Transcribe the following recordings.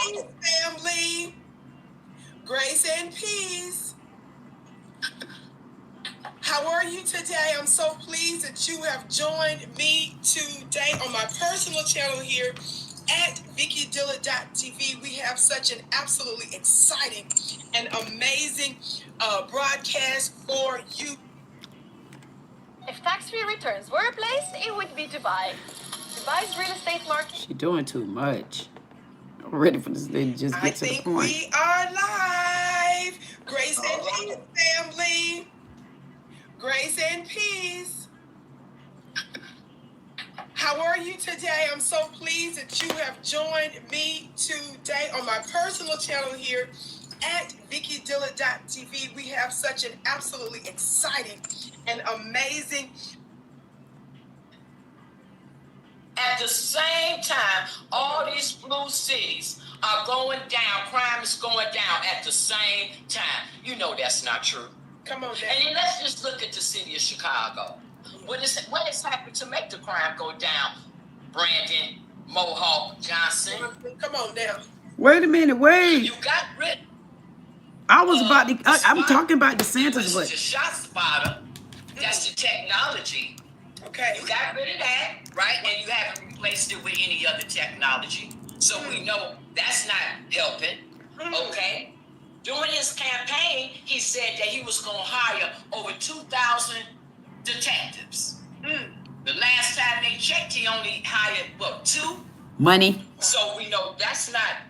Greetings, family. Grace and peace. How are you today? I'm so pleased that you have joined me today on my personal channel here at VickyDilla.tv. We have such an absolutely exciting and amazing broadcast for you. If tax-free returns were a place, it would be Dubai. Dubai's real estate market. She's doing too much. I'm ready for this lady to just get to the point. I think we are live. Grace and peace, family. Grace and peace. How are you today? I'm so pleased that you have joined me today on my personal channel here at VickyDilla.tv. We have such an absolutely exciting and amazing. At the same time, all these blue cities are going down. Crime is going down at the same time. You know that's not true. Come on, and then let's just look at the city of Chicago. What has happened to make the crime go down? Brandon, Mohawk, Johnson. Come on now. Wait a minute, wait. You got rid. I was about to. I'm talking about DeSantis, but the shot spotter. That's the technology. Okay. You got rid of that, right? And you haven't replaced it with any other technology. So we know that's not helping. Okay. During his campaign, he said that he was going to hire over 2,000 detectives. The last time they checked, he only hired, what, 2? Money. So we know that's not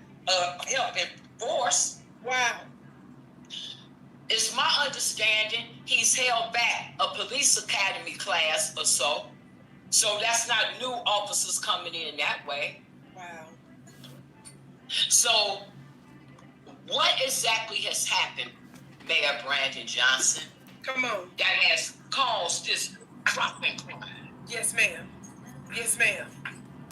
helping force. Wow. It's my understanding he's held back a police academy class or so. So that's not new officers coming in that way. Wow. So what exactly has happened, Mayor Brandon Johnson? Come on. That has caused this drop in crime? Yes, ma'am. Yes, ma'am.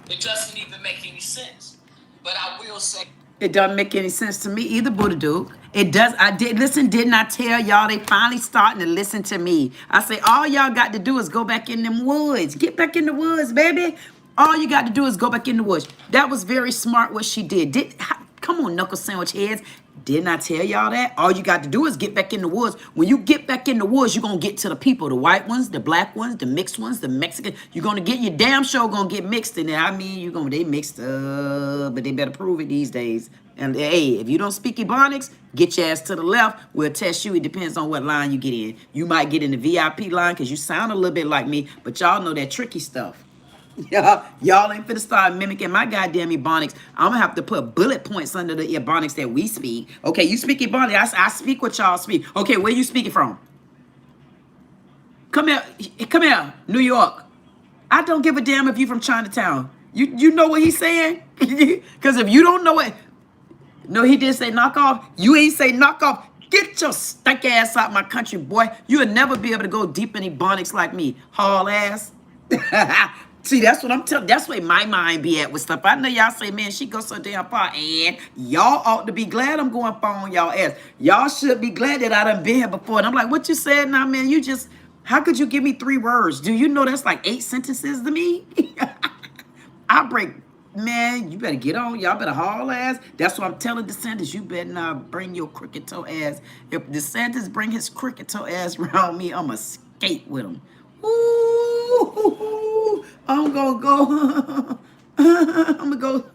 It doesn't even make any sense. But I will say, it doesn't make any sense to me either, Buddha Duke. It does. I did listen. Didn't I tell y'all? They finally starting to listen to me. I say all y'all got to do is go back in them woods. Get back in the woods, baby. All you got to do is go back in the woods. That was very smart what she did. Come on, knuckle sandwich heads. Didn't I tell y'all that? All you got to do is get back in the woods. When you get back in the woods, you're going to get to the people. The white ones, the black ones, the mixed ones, the Mexican. You're going to get your damn show going to get mixed in there. I mean, they mixed up, but they better prove it these days. And hey, if you don't speak Ebonics, get your ass to the left. We'll test you. It depends on what line you get in. You might get in the VIP line because you sound a little bit like me, but y'all know that tricky stuff. Y'all ain't finna start mimicking my goddamn Ebonics. I'm gonna have to put bullet points under the Ebonics that we speak. Okay, you speak Ebonics. I speak what y'all speak. Okay, where you speaking from? Come here, New York. I don't give a damn if you from Chinatown. You know what he's saying? Because if you don't know it, no, he did say knock off. You ain't say knock off. Get your stank ass out my country, boy. You'll never be able to go deep in Ebonics like me, haul ass. See, that's what I'm telling. That's where my mind be at with stuff. I know y'all say, man, she goes so damn far. And y'all ought to be glad I'm going far on y'all ass. Y'all should be glad that I done been here before. And I'm like, what you said now, man? You just, how could you give me 3 words? Do you know that's like 8 sentences to me? I break, man, you better get on. Y'all better haul ass. That's what I'm telling DeSantis. You better not bring your crooked toe ass. If DeSantis bring his crooked toe ass around me, I'm going to skate with him. Ooh, I'm gonna go. I'm gonna go.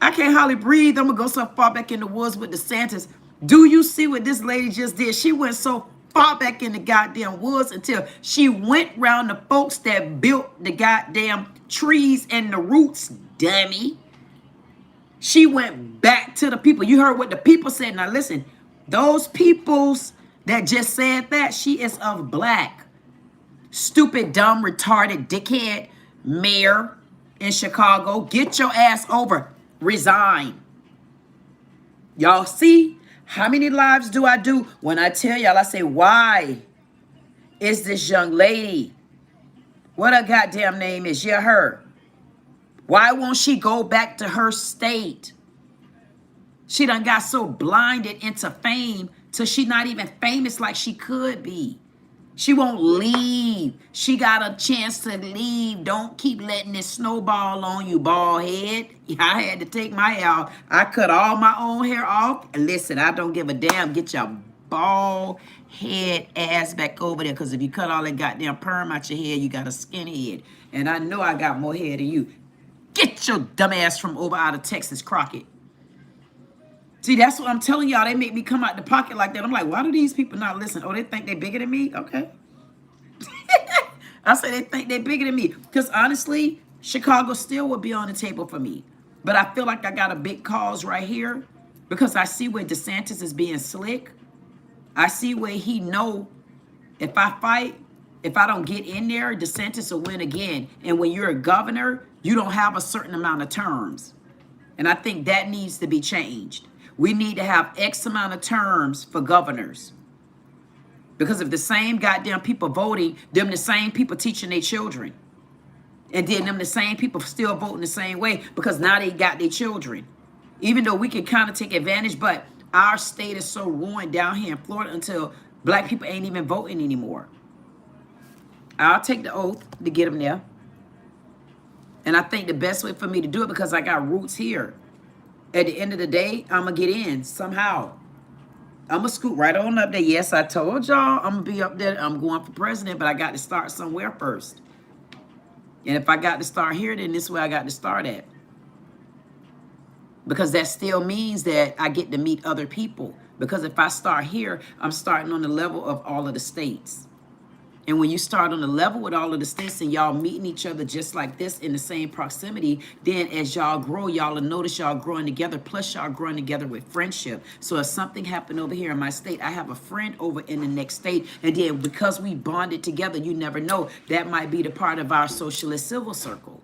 I can't hardly breathe. I'm gonna go so far back in the woods with DeSantis. Do you see what this lady just did? She went so far back in the goddamn woods until she went round the folks that built the goddamn trees and the roots, dummy. She went back to the people. You heard what the people said. Now listen, those peoples that just said that, she is of black. Stupid, dumb, retarded, dickhead mayor in Chicago. Get your ass over. Resign. Y'all see? How many lives do I do? When I tell y'all, I say, why is this young lady? What her goddamn name is? Yeah, her. Why won't she go back to her state? She done got so blinded into fame till she not even famous like she could be. She won't leave. She got a chance to leave. Don't keep letting this snowball on you, bald head. I had to take my hair off. I cut all my own hair off. And listen, I don't give a damn. Get your bald head ass back over there. Because if you cut all that goddamn perm out your hair, you got a skinny head. And I know I got more hair than you. Get your dumb ass from over out of Texas, Crockett. See, that's what I'm telling y'all. They make me come out the pocket like that. I'm like, why do these people not listen? Oh, they think they bigger than me? Okay. I say they think they bigger than me. Because honestly, Chicago still would be on the table for me. But I feel like I got a big cause right here. Because I see where DeSantis is being slick. I see where he know if I fight, if I don't get in there, DeSantis will win again. And when you're a governor, you don't have a certain amount of terms. And I think that needs to be changed. We need to have X amount of terms for governors. Because if the same goddamn people voting, them the same people teaching their children. And then them the same people still voting the same way because now they got their children. Even though we can kind of take advantage, but our state is so ruined down here in Florida until black people ain't even voting anymore. I'll take the oath to get them there. And I think the best way for me to do it because I got roots here. At the end of the day, I'm going to get in somehow. I'm going to scoot right on up there. Yes, I told y'all I'm going to be up there. I'm going for president, but I got to start somewhere first. And if I got to start here, then this is where I got to start at. Because that still means that I get to meet other people. Because if I start here, I'm starting on the level of all of the states. And when you start on the level with all of the states and y'all meeting each other just like this in the same proximity, then as y'all grow, y'all will notice y'all growing together, plus y'all growing together with friendship. So if something happened over here in my state, I have a friend over in the next state. And then because we bonded together, you never know, that might be the part of our socialist civil circle.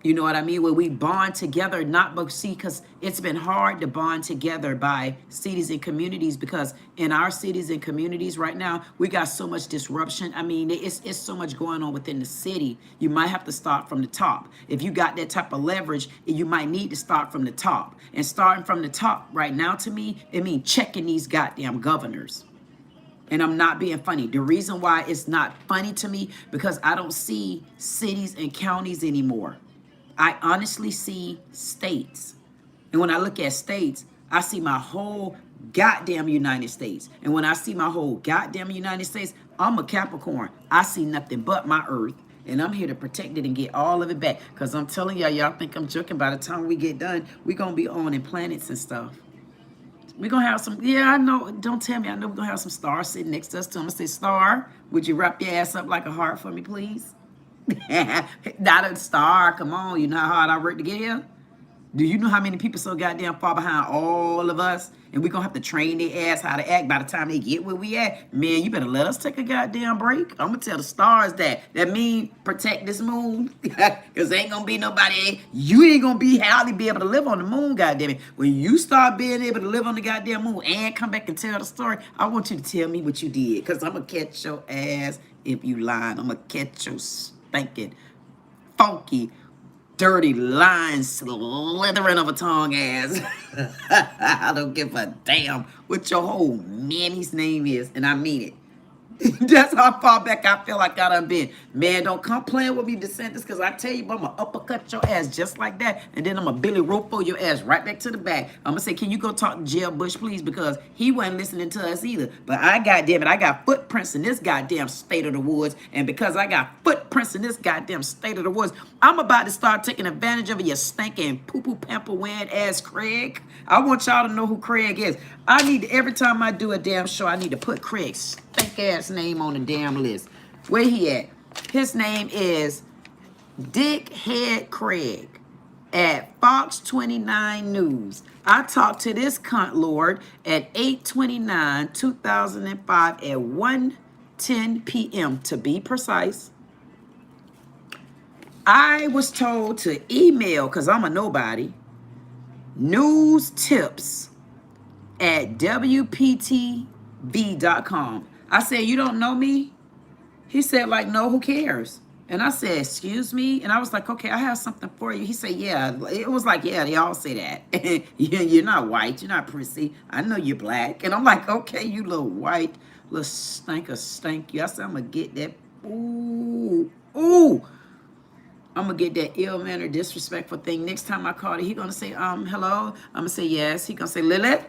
You know what I mean? Where we bond together, not but see, because it's been hard to bond together by cities and communities because in our cities and communities right now, we got so much disruption. I mean, it's so much going on within the city. You might have to start from the top. If you got that type of leverage, you might need to start from the top. And starting from the top right now, to me, it means checking these goddamn governors. And I'm not being funny. The reason why it's not funny to me, because I don't see cities and counties anymore. I honestly see states. And when I look at states, I see my whole goddamn United States. And when I see my whole goddamn United States, I'm a Capricorn. I see nothing but my earth. And I'm here to protect it and get all of it back. Because I'm telling y'all, y'all think I'm joking. By the time we get done, we're going to be on in planets and stuff. We're going to have some, yeah, I know. Don't tell me. I know we're going to have some stars sitting next to us. So I'm going to say, Star, would you wrap your ass up like a heart for me, please? Not a star. Come on. You know how hard I worked to get here? Do you know how many people so goddamn far behind all of us? And we're going to have to train their ass how to act by the time they get where we at. Man, you better let us take a goddamn break. I'm going to tell the stars that. That means protect this moon. Because ain't going to be nobody. You ain't going to be hardly be able to live on the moon, goddamn it. When you start being able to live on the goddamn moon and come back and tell the story, I want you to tell me what you did. Because I'm going to catch your ass if you lying. I'm going to catch your stinking, funky, dirty line slithering of a tongue ass. I don't give a damn what your whole mammy's name is, and I mean it. That's how far back I feel like I done been. Man, don't come playing with me, DicSantis, because I tell you, I'm going to uppercut your ass just like that, and then I'm going to Billy Ropo your ass right back to the back. I'm going to say, can you go talk to Jeb Bush, please, because he wasn't listening to us either. But I got footprints in this goddamn state of the woods, and because I got footprints in this goddamn state of the woods, I'm about to start taking advantage of your stinking poo-poo pamper wearing ass Craig. I want y'all to know who Craig is. I need to, every time I do a damn show, I need to put Craig's stink ass name on the damn list. Where he at? His name is Dickhead Craig at Fox 29 News. I talked to this cunt lord at 8/29/2005 at 1:10 p.m. to be precise. I was told to email, because I'm a nobody, news tips at WPTV.com. I said, you don't know me? He said, like, no, who cares? And I said, excuse me? And I was like, okay, I have something for you. He said, yeah. It was like, yeah, they all say that. You're not white. You're not prissy. I know you're black. And I'm like, okay, you little white Little stinker, stank you. I said I'm gonna get that. Ooh, ooh. I'm gonna get that ill-mannered, disrespectful thing. Next time I call it, he gonna say, hello. I'm gonna say yes. He gonna say, Lilith.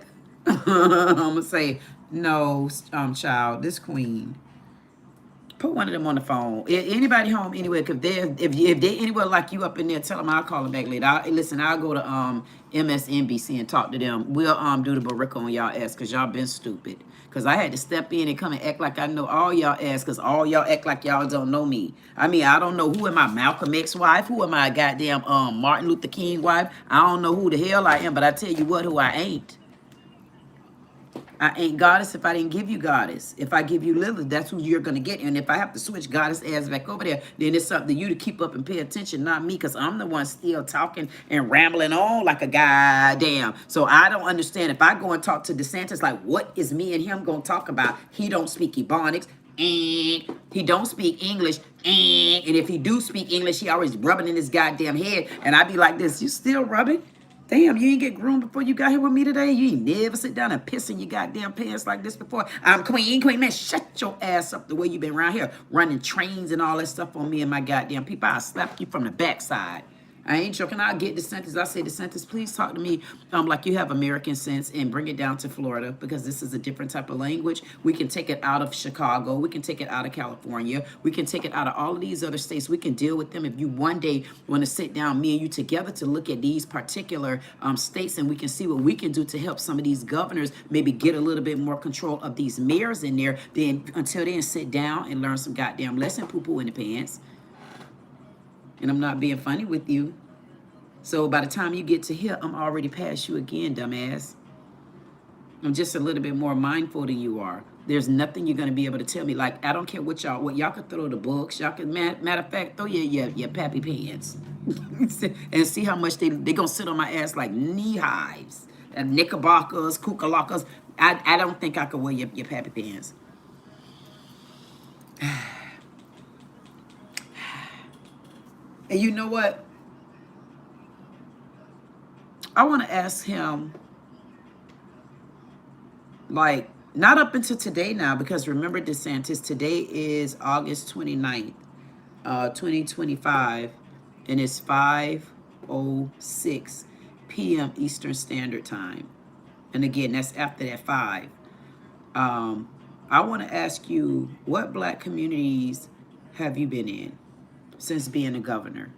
I'm gonna say, no, child, this queen. Put one of them on the phone. Anybody home anyway? If they anywhere like you up in there, tell them I'll call them back later. Listen, I'll go to MSNBC and talk to them. We'll do the barrica on y'all ass because y'all been stupid. Because I had to step in and come and act like I know all y'all ass because all y'all act like y'all don't know me. I mean, I don't know who am I, Malcolm X wife? Who am I, goddamn Martin Luther King wife? I don't know who the hell I am, but I tell you what, who I ain't. I ain't goddess if I didn't give you goddess. If I give you Lilith, that's who you're going to get. And if I have to switch goddess ass back over there, then it's up to you to keep up and pay attention, not me, because I'm the one still talking and rambling on like a goddamn. So I don't understand. If I go and talk to DicSantis, like, what is me and him going to talk about? He don't speak Ebonics. And he don't speak English. And if he do speak English, he always rubbing in his goddamn head. And I be like this, you still rubbing? Damn, you ain't get groomed before you got here with me today? You ain't never sit down and piss in your goddamn pants like this before? I'm queen, man, shut your ass up the way you been around here running trains and all that stuff on me and my goddamn people. I'll slap you from the backside. I ain't joking. I'll get DicSantis. I say, DicSantis, please talk to me like you have American sense and bring it down to Florida because this is a different type of language. We can take it out of Chicago. We can take it out of California. We can take it out of all of these other states. We can deal with them if you one day want to sit down, me and you together, to look at these particular states, and we can see what we can do to help some of these governors maybe get a little bit more control of these mayors in there. Then until then, sit down and learn some goddamn lesson, poo-poo in the pants. And I'm not being funny with you. So by the time you get to here, I'm already past you again, dumbass. I'm just a little bit more mindful than you are. There's nothing you're going to be able to tell me. Like, I don't care what y'all can throw the books. Y'all can, matter of fact, throw your pappy pants. And see how much they going to sit on my ass like knee highs. And knickerbockers, kookalockas. I don't think I could wear your pappy pants. And you know what? I want to ask him, like, not up until today now, because remember, DicSantis, today is August 29th, 2025, and it's 5:06 p.m. Eastern Standard Time. And again, that's after that 5. I want to ask you, what black communities have you been in since being a governor?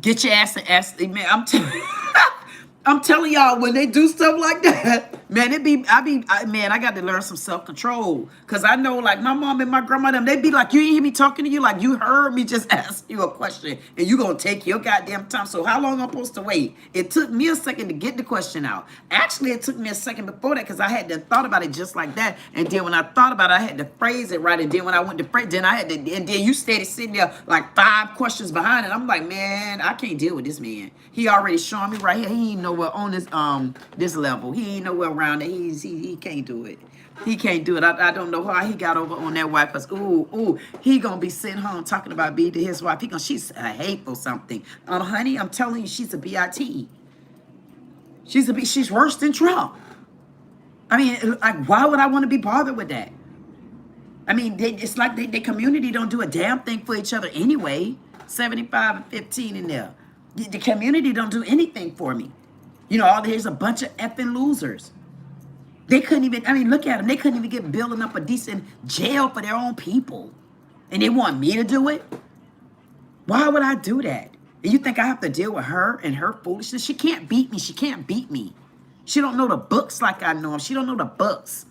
Get your ass and ask, man. I'm telling y'all, when they do stuff like that, man, I got to learn some self-control. Because I know, like, my mom and my grandma, they be like, you ain't hear me talking to you? Like, you heard me just ask you a question, and you going to take your goddamn time. So how long am I supposed to wait? It took me a second to get the question out. Actually, it took me a second before that because I had to thought about it just like that. And then when I thought about it, I had to phrase it right. And then when I went to phrase, then I had to, and then you steady sitting there like 5 questions behind it. I'm like, man, I can't deal with this man. He already showing me right here. He ain't nowhere on this level. He ain't nowhere around it. He can't do it. He can't do it. I don't know how he got over on that wife. Cause he gonna be sitting home talking about being to his wife. She's a hateful something. Honey, I'm telling you, she's a BIT. She's worse than Trump. I mean, like, why would I want to be bothered with that? I mean, it's like their community don't do a damn thing for each other anyway. 75 and 15 in there. The community don't do anything for me. You know, there's a bunch of effing losers. They couldn't even, I mean, look at them. They couldn't even get building up a decent jail for their own people. And they want me to do it? Why would I do that? And you think I have to deal with her and her foolishness? She can't beat me. She can't beat me. She don't know the books like I know them. She don't know the books.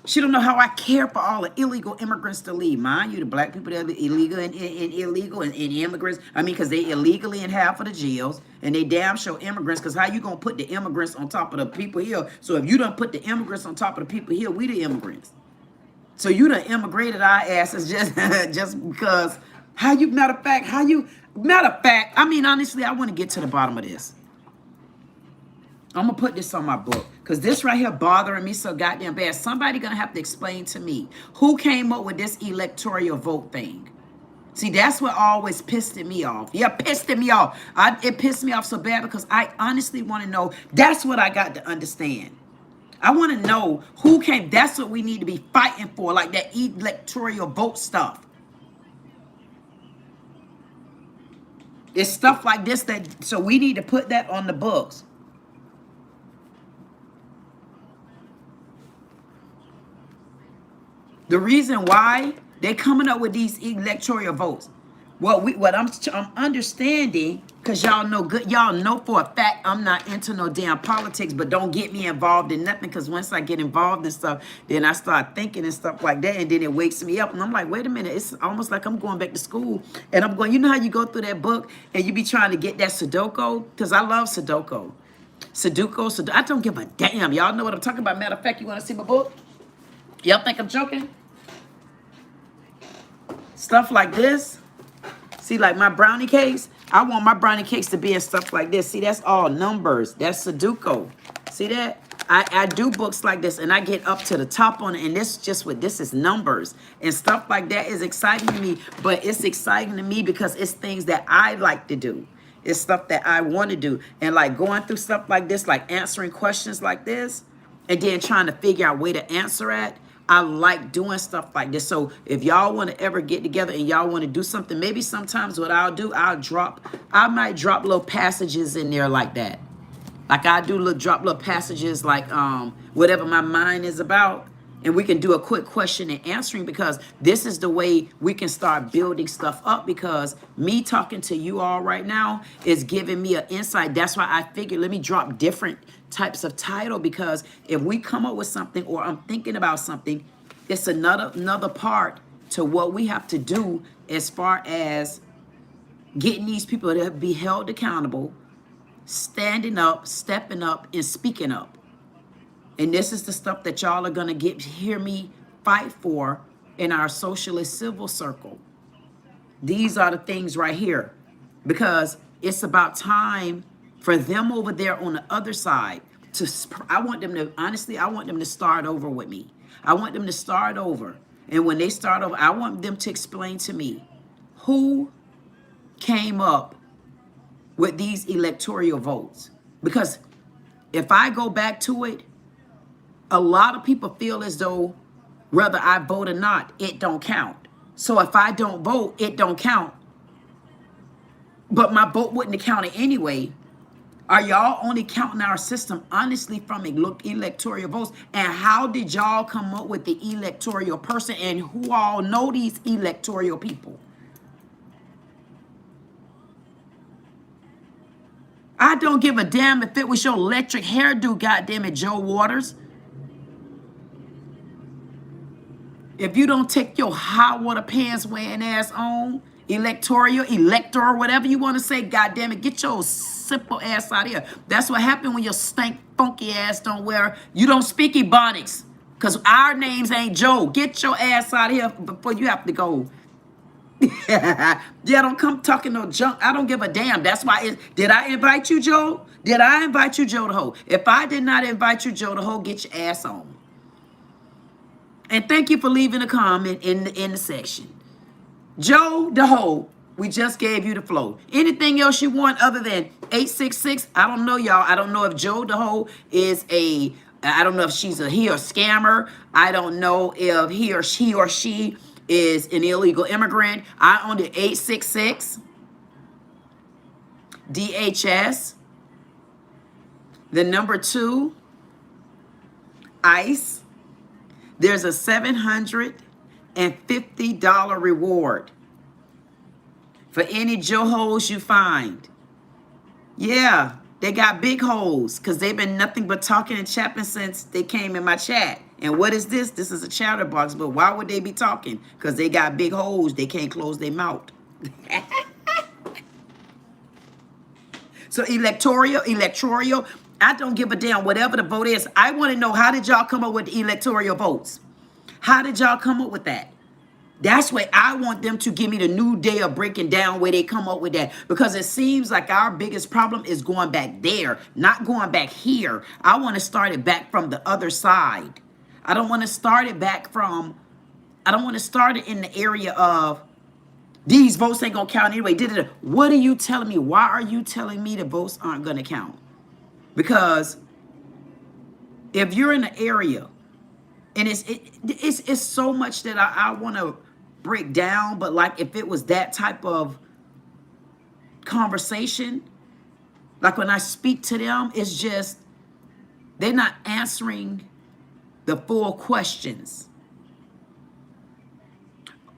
She don't know how I care for all the illegal immigrants to leave. Mind you, the black people that are illegal and illegal and immigrants. I mean, because they illegally in half of the jails. And they damn sure immigrants. Because how you going to put the immigrants on top of the people here? So if you don't put the immigrants on top of the people here, we the immigrants. So you done immigrated our asses just because. Matter of fact, I mean, honestly, I want to get to the bottom of this. I'm going to put this on my book because this right here bothering me so goddamn bad. Somebody going to have to explain to me who came up with this electoral vote thing. See, that's what always pissed me off. Yeah, pissed me off. It pissed me off so bad because I honestly want to know. That's what I got to understand. I want to know who came. That's what we need to be fighting for, like that electoral vote stuff. It's stuff like this that, so we need to put that on the books. The reason why they coming up with these electoral votes, what I'm understanding, because y'all know good, y'all know for a fact I'm not into no damn politics, but don't get me involved in nothing, because once I get involved in stuff, then I start thinking and stuff like that, and then it wakes me up, and I'm like, wait a minute, it's almost like I'm going back to school, and I'm going, you know how you go through that book, and you be trying to get that Sudoku, because I love Sudoku. Sudoku, I don't give a damn. Y'all know what I'm talking about. Matter of fact, you want to see my book? Y'all think I'm joking? Stuff like this. See, like my brownie cakes, I want my brownie cakes to be in stuff like this. See, that's all numbers. That's Sudoku. See that? I do books like this, and I get up to the top on it, and this just what this is numbers. And stuff like that is exciting to me, but it's exciting to me because it's things that I like to do. It's stuff that I want to do. And like going through stuff like this, like answering questions like this, and then trying to figure out a way to answer at. I like doing stuff like this. So if y'all want to ever get together and y'all want to do something, maybe sometimes what I'll do, I might drop little passages in there like that. Like I do drop little passages like whatever my mind is about. And we can do a quick question and answering, because this is the way we can start building stuff up, because me talking to you all right now is giving me an insight. That's why I figured let me drop different types of title, because if we come up with something or I'm thinking about something, it's another part to what we have to do as far as getting these people to be held accountable, standing up, stepping up, and speaking up. And this is the stuff that y'all are going to hear me fight for in our socialist civil circle. These are the things right here, because it's about time for them over there on the other side to, I want them to, honestly, I want them to start over with me. I want them to start over. And when they start over, I want them to explain to me who came up with these electoral votes. Because if I go back to it, a lot of people feel as though whether I vote or not, it don't count. So if I don't vote, it don't count. But my vote wouldn't have counted anyway. Are y'all only counting our system honestly from electoral votes? And how did y'all come up with the electoral person? And who all know these electoral people? I don't give a damn if it was your electric hairdo, goddammit, Joe Waters. If you don't take your hot water pants wearing ass on, elector, whatever you want to say, goddammit, get your simple ass out of here. That's what happened when your stank, funky ass don't wear, you don't speak Ebonics, because our names ain't Joe. Get your ass out of here before you have to go. Yeah, don't come talking no junk. I don't give a damn. That's why, did I invite you, Joe? Did I invite you, Joe the Ho? If I did not invite you, Joe the Ho, get your ass on. And thank you for leaving a comment in the section. Joe the Ho, we just gave you the flow. Anything else you want other than 866? I don't know, y'all. I don't know if Joe the Ho is I don't know if she's he or scammer. I don't know if he or she is an illegal immigrant. I own the 866 DHS, the number 2 ICE. There's a $750 reward for any Joe hoes you find. Yeah, they got big hoes, because they've been nothing but talking and chapping since they came in my chat. And what is this? This is a chatter box, but why would they be talking? Because they got big hoes. They can't close their mouth. So electoral, I don't give a damn whatever the vote is. I want to know, how did y'all come up with the electoral votes? How did y'all come up with that? That's where I want them to give me the new day of breaking down where they come up with that. Because it seems like our biggest problem is going back there, not going back here. I want to start it back from the other side. I don't want to start it back from, I don't want to start it in the area of these votes ain't going to count anyway. What are you telling me? Why are you telling me the votes aren't going to count? Because If you're in an area, and it's so much that I want to break down, but like if it was that type of conversation, like when I speak to them, it's just they're not answering the full questions.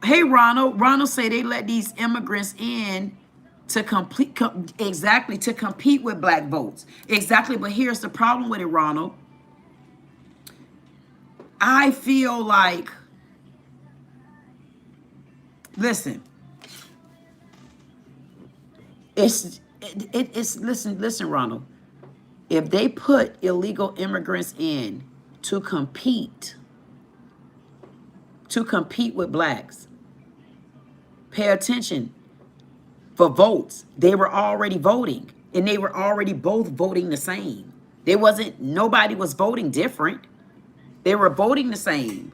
Hey, Ronald say they let these immigrants in to exactly to compete with black votes. Exactly, but here's the problem with it, Ronald. I feel like, listen, listen, Ronald. If they put illegal immigrants in to compete with blacks, pay attention. For votes, they were already voting, and they were already both voting the same. Nobody was voting different. They were voting the same.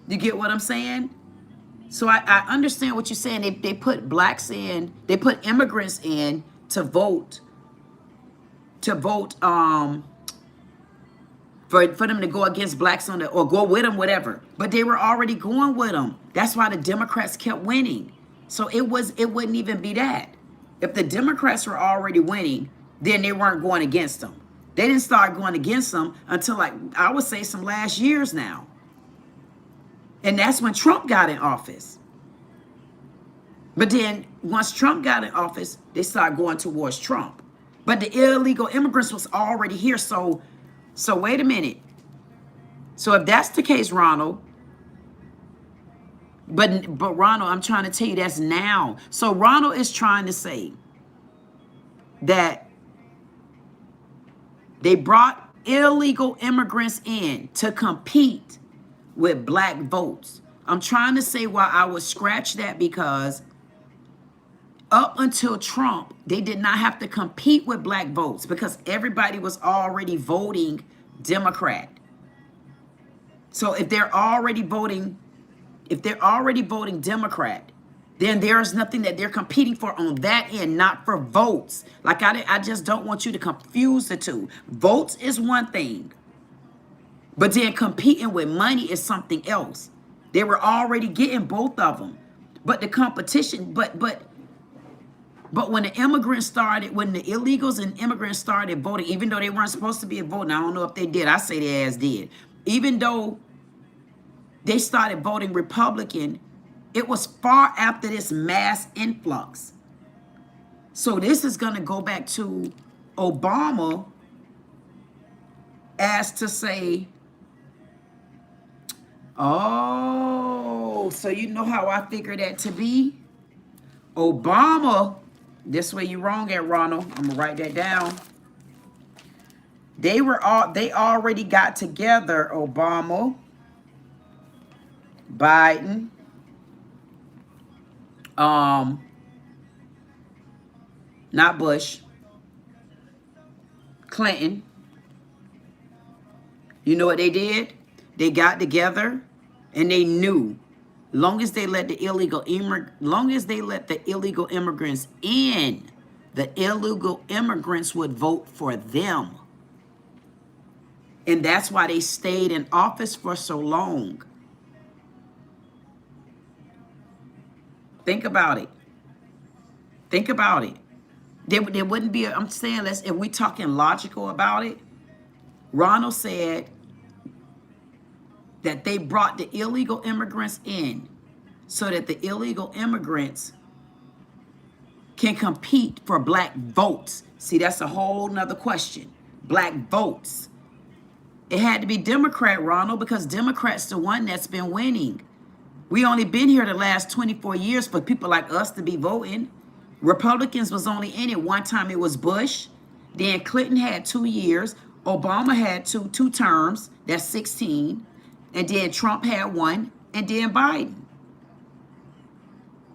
You get what I'm saying? So I understand what you're saying. They put blacks in, they put immigrants in to vote for them to go against blacks on or go with them, whatever. But they were already going with them. That's why the Democrats kept winning. So it wouldn't even be that. If the Democrats were already winning, then they weren't going against them. They didn't start going against them until, like, I would say some last years now. And that's when Trump got in office. But then once Trump got in office, they started going towards Trump. But the illegal immigrants was already here. So wait a minute. So if that's the case, Ronald, but Ronald, I'm trying to tell you that's now. So Ronald is trying to say that they brought illegal immigrants in to compete with black votes. I'm trying to say why I would scratch that, because up until Trump, they did not have to compete with black votes because everybody was already voting Democrat. So if they're already voting Democrat, then there's nothing that they're competing for on that end, not for votes. Like I just don't want you to confuse the two. Votes is one thing, but then competing with money is something else. They were already getting both of them, but the competition, but when the illegals and immigrants started voting, even though they weren't supposed to be voting, I don't know if they did. I say their ass did. Even though they started voting Republican, it was far after this mass influx. So this is going to go back to Obama as to say, oh, so you know how I figured that to be? Obama, this way you wrong at, Ronald. I'm going to write that down. They already got together, Obama, Biden, not Bush, Clinton. You know what they did? They got together and they knew, long as they let the illegal immigrants in, the illegal immigrants would vote for them. And that's why they stayed in office for so long. Think about it. Think about it. There wouldn't be, I'm saying, if we're talking logical about it, Ronald said that they brought the illegal immigrants in so that the illegal immigrants can compete for black votes. See, that's a whole nother question. Black votes. It had to be Democrat, Ronald, because Democrats the one that's been winning. We only been here the last 24 years for people like us to be voting. Republicans was only in it one time. It was Bush. Then Clinton had 2 years. Obama had two terms. That's 16. And then Trump had 1. And then Biden.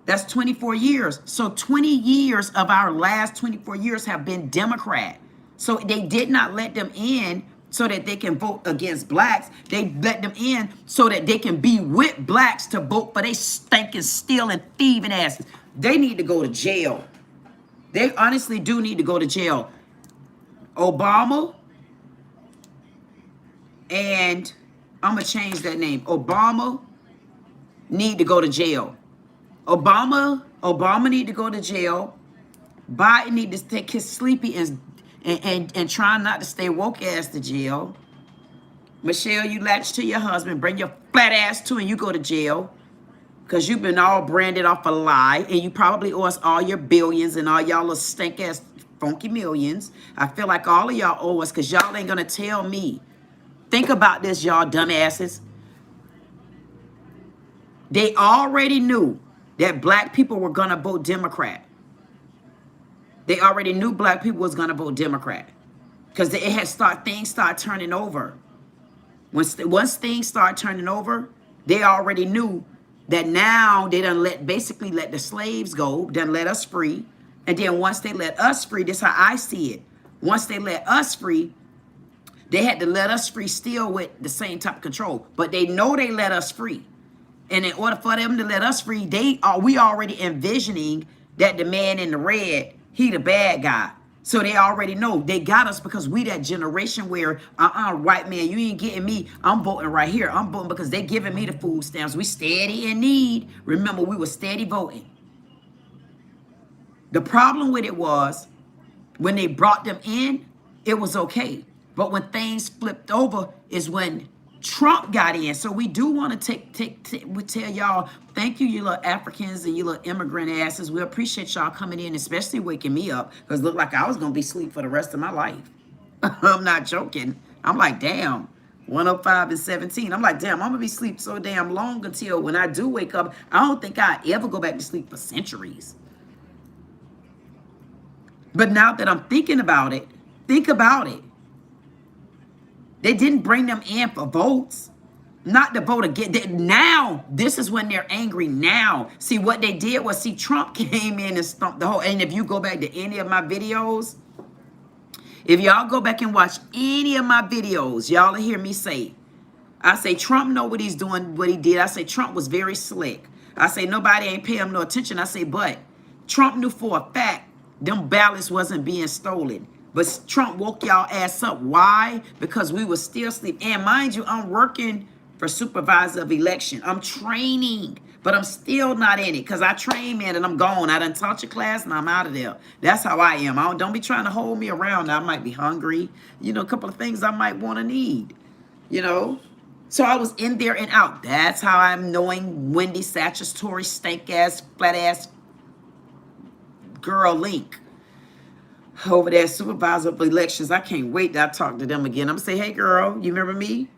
That's 24 years. So 20 years of our last 24 years have been Democrat. So they did not let them in so that they can vote against blacks. They let them in so that they can be with blacks to vote for they stinking, stealing, thieving asses. They need to go to jail. They honestly do need to go to jail. Obama, And I'm going to change that name. Obama need to go to jail. Obama need to go to jail. Biden need to take his sleepy and try not to stay woke ass to jail. Michelle, you latch to your husband, bring your flat ass to and you go to jail. Because you've been all branded off a lie, and you probably owe us all your billions and all y'all little stink ass funky millions. I feel like all of y'all owe us because y'all ain't gonna tell me. Think about this, y'all dumbasses. They already knew that black people were gonna vote Democrat. They already knew black people was gonna vote Democrat. Because things start turning over. Once things start turning over, they already knew that now they done basically let the slaves go, done let us free. And then once they let us free, this is how I see it. Once they let us free, they had to let us free still with the same type of control. But they know they let us free. And in order for them to let us free, we already envisioning that the man in the red, he the bad guy. So they already know they got us because we that generation where, white man, you ain't getting me. I'm voting right here. I'm voting because they giving me the food stamps. We steady in need. Remember, we were steady voting. The problem with it was when they brought them in, it was okay. But when things flipped over is when Trump got in. So we do want to we tell y'all, thank you, you little Africans and you little immigrant asses. We appreciate y'all coming in, especially waking me up, because it looked like I was going to be asleep for the rest of my life. I'm not joking. I'm like, damn, 105 and 17. I'm like, damn, I'm going to be asleep so damn long until when I do wake up, I don't think I ever go back to sleep for centuries. But now that I'm thinking about it, think about it. They didn't bring them in for votes, not to vote again. Now, this is when they're angry now. See, what they did was, Trump came in and stumped the whole, and if you go back to any of my videos, if y'all go back and watch any of my videos, y'all will hear me say, I say, Trump know what he's doing, what he did. I say, Trump was very slick. I say, nobody ain't paying him no attention. I say, but Trump knew for a fact them ballots wasn't being stolen. But Trump woke y'all ass up. Why? Because we were still asleep. And mind you, I'm working for supervisor of election. I'm training, but I'm still not in it because I train, man, and I'm gone. I done taught your class and I'm out of there. That's how I am. Don't be trying to hold me around. I might be hungry. You know, a couple of things I might want to need, you know. So I was in there and out. That's how I'm knowing Wendy Satch's Tory stank ass, flat ass girl Link. Over there, supervisor of elections. I can't wait to talk to them again. I'm gonna say, hey girl, you remember me?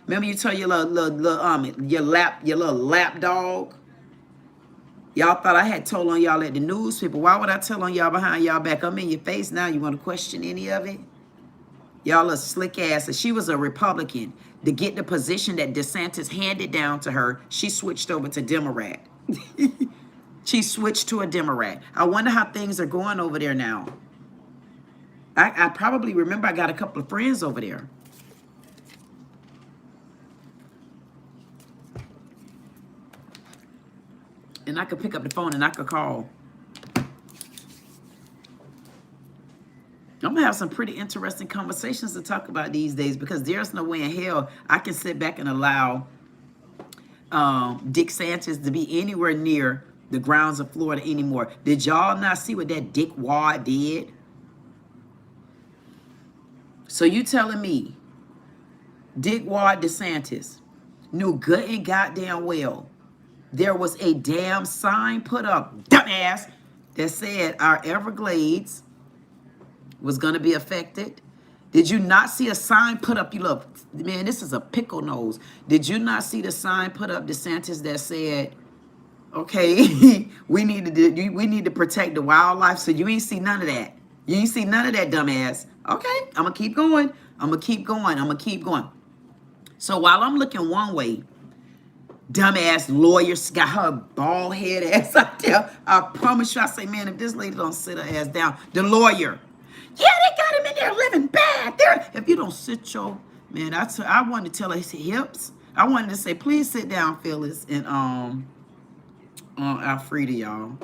Remember you tell your your little lap dog? Y'all thought I had told on y'all at the newspaper. Why would I tell on y'all behind y'all back? I'm in your face now. You want to question any of it? Y'all a slick ass. And she was a Republican. To get the position that DeSantis handed down to her, she switched over to Democrat. She switched to a Democrat. I wonder how things are going over there now. I probably remember I got a couple of friends over there. And I could pick up the phone and I could call. I'm going to have some pretty interesting conversations to talk about these days because there's no way in hell I can sit back and allow DicSantis to be anywhere near the grounds of Florida anymore. Did y'all not see what that Dick Wad did? So you telling me Dick Wad DeSantis knew good and goddamn well there was a damn sign put up, dumbass, that said our Everglades was going to be affected? Did you not see a sign put up? You look, man, this is a pickle nose. Did you not see the sign put up, DeSantis, that said, okay, we need to protect the wildlife? So you ain't see none of that. You ain't see none of that, dumbass. Okay, I'm going to keep going. I'm going to keep going. I'm going to keep going. So while I'm looking one way, dumbass lawyer got her bald head ass out there. I promise you, I say, man, if this lady don't sit her ass down, the lawyer, yeah, they got him in there living bad. If you don't sit your, man, I wanted to tell her his hips. I wanted to say, please sit down, Phyllis, and Alfreda, y'all.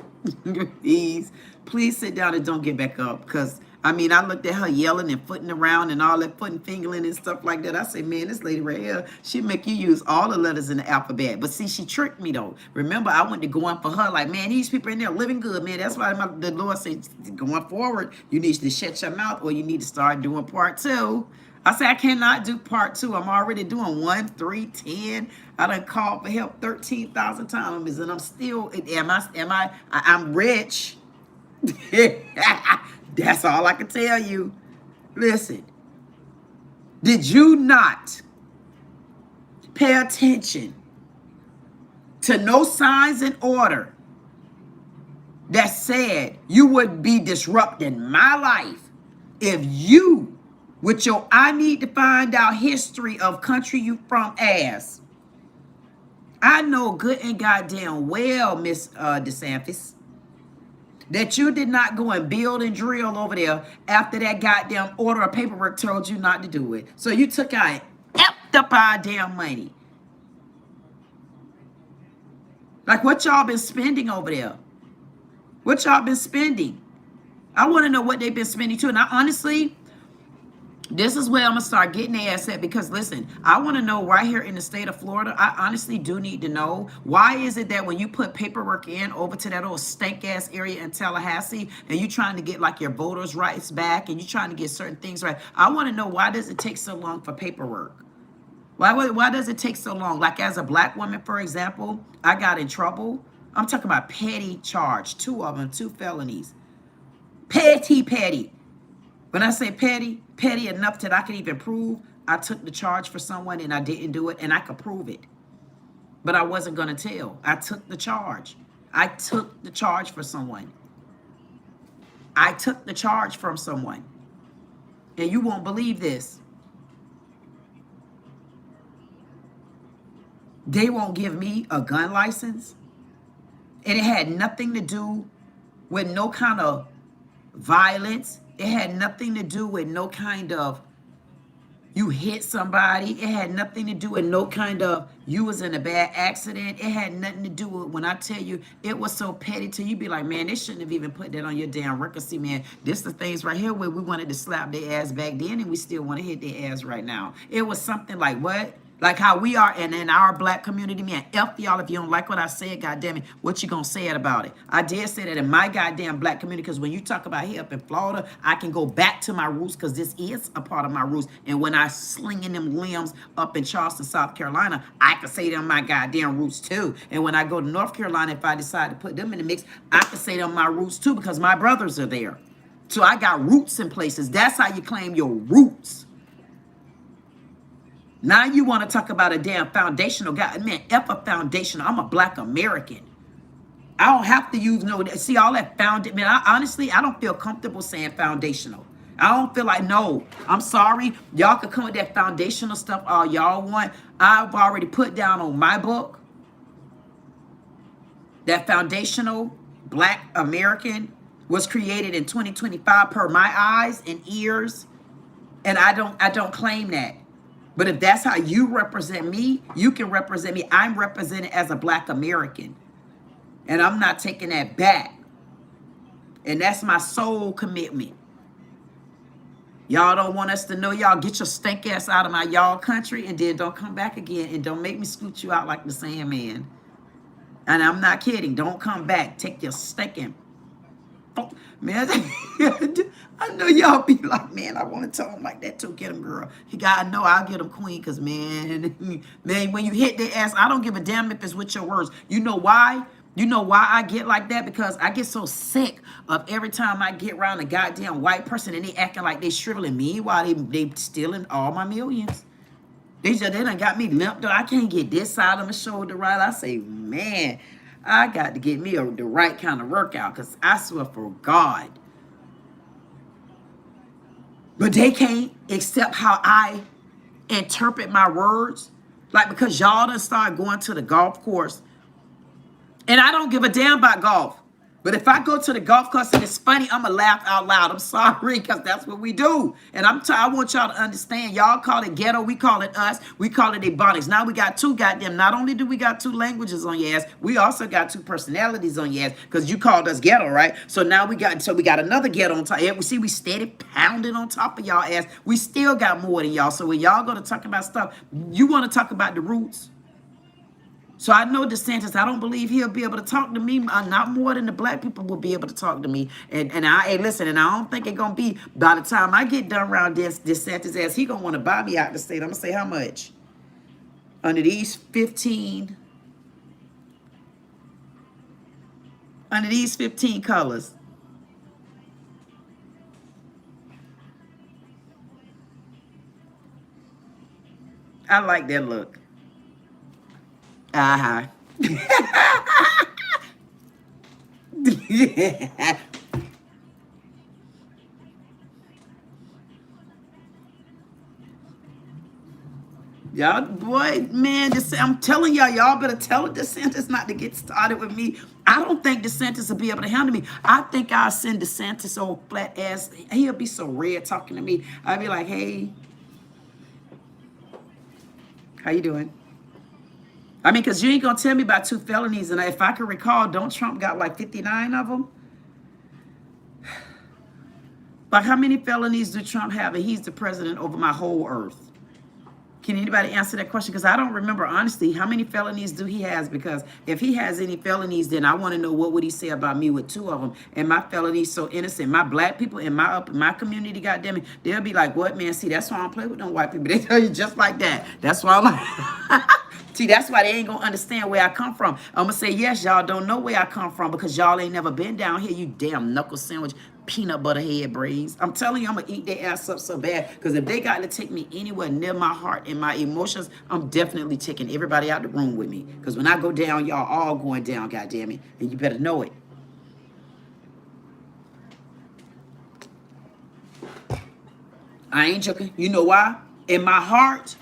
Please sit down and don't get back up, because I mean, I looked at her yelling and footing around and all that footing fingering and stuff like that. I said, man, this lady right here, she make you use all the letters in the alphabet. But see, she tricked me though. Remember, I went to going for her like, man, these people in there living good, man. That's why the Lord said, going forward, you need to shut your mouth or you need to start doing part 2. I said, I cannot do part 2. I'm already doing 1, 3, 10. I done called for help 13,000 times and I'm still, I'm rich. That's all I can tell you. Listen, did you not pay attention to no signs in order that said you would be disrupting my life if you, with your I need to find out history of country you from ass? I know good and goddamn well, Miss DeSantis, that you did not go and build and drill over there after that goddamn order of paperwork told you not to do it. So you took out and effed up our damn money. Like what y'all been spending over there? What y'all been spending? I want to know what they've been spending too. And I honestly, this is where I'm going to start getting their ass at because, listen, I want to know right here in the state of Florida, I honestly do need to know, why is it that when you put paperwork in over to that old stank-ass area in Tallahassee and you trying to get, like, your voters' rights back and you trying to get certain things right, I want to know, why does it take so long for paperwork? Why does it take so long? Like, as a black woman, for example, I got in trouble. I'm talking about petty charge, 2 of them, 2 felonies. Petty. When I say petty enough that I can even prove I took the charge for someone and I didn't do it and I could prove it. But I wasn't going to tell. I took the charge. I took the charge for someone. I took the charge from someone. And you won't believe this. They won't give me a gun license. And it had nothing to do with no kind of violence. It had nothing to do with no kind of you hit somebody. It had nothing to do with no kind of you was in a bad accident. It had nothing to do with, when I tell you, it was so petty till you be like, man, they shouldn't have even put that on your damn record. See, man, this the things right here where we wanted to slap their ass back then and we still want to hit their ass right now. It was something like, what? Like how we are, and in our black community, man, F y'all if you don't like what I said, goddamn it, what you gonna say it about it? I did say that in my goddamn black community, because when you talk about here up in Florida, I can go back to my roots, because this is a part of my roots. And when I slinging them limbs up in Charleston, South Carolina, I can say them my goddamn roots too. And when I go to North Carolina, if I decide to put them in the mix, I can say them my roots too, because my brothers are there. So I got roots in places. That's how you claim your roots. Now you want to talk about a damn foundational guy. Man, F a foundational. I'm a black American. I don't have to use no, see all that founded. Man, honestly, I don't feel comfortable saying foundational. I don't feel like, no, I'm sorry. Y'all can come with that foundational stuff all y'all want. I've already put down on my book that foundational black American was created in 2025 per my eyes and ears. And I don't claim that. But if that's how you represent me, you can represent me. I'm represented as a black American. And I'm not taking that back. And that's my sole commitment. Y'all don't want us to know y'all. Get your stink ass out of my y'all country and then don't come back again. And don't make me scoot you out like the Sandman. And I'm not kidding. Don't come back. Take your stinking... Man, I know y'all be like, man, I want to tell him like that too. Get him, girl. You gotta know I'll get him, queen, because man, when you hit their ass, I don't give a damn if it's with your words. You know why? You know why I get like that? Because I get so sick of every time I get around a goddamn white person and they acting like they shriveling me while they stealing all my millions. They done got me limped. I can't get this side of my shoulder right. I say, man, I got to get me the right kind of workout, because I swear for God. But they can't accept how I interpret my words. Like, because y'all done start going to the golf course. And I don't give a damn about golf. But if I go to the golf course and it's funny, I'm going to laugh out loud. I'm sorry, because that's what we do. And I want y'all to understand. Y'all call it ghetto. We call it us. We call it ebonics. Now we got two goddamn. Not only do we got two languages on your ass, we also got two personalities on your ass, because you called us ghetto, right? So now we got another ghetto on top. Yeah, we see we steady pounding on top of y'all ass. We still got more than y'all. So when y'all go to talk about stuff, you want to talk about the roots. So I know DeSantis, I don't believe he'll be able to talk to me, not more than the black people will be able to talk to me. And hey, listen, and I don't think it's going to be, by the time I get done around DeSantis ass, he going to want to buy me out the state. I'm going to say how much? Under these 15 colors. I like that look. Uh-huh. Yeah. Y'all, boy, man, I'm telling y'all better tell DeSantis not to get started with me. I don't think DeSantis will be able to handle me. I think I'll send DeSantis old flat ass. He'll be so red talking to me. I'll be like, hey, how you doing? I mean, because you ain't going to tell me about 2 felonies. And if I can recall, don't Trump got like 59 of them? Like, how many felonies do Trump have? And he's the president over my whole earth. Can anybody answer that question? Because I don't remember, honestly, how many felonies do he has? Because if he has any felonies, then I want to know what would he say about me with 2 of them. And my felonies so innocent. My black people in my community, goddamn it, they'll be like, what, man? See, that's why I don't play with no white people. They tell you just like that. That's why I'm like... See, that's why they ain't going to understand where I come from. I'm going to say, yes, y'all don't know where I come from because y'all ain't never been down here, you damn knuckle sandwich, peanut butter head brains. I'm telling you, I'm going to eat their ass up so bad because if they got to take me anywhere near my heart and my emotions, I'm definitely taking everybody out the room with me. Because when I go down, y'all all going down, goddamn it. And you better know it. I ain't joking. You know why? In my heart,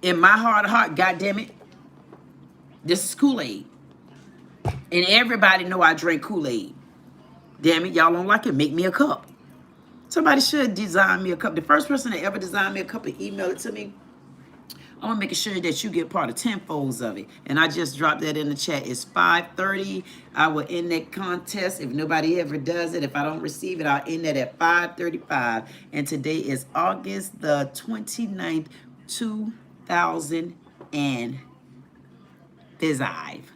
of heart, goddamn it, this is Kool-Aid. And everybody know I drink Kool-Aid. Damn it, y'all don't like it, make me a cup. Somebody should design me a cup. The first person that ever designed me a cup and email it to me, I'm gonna make sure that you get part of 10 folds of it. And I just dropped that in the chat. It's 5:30. I will end that contest. If nobody ever does it, if I don't receive it, I'll end that at 5:35. And today is August the 29th, 2005.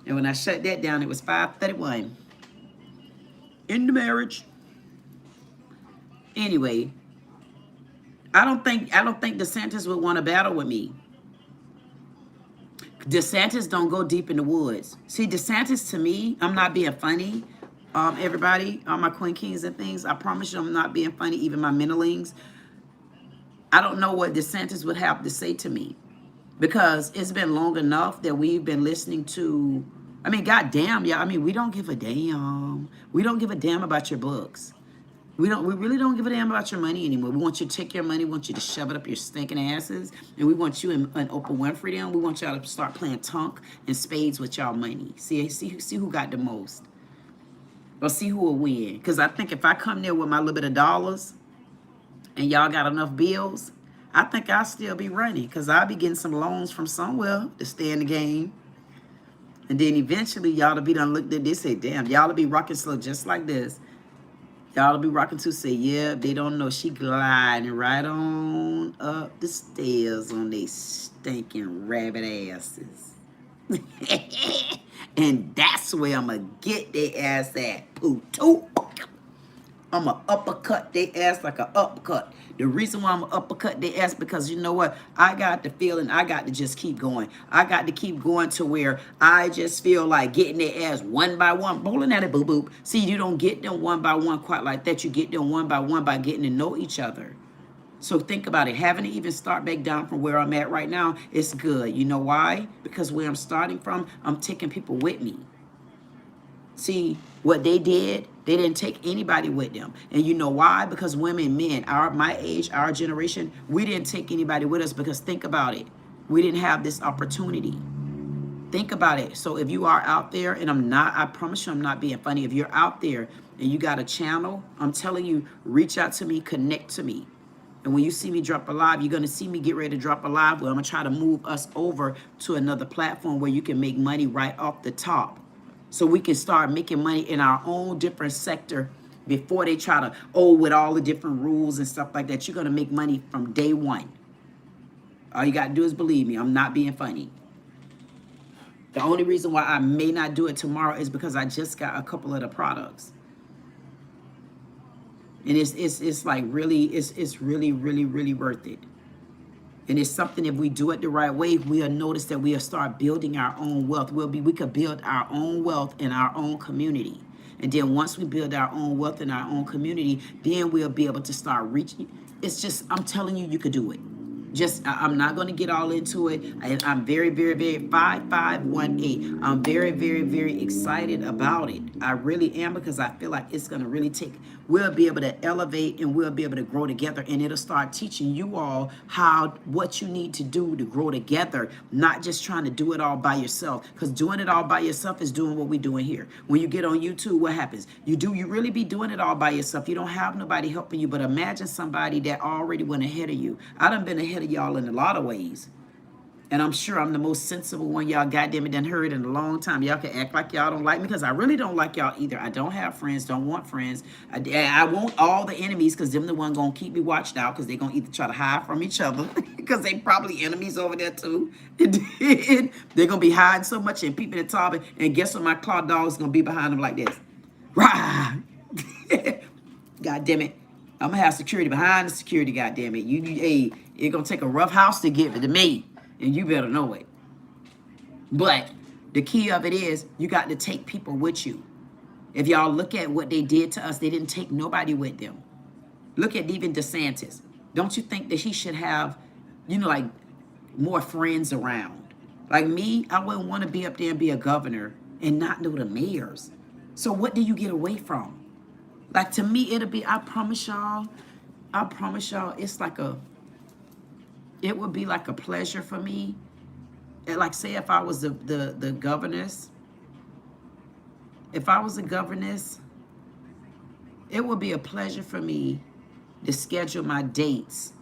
And when I shut that down, it was 5:31. In the marriage. Anyway, I don't think DeSantis would want to battle with me. DeSantis don't go deep in the woods. See, DeSantis to me, I'm not being funny. Everybody, all my Queen Kings and things, I promise you I'm not being funny, even my middlings. I don't know what DeSantis would have to say to me because it's been long enough that we've been listening to, I mean, goddamn, y'all. I mean, we don't give a damn. We don't give a damn about your books. We really don't give a damn about your money anymore. We want you to take your money, we want you to shove it up your stinking asses, and we want you and Oprah Winfrey down. We want y'all to start playing tonk and spades with y'all money. See who got the most. Or see who will win. Because I think if I come there with my little bit of dollars and y'all got enough bills, I think I'll still be running because I'll be getting some loans from somewhere to stay in the game. And then eventually y'all will be done looked at this, say, damn, y'all will be rocking slow just like this. Y'all will be rocking to say, yeah, they don't know she gliding right on up the stairs on they stinking rabbit asses. And that's where I'm going to get their ass at. Poo-too. I'm going to uppercut their ass like an uppercut. The reason why I'm going to uppercut their ass because you know what? I got the feeling I got to just keep going. I got to keep going to where I just feel like getting their ass one by one. Bowling at it, boo-boop. See, you don't get them one by one quite like that. You get them one by getting to know each other. So think about it. Having to even start back down from where I'm at right now, it's good. You know why? Because where I'm starting from, I'm taking people with me. See, what they did, they didn't take anybody with them. And you know why? Because women, men, my age, our generation, we didn't take anybody with us because think about it. We didn't have this opportunity. Think about it. So if you are out there, and I promise you I'm not being funny. If you're out there and you got a channel, I'm telling you, reach out to me, connect to me. And when you see me drop a live, you're going to see me get ready to drop a live where I'm going to try to move us over to another platform where you can make money right off the top. So we can start making money in our own different sector before they try to, with all the different rules and stuff like that. You're going to make money from day one. All you got to do is believe me. I'm not being funny. The only reason why I may not do it tomorrow is because I just got a couple of the products. And it's like really, it's really, really, really worth it. And it's something, if we do it the right way, we'll notice that we'll start building our own wealth. We could build our own wealth in our own community. And then once we build our own wealth in our own community, then we'll be able to start reaching. It's just, I'm telling you, you could do it. Just, I'm not going to get all into it. I'm very, very, very, 5518. I'm very, very, very excited about it. I really am, because I feel like it's going to really we'll be able to elevate and we'll be able to grow together. And it'll start teaching you all what you need to do to grow together, not just trying to do it all by yourself. Because doing it all by yourself is doing what we're doing here. When you get on YouTube, what happens? You really be doing it all by yourself. You don't have nobody helping you. But imagine somebody that already went ahead of you. I done been ahead of y'all in a lot of ways. And I'm sure I'm the most sensible one y'all goddamn it done heard in a long time. Y'all can act like y'all don't like me, because I really don't like y'all either. I don't have friends, don't want friends. I want all the enemies, because them the one gonna keep me watched out, because they gonna either try to hide from each other, because they probably enemies over there too. And then they're gonna be hiding so much and peeping at top, and guess what? My claw dog's gonna be behind them like this. Rah! God damn it. I'm gonna have security behind the security, god damn it. Hey, it's gonna take a rough house to give it to me. And you better know it. But the key of it is, you got to take people with you. If y'all look at what they did to us, they didn't take nobody with them. Look at even DeSantis. Don't you think that he should have, like more friends around? Like me, I wouldn't want to be up there and be a governor and not know the mayors. So what do you get away from? Like, to me, it'll be, I promise y'all, it's like it would be like a pleasure for me. And like, say if I was the governess, it would be a pleasure for me to schedule my dates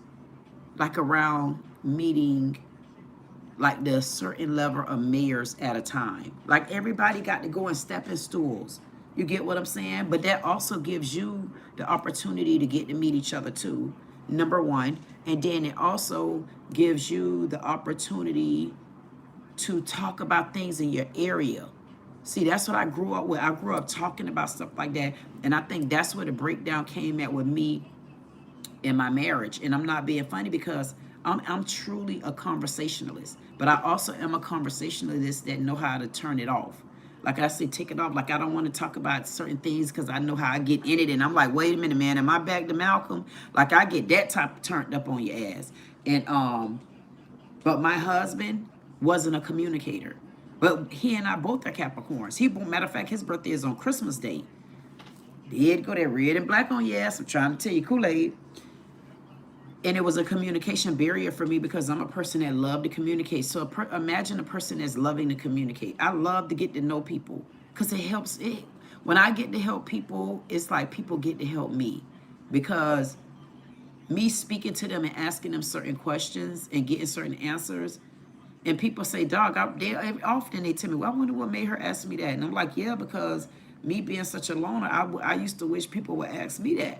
like around meeting like the certain level of mayors at a time. Like, everybody got to go in stepping stools. You get what I'm saying? But that also gives you the opportunity to get to meet each other too. Number one. And then it also gives you the opportunity to talk about things in your area. See, that's what I grew up with. I grew up talking about stuff like that. And I think that's where the breakdown came at with me in my marriage. And I'm not being funny, because I'm truly a conversationalist. But I also am a conversationalist that know how to turn it off. Like I say, take it off. Like, I don't want to talk about certain things because I know how I get in it. And I'm like, wait a minute, man. Am I back to Malcolm? Like, I get that type of turned up on your ass. And, but my husband wasn't a communicator. But he and I both are Capricorns. Matter of fact, his birthday is on Christmas Day. Did go that red and black on your ass. I'm trying to tell you, Kool-Aid. And it was a communication barrier for me, because I'm a person that love to communicate. So imagine a person that's loving to communicate. I love to get to know people, because it helps. When I get to help people, it's like people get to help me, because me speaking to them and asking them certain questions and getting certain answers, and people say, dog, often they tell me, well, I wonder what made her ask me that. And I'm like, yeah, because me being such a loner, I used to wish people would ask me that.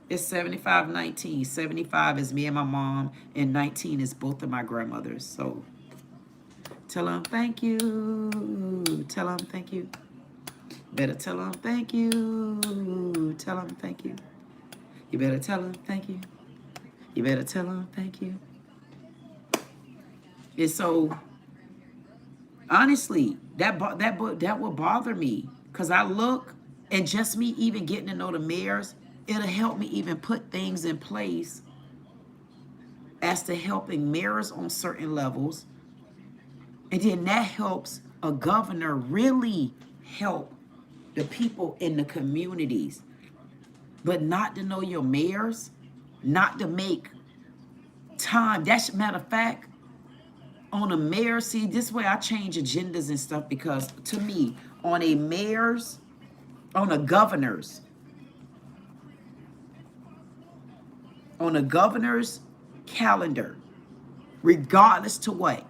It's 75-19. 75 is me and my mom, and 19 is both of my grandmothers. So tell them thank you. Tell them thank you. Better tell them thank you. Tell them thank you. You better tell them thank you. You better tell them thank you. And so, honestly, that will bother me, because I look, and just me even getting to know the mayors, it'll help me even put things in place as to helping mayors on certain levels. And then that helps a governor really help the people in the communities. But not to know your mayors, not to make time. That's matter of fact, on a mayor, see, this way I change agendas and stuff, because to me, on a mayor's, on a governor's calendar, regardless to what,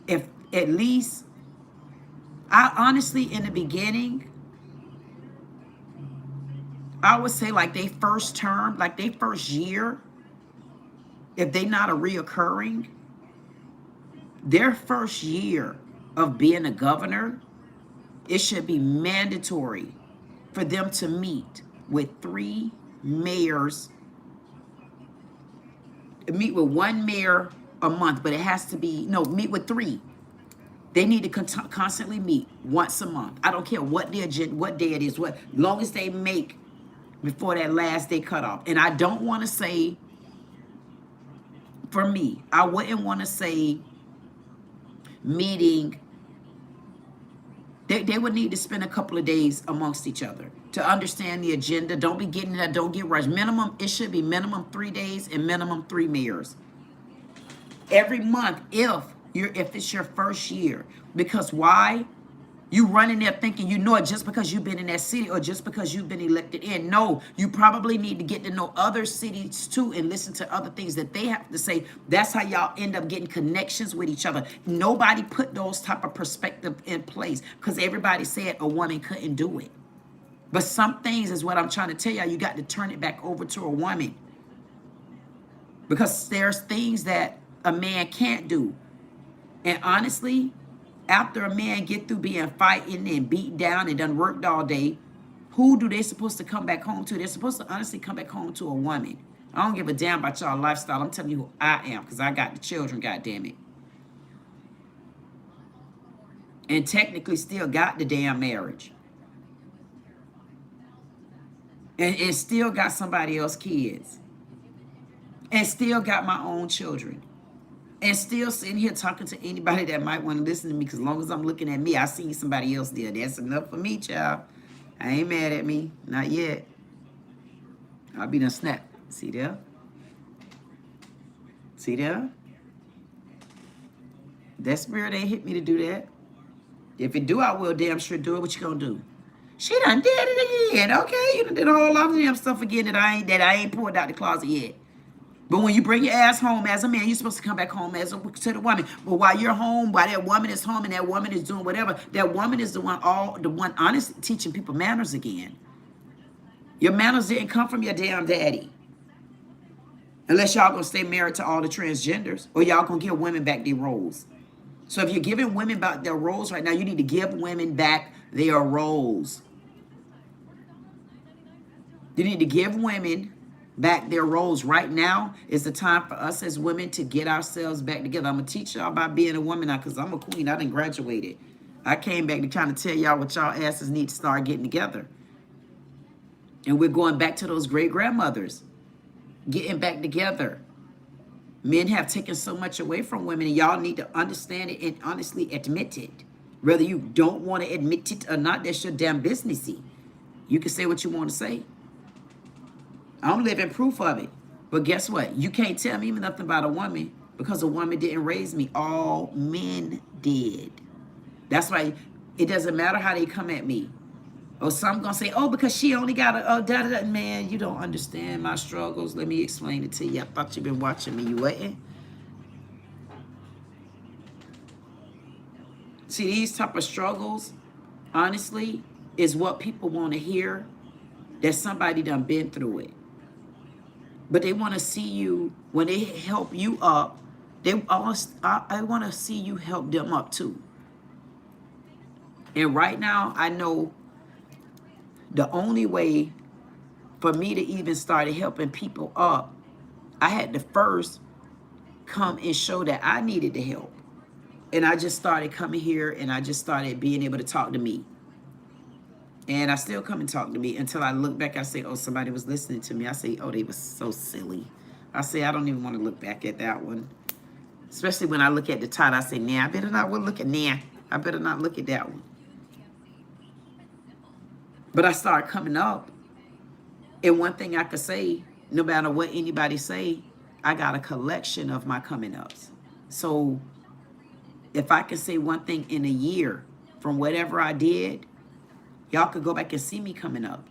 if at least, I honestly, in the beginning, I would say like they first term, like they first year, if they not a reoccurring, their first year of being a governor, it should be mandatory for them to meet with 3 mayors, meet with 1 mayor a month, but it has to be, no, meet with 3. They need to constantly meet once a month. I don't care what the agenda, what day it is, what, long as they make before that last day cutoff. And I don't want to say, for me, I wouldn't want to say meeting. They would need to spend a couple of days amongst each other to understand the agenda. Don't be getting that, don't get rushed. Minimum, it should be minimum 3 days and minimum 3 mayors every month if it's your first year. Because why? You run in there thinking you know it just because you've been in that city or just because you've been elected in. No, you probably need to get to know other cities too and listen to other things that they have to say. That's how y'all end up getting connections with each other. Nobody put those type of perspective in place because everybody said a woman couldn't do it. But some things is what I'm trying to tell y'all. You got to turn it back over to a woman. Because there's things that a man can't do. And honestly, after a man get through being fighting and beat down and done worked all day, who do they supposed to come back home to? They're supposed to honestly come back home to a woman. I don't give a damn about y'all lifestyle. I'm telling you who I am because I got the children, goddammit. And technically still got the damn marriage. And still got somebody else's kids. And still got my own children. And still sitting here talking to anybody that might want to listen to me, because as long as I'm looking at me, I see somebody else there. That's enough for me, child. I ain't mad at me. Not yet. I'll be done snap. See there? See there? That spirit ain't hit me to do that. If it do, I will damn sure do it. What you gonna do? She done did it again. Okay, you done did a whole lot of damn stuff again that I ain't pulled out the closet yet. But when you bring your ass home as a man, you're supposed to come back home as to the woman. But while you're home, while that woman is home and that woman is doing whatever, that woman is the one honestly teaching people manners again. Your manners didn't come from your damn daddy. Unless y'all gonna stay married to all the transgenders, or y'all gonna give women back their roles. So if you're giving women back their roles right now, you need to give women back their roles. You need to give women back their roles. Right now is the time for us as women to get ourselves back together. I'm going to teach y'all about being a woman now because I'm a queen. I done graduated. I came back to kind of tell y'all what y'all asses need to start getting together. And we're going back to those great grandmothers. Getting back together. Men have taken so much away from women, and y'all need to understand it and honestly admit it. Whether you don't want to admit it or not, that's your damn businessy. You can say what you want to say. I'm living proof of it. But guess what? You can't tell me nothing about a woman because a woman didn't raise me. All men did. That's why it doesn't matter how they come at me. Or some gonna say, oh, because she only got a da-da-da. Man, you don't understand my struggles. Let me explain it to you. I thought you've been watching me. You wasn't? See, these type of struggles, honestly, is what people want to hear, that somebody done been through it. But they want to see you, when they help you up, I want to see you help them up too. And right now, I know the only way for me to even start helping people up, I had to first come and show that I needed the help. And I just started coming here and I just started being able to talk to me. And I still come and talk to me until I look back. I say, oh, somebody was listening to me. I say, oh, they were so silly. I say, I don't even want to look back at that one. Especially when I look at the title, I say, nah, I better not look at I better not look at that one. But I started coming up. And one thing I could say no matter what anybody say, I got a collection of my coming ups. So if I can say one thing in a year from whatever I did, y'all could go back and see me coming up.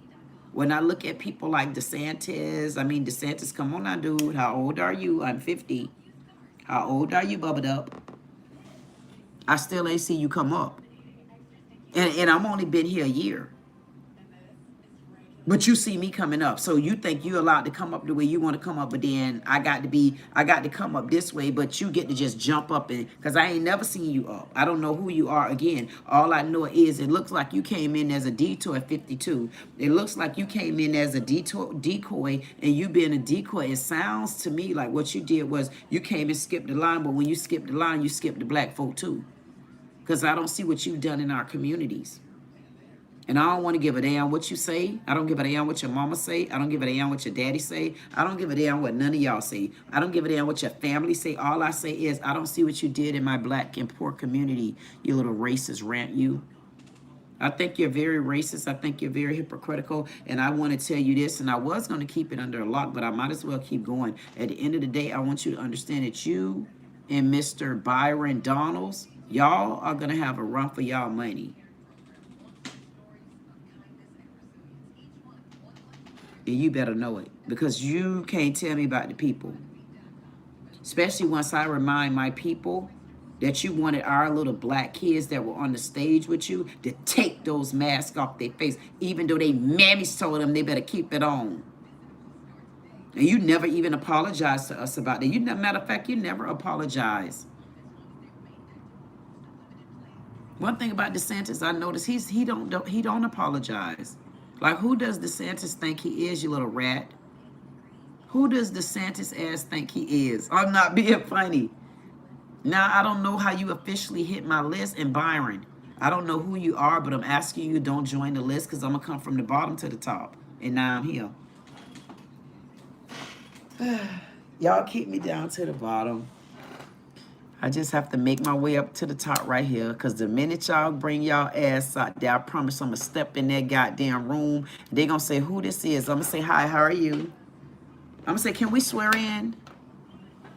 When I look at people like DeSantis, DeSantis, come on now, dude. How old are you? I'm 50. How old are you, Bubba Up? I still ain't see you come up. And I'm only been here a year. But you see me coming up. So you think you're allowed to come up the way you want to come up, but then I got to come up this way, but you get to just jump up and because I ain't never seen you up. I don't know who you are again. All I know is it looks like you came in as a detour at 52. It looks like you came in as a decoy, and you being a decoy. It sounds to me like what you did was you came and skipped the line, but when you skipped the line, you skipped the black folk too. Because I don't see what you've done in our communities. And I don't want to give a damn what you say. I don't give a damn what your mama say. I don't give a damn what your daddy say. I don't give a damn what none of y'all say. I don't give a damn what your family say. All I say is I don't see what you did in my black and poor community, you little racist rant you. I think you're very racist. I think you're very hypocritical. And I want to tell you this, and I was going to keep it under a lock, but I might as well keep going. At the end of the day, I want you to understand that you and Mr. Byron Donalds, y'all are going to have a run for y'all money. And you better know it, because you can't tell me about the people. Especially once I remind my people that you wanted our little black kids that were on the stage with you to take those masks off their face, even though they mammies told them they better keep it on. And you never even apologized to us about that. Matter of fact, you never apologized. One thing about DeSantis, I noticed he don't apologize. Like, who does DeSantis think he is, you little rat? Who does DeSantis ass think he is? I'm not being funny. Now, I don't know how you officially hit my list. And Byron, I don't know who you are, but I'm asking you don't join the list because I'm going to come from the bottom to the top. And now I'm here. Y'all keep me down to the bottom. I just have to make my way up to the top right here, because the minute y'all bring y'all ass out there, I promise I'm going to step in that goddamn room. They going to say who this is. I'm going to say, hi, how are you? I'm going to say, can we swear in?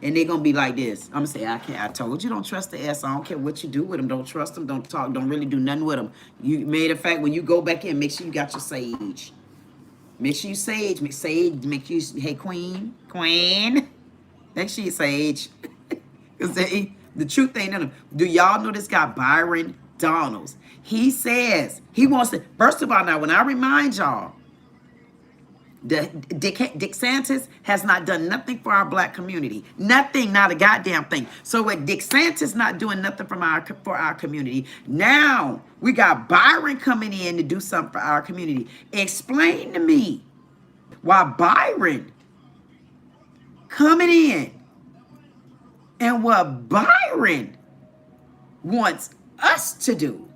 And they're going to be like this. I'm going to say, I can't. I told you don't trust the ass. I don't care what you do with them. Don't trust them. Don't talk. Don't really do nothing with them. You made a fact, when you go back in, make sure you got your sage. Make sure you sage. Make sure you, hey, queen. Make sure you sage. Because the truth ain't in them. Do y'all know this guy, Byron Donalds? He says he wants to, first of all, now, when I remind y'all, DicSantis has not done nothing for our black community. Nothing, not a goddamn thing. So with DicSantis not doing nothing for our community, now we got Byron coming in to do something for our community. Explain to me why Byron coming in and what Byron wants us to do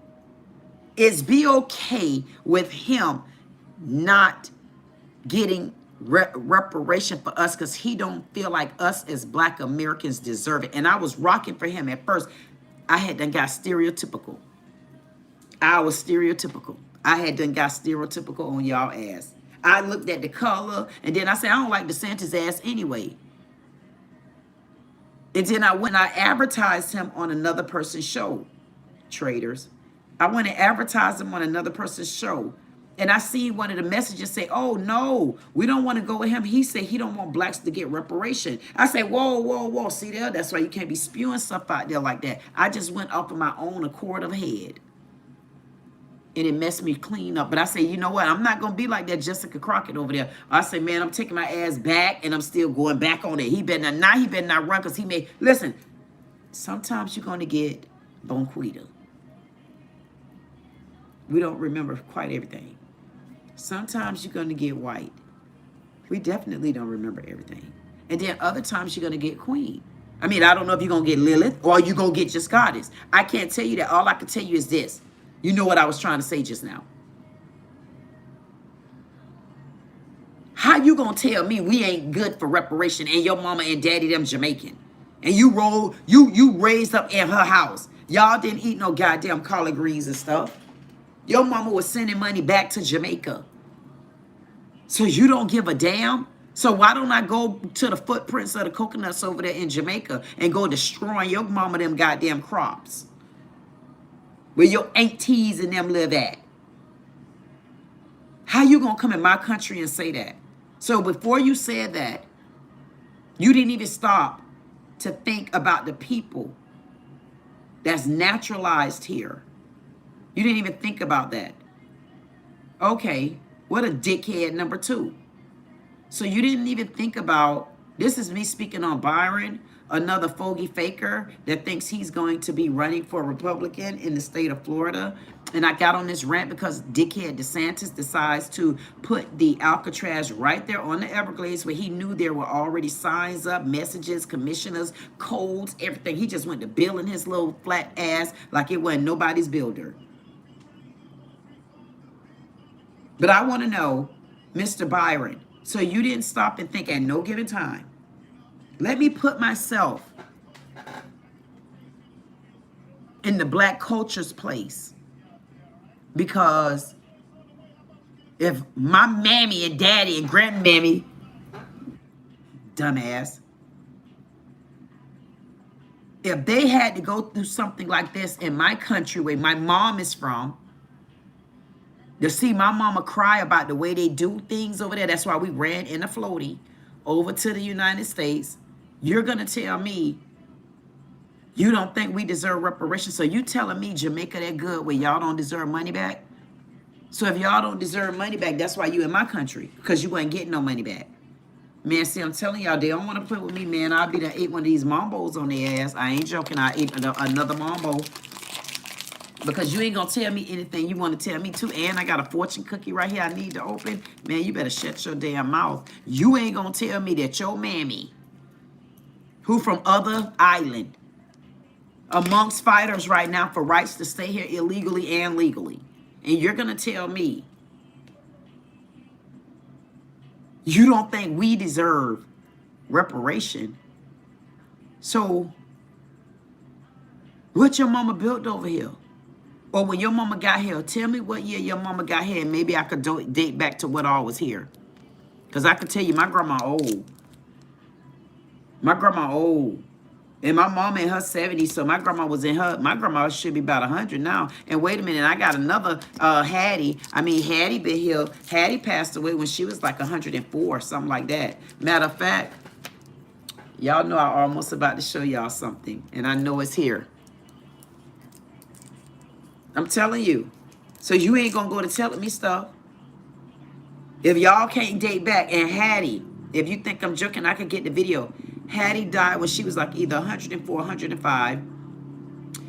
is be okay with him not getting reparation for us, because he don't feel like us as black Americans deserve it. And I was rocking for him at first. I had done got stereotypical. I was stereotypical. I had done got stereotypical on y'all ass. I looked at the color, and then I said, I don't like DeSantis ass anyway. And then I went and I advertised him on another person's show, traders. I went and advertised him on another person's show. And I see one of the messages say, oh, no, we don't want to go with him. He said he don't want blacks to get reparation. I say, whoa. See there? That's why you can't be spewing stuff out there like that. I just went up on my own accord of head. And it messed me clean up. But I say, you know what? I'm not going to be like that Jessica Crockett over there. I say, man, I'm taking my ass back, and I'm still going back on it. He better not run, because he may. Listen, sometimes you're going to get bonquita. We don't remember quite everything. Sometimes you're going to get white. We definitely don't remember everything. And then other times you're going to get queen. I mean, I don't know if you're going to get Lilith or you're going to get just goddess. I can't tell you that. All I can tell you is this. You know what I was trying to say just now. How you going to tell me we ain't good for reparation and your mama and daddy them Jamaican? And you raised up in her house. Y'all didn't eat no goddamn collard greens and stuff. Your mama was sending money back to Jamaica. So you don't give a damn? So why don't I go to the footprints of the coconuts over there in Jamaica and go destroying your mama them goddamn crops? Where your aunties and them live at? How you gonna come in my country and say that? So before you said that, you didn't even stop to think about the people that's naturalized here. You didn't even think about that. Okay, what a dickhead number two. So you didn't even think about, this is me speaking on Byron, another fogey faker that thinks he's going to be running for Republican in the state of Florida. And I got on this rant because dickhead DicSantis decides to put the ALcatraz right there on the Everglades where he knew there were already signs up, messages, commissioners, codes, everything. He just went to building his little flat ass like it wasn't nobody's builder. But I want to know, Mr. Byron, so you didn't stop and think at no given time, let me put myself in the black culture's place. Because if my mammy and daddy and grandmammy, dumbass, if they had to go through something like this in my country where my mom is from, to see my mama cry about the way they do things over there, that's why we ran in a floaty over to the United States. You're going to tell me you don't think we deserve reparations? So you telling me Jamaica that good where y'all don't deserve money back? So if y'all don't deserve money back, that's why you in my country, because you ain't getting no money back. Man, see, I'm telling y'all, they don't want to play with me, man. I'll be done ate one of these mambos on their ass. I ain't joking. I ate another mambo. Because you ain't going to tell me anything you want to tell me too. And I got a fortune cookie right here I need to open. Man, you better shut your damn mouth. You ain't going to tell me that your mammy, who from other island, amongst fighters right now for rights to stay here illegally and legally, and you're going to tell me you don't think we deserve reparation. So what your mama built over here? Or when your mama got here, tell me what year your mama got here, and maybe I could date back to what all was here. Because I could tell you my grandma old. My grandma old. And my mom in her 70s, so my grandma was in her, my grandma should be about 100 now. And wait a minute, I got another Hattie. I mean, Hattie been here. Hattie passed away when she was like 104 or something like that. Matter of fact, y'all know I'm almost about to show y'all something. And I know it's here. I'm telling you. So you ain't going to go to telling me stuff. If y'all can't date back, and Hattie, if you think I'm joking, I could get the video. Hattie died when she was like either 104, 105.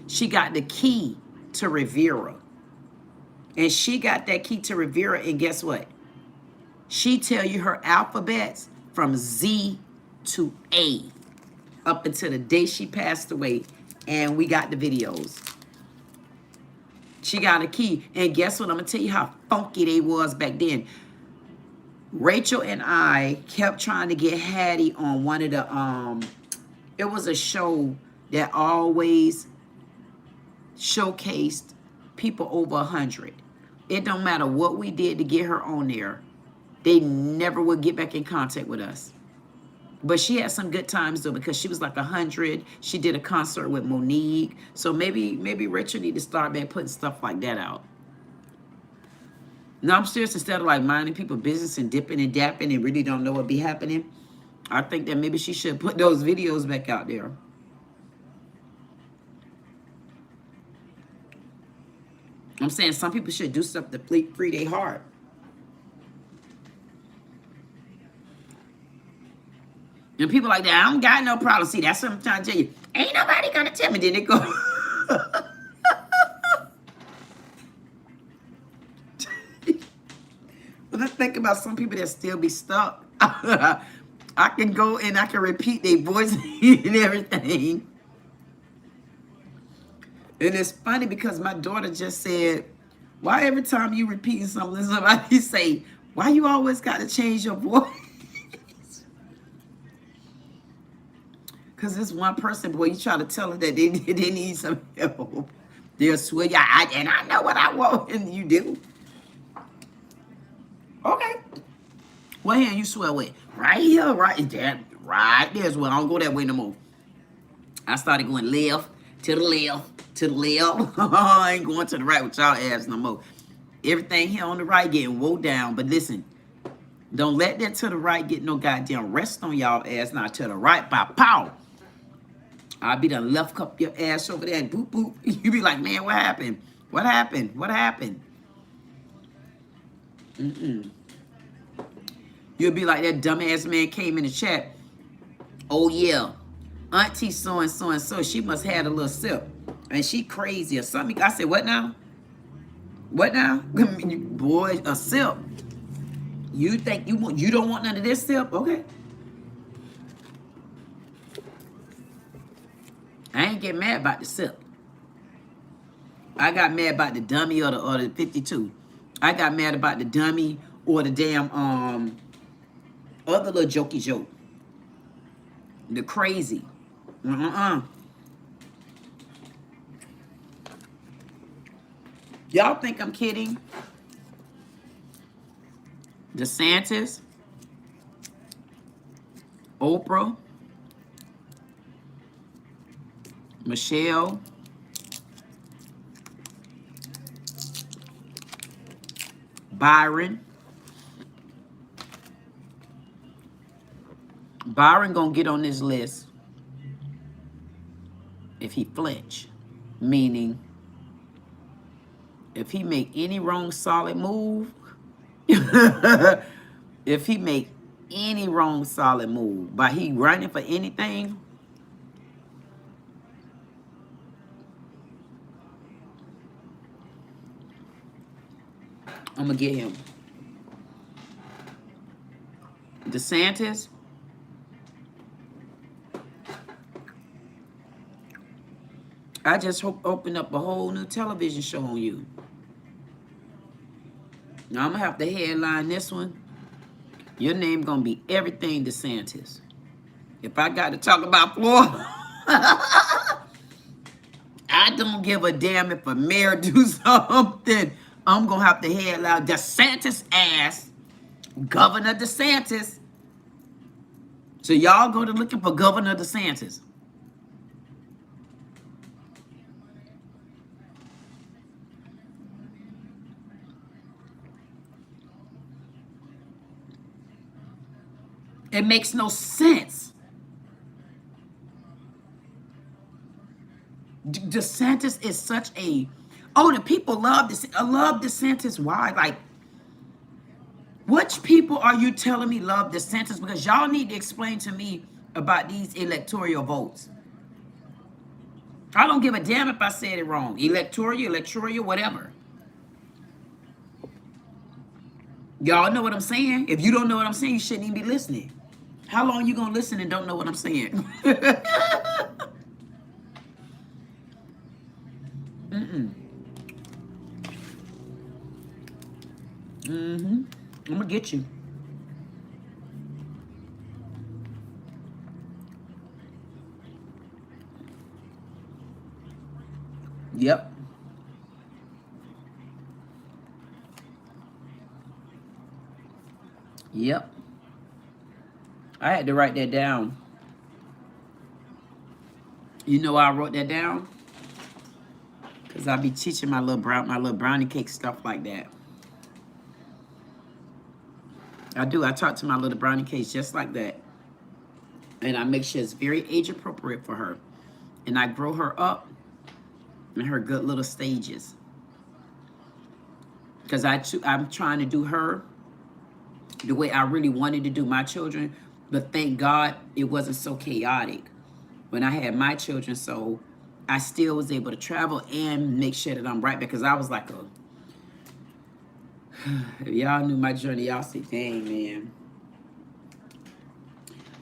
She got the key to Rivera. And she got that key to Rivera, and guess what? She tell you her alphabets from Z to A up until the day she passed away. And we got the videos. She got a key. And guess what? I'm going to tell you how funky they was back then. Rachel and I kept trying to get Hattie on one of the, it was a show that always showcased people over 100. It don't matter what we did to get her on there. They never would get back in contact with us. But she had some good times though, because she was like 100. She did a concert with Monique. So maybe Rachel need to start back putting stuff like that out. No, I'm serious. Instead of like minding people's business and dipping and dapping and really don't know what be happening, I think that maybe she should put those videos back out there. I'm saying some people should do stuff to free their heart. And people like that, I don't got no problem. See, that's what I'm trying to tell you. Ain't nobody gonna tell me. Then it go. But I think about some people that still be stuck. I can go and I can repeat their voice and everything. And it's funny because my daughter just said, why every time you repeating something, somebody say, why you always got to change your voice? Because this one person, boy, you try to tell her that they need some help. They'll swear, and I know what I want, and you do. Okay. What hand you swear with? Right here, right there. Right there's where I don't go that way no more. I started going left, to the left, to the left. I ain't going to the right with y'all ass no more. Everything here on the right getting woe down. But listen, don't let that to the right get no goddamn rest on y'all ass. Now to the right by pow. I'll be done left cup your ass over there and boop boop. You be like, man, what happened? What happened? What happened? You'll be like that dumbass man came in the chat. Oh yeah, auntie so and so and so, she must have a little sip, and she crazy or something. I said, what now? What now? Boy, a sip. You think you don't want none of this sip? Okay. I ain't get mad about the sip. I got mad about the dummy or the 52. I got mad about the dummy or the damn other little jokey joke. The crazy. Y'all think I'm kidding? DeSantis, Oprah, Michelle, Byron. Byron gonna get on this list if he flinch, meaning if he make any wrong solid move, if he make any wrong solid move, by he running for anything, I'm gonna get him. DeSantis, I just hope open up a whole new television show on you. Now I'm gonna have to headline this one. Your name gonna be everything DeSantis. If I got to talk about Florida, I don't give a damn if a mayor do something. I'm gonna have to headline DeSantis ass, Governor DeSantis. So y'all go to looking for Governor DeSantis. It makes no sense. DeSantis is such a... Oh, the people love this. I love DeSantis. Why? Like, which people are you telling me love DeSantis? Because y'all need to explain to me about these electoral votes. I don't give a damn if I said it wrong. Electoral, whatever. Y'all know what I'm saying? If you don't know what I'm saying, you shouldn't even be listening. How long you gonna listen and don't know what I'm saying? I'm gonna get you. Yep. Yep. I had to write that down. You know why I wrote that down? Because I be teaching my little brownie cake stuff like that. I do. I talk to my little brownie cakes just like that. And I make sure it's very age appropriate for her. And I grow her up in her good little stages. Because I'm trying to do her the way I really wanted to do my children. But thank God it wasn't so chaotic when I had my children. So I still was able to travel and make sure that I'm right. Because I was like if y'all knew my journey, y'all say, dang, man.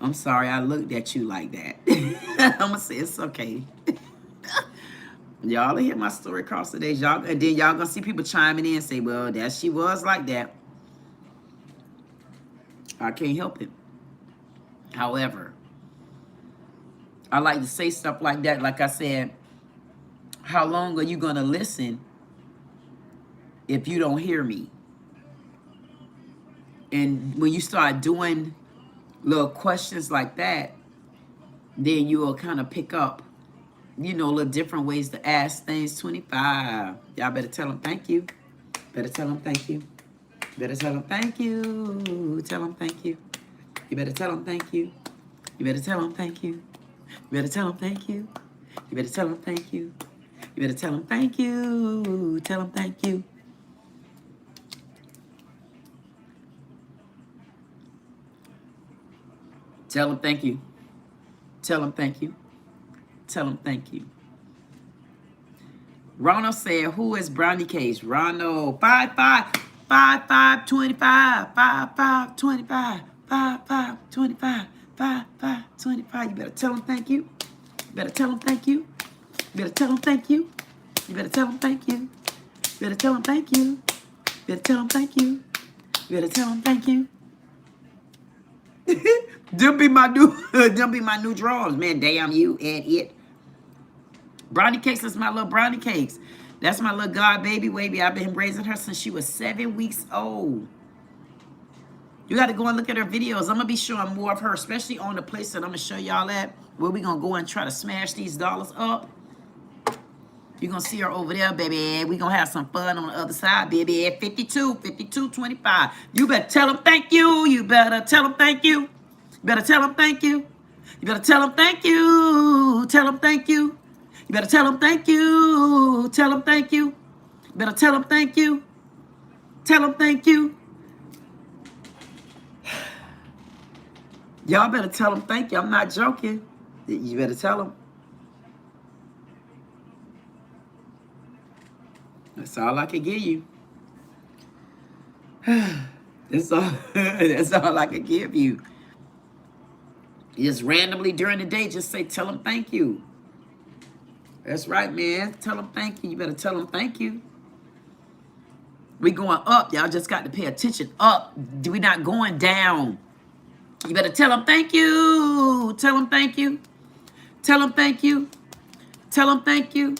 I'm sorry I looked at you like that. I'm going to say it's okay. Y'all hear my story across the days. And then y'all going to see people chiming in and say, well, that she was like that. I can't help it. However, I like to say stuff like that. Like I said, how long are you going to listen if you don't hear me? And when you start doing little questions like that, then you will kind of pick up, you know, little different ways to ask things. 25. Y'all better tell them thank you. Better tell them thank you. Better tell them thank you. Tell them thank you. You better tell them thank you. You better tell them thank you. You better tell them thank you. You better tell them thank you. You better tell them thank you. Tell them thank you. Tell them thank you. Tell them thank you. Tell them thank you. Ronald said, who is Brownie Case? Ronald, 5-5, 25, 5-5, 25, 5-5, 25, 5-5, 25. You better tell them thank you. You better tell them thank you. You better tell them thank you. You better tell them thank you. You better tell them thank you. You better tell them thank you. You better tell them thank you. Them be my new drawers, man. Damn you and it. Brownie Cakes is my little Brownie Cakes. That's my little God baby. I've been raising her since she was 7 weeks old. You got to go and look at her videos. I'm going to be showing more of her, especially on the place that I'm going to show y'all at, where we're going to go and try to smash these dollars up. You're going to see her over there, baby. We're going to have some fun on the other side, baby. 52, 25. You better tell them thank you. You better tell them thank you. You better tell them thank you. You better tell them thank you. Tell them thank you. You better tell them thank you. Tell them thank you. You better tell them thank you. Tell them thank you. Y'all better tell them thank you. I'm not joking. You better tell them. That's all I can give you. That's all I can give you. Just randomly during the day, just say, tell them thank you. That's right, man. Tell them thank you. You better tell them thank you. We going up. Y'all just got to pay attention. Up. We not going down. You better tell them thank you. Tell them thank you. Tell them thank you. Tell them thank you.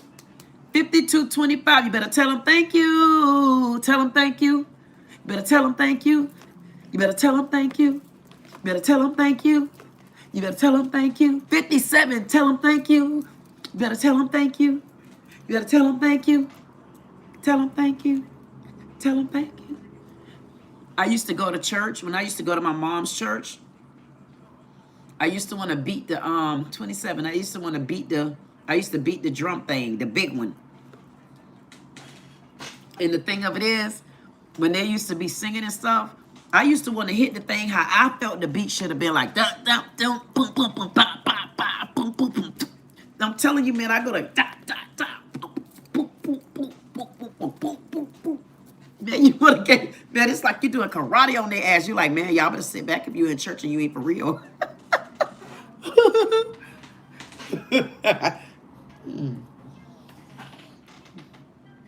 52.25. You better tell them thank you. Tell them thank you. You better tell them thank you. You better tell them thank you. You better tell them thank you. You better tell them thank you. 57. Tell them thank you. You better tell them thank you. You better tell them thank you. Tell them thank you. Tell them thank you. I used to go to church. When I used to go to my mom's church, I used to want to beat the 27. I used to beat the drum thing, the big one. And the thing of it is, when they used to be singing and stuff, I used to want to hit the thing how I felt the beat should have been like dum dum dum boom boom boom ba ba ba boom boom boom. I'm telling you, man, I go like da da da boom boom boom boom boom boom boom boom boom. Man, you wanna get, man, it's like you doing karate on their ass. You like, man, y'all better sit back if you in church and you ain't for real.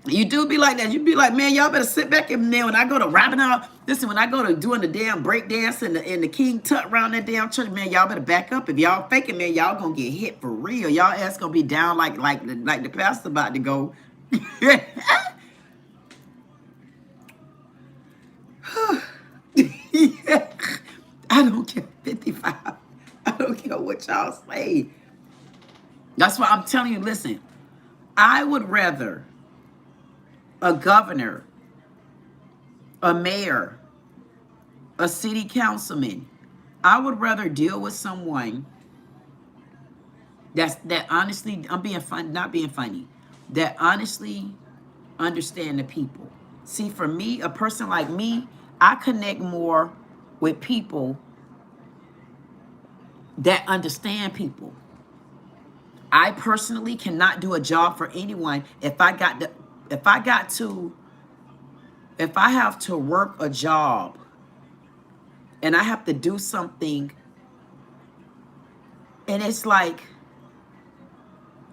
You do be like that. You be like, man, y'all better sit back. And then when I go to rapping out, listen, when I go to doing the damn break dance and the King Tut around that damn church, man, y'all better back up. If y'all faking, man, y'all gonna get hit for real. Y'all ass gonna be down like the pastor about to go. Yeah. I don't care. 55. I don't care what y'all say. That's why I'm telling you, listen, I would rather a governor, a mayor, a city councilman, I would rather deal with someone that honestly, I'm being fun, not being funny, that honestly understand the people. See, for me, a person like me, I connect more with people that understand people. I personally cannot do a job for anyone if I have to work a job and I have to do something and it's like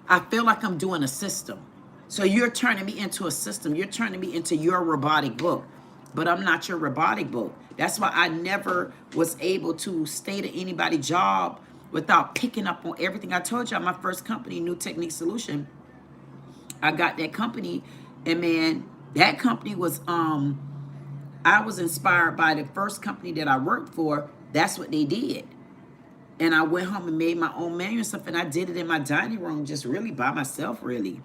I feel like I'm doing a system. So you're turning me into a system. You're turning me into your robotic book. But I'm not your robotic book. That's why I never was able to stay to anybody's job without picking up on everything. I told y'all my first company, New Technique Solution, I got that company, and man, that company was I was inspired by the first company that I worked for. That's what they did. And I went home and made my own menu and stuff. And I did it in my dining room, just really by myself, really.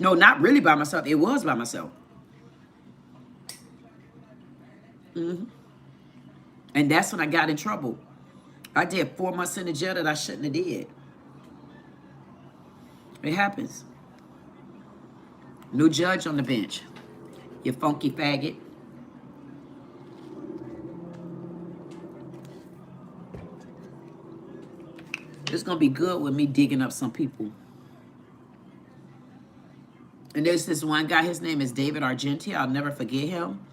No, not really by myself. It was by myself. And that's when I got in trouble. I did 4 months in the jail that I shouldn't have did. It happens. New judge on the bench. You funky faggot. It's going to be good with me digging up some people. And there's this one guy, his name is David Argenti. I'll never forget him.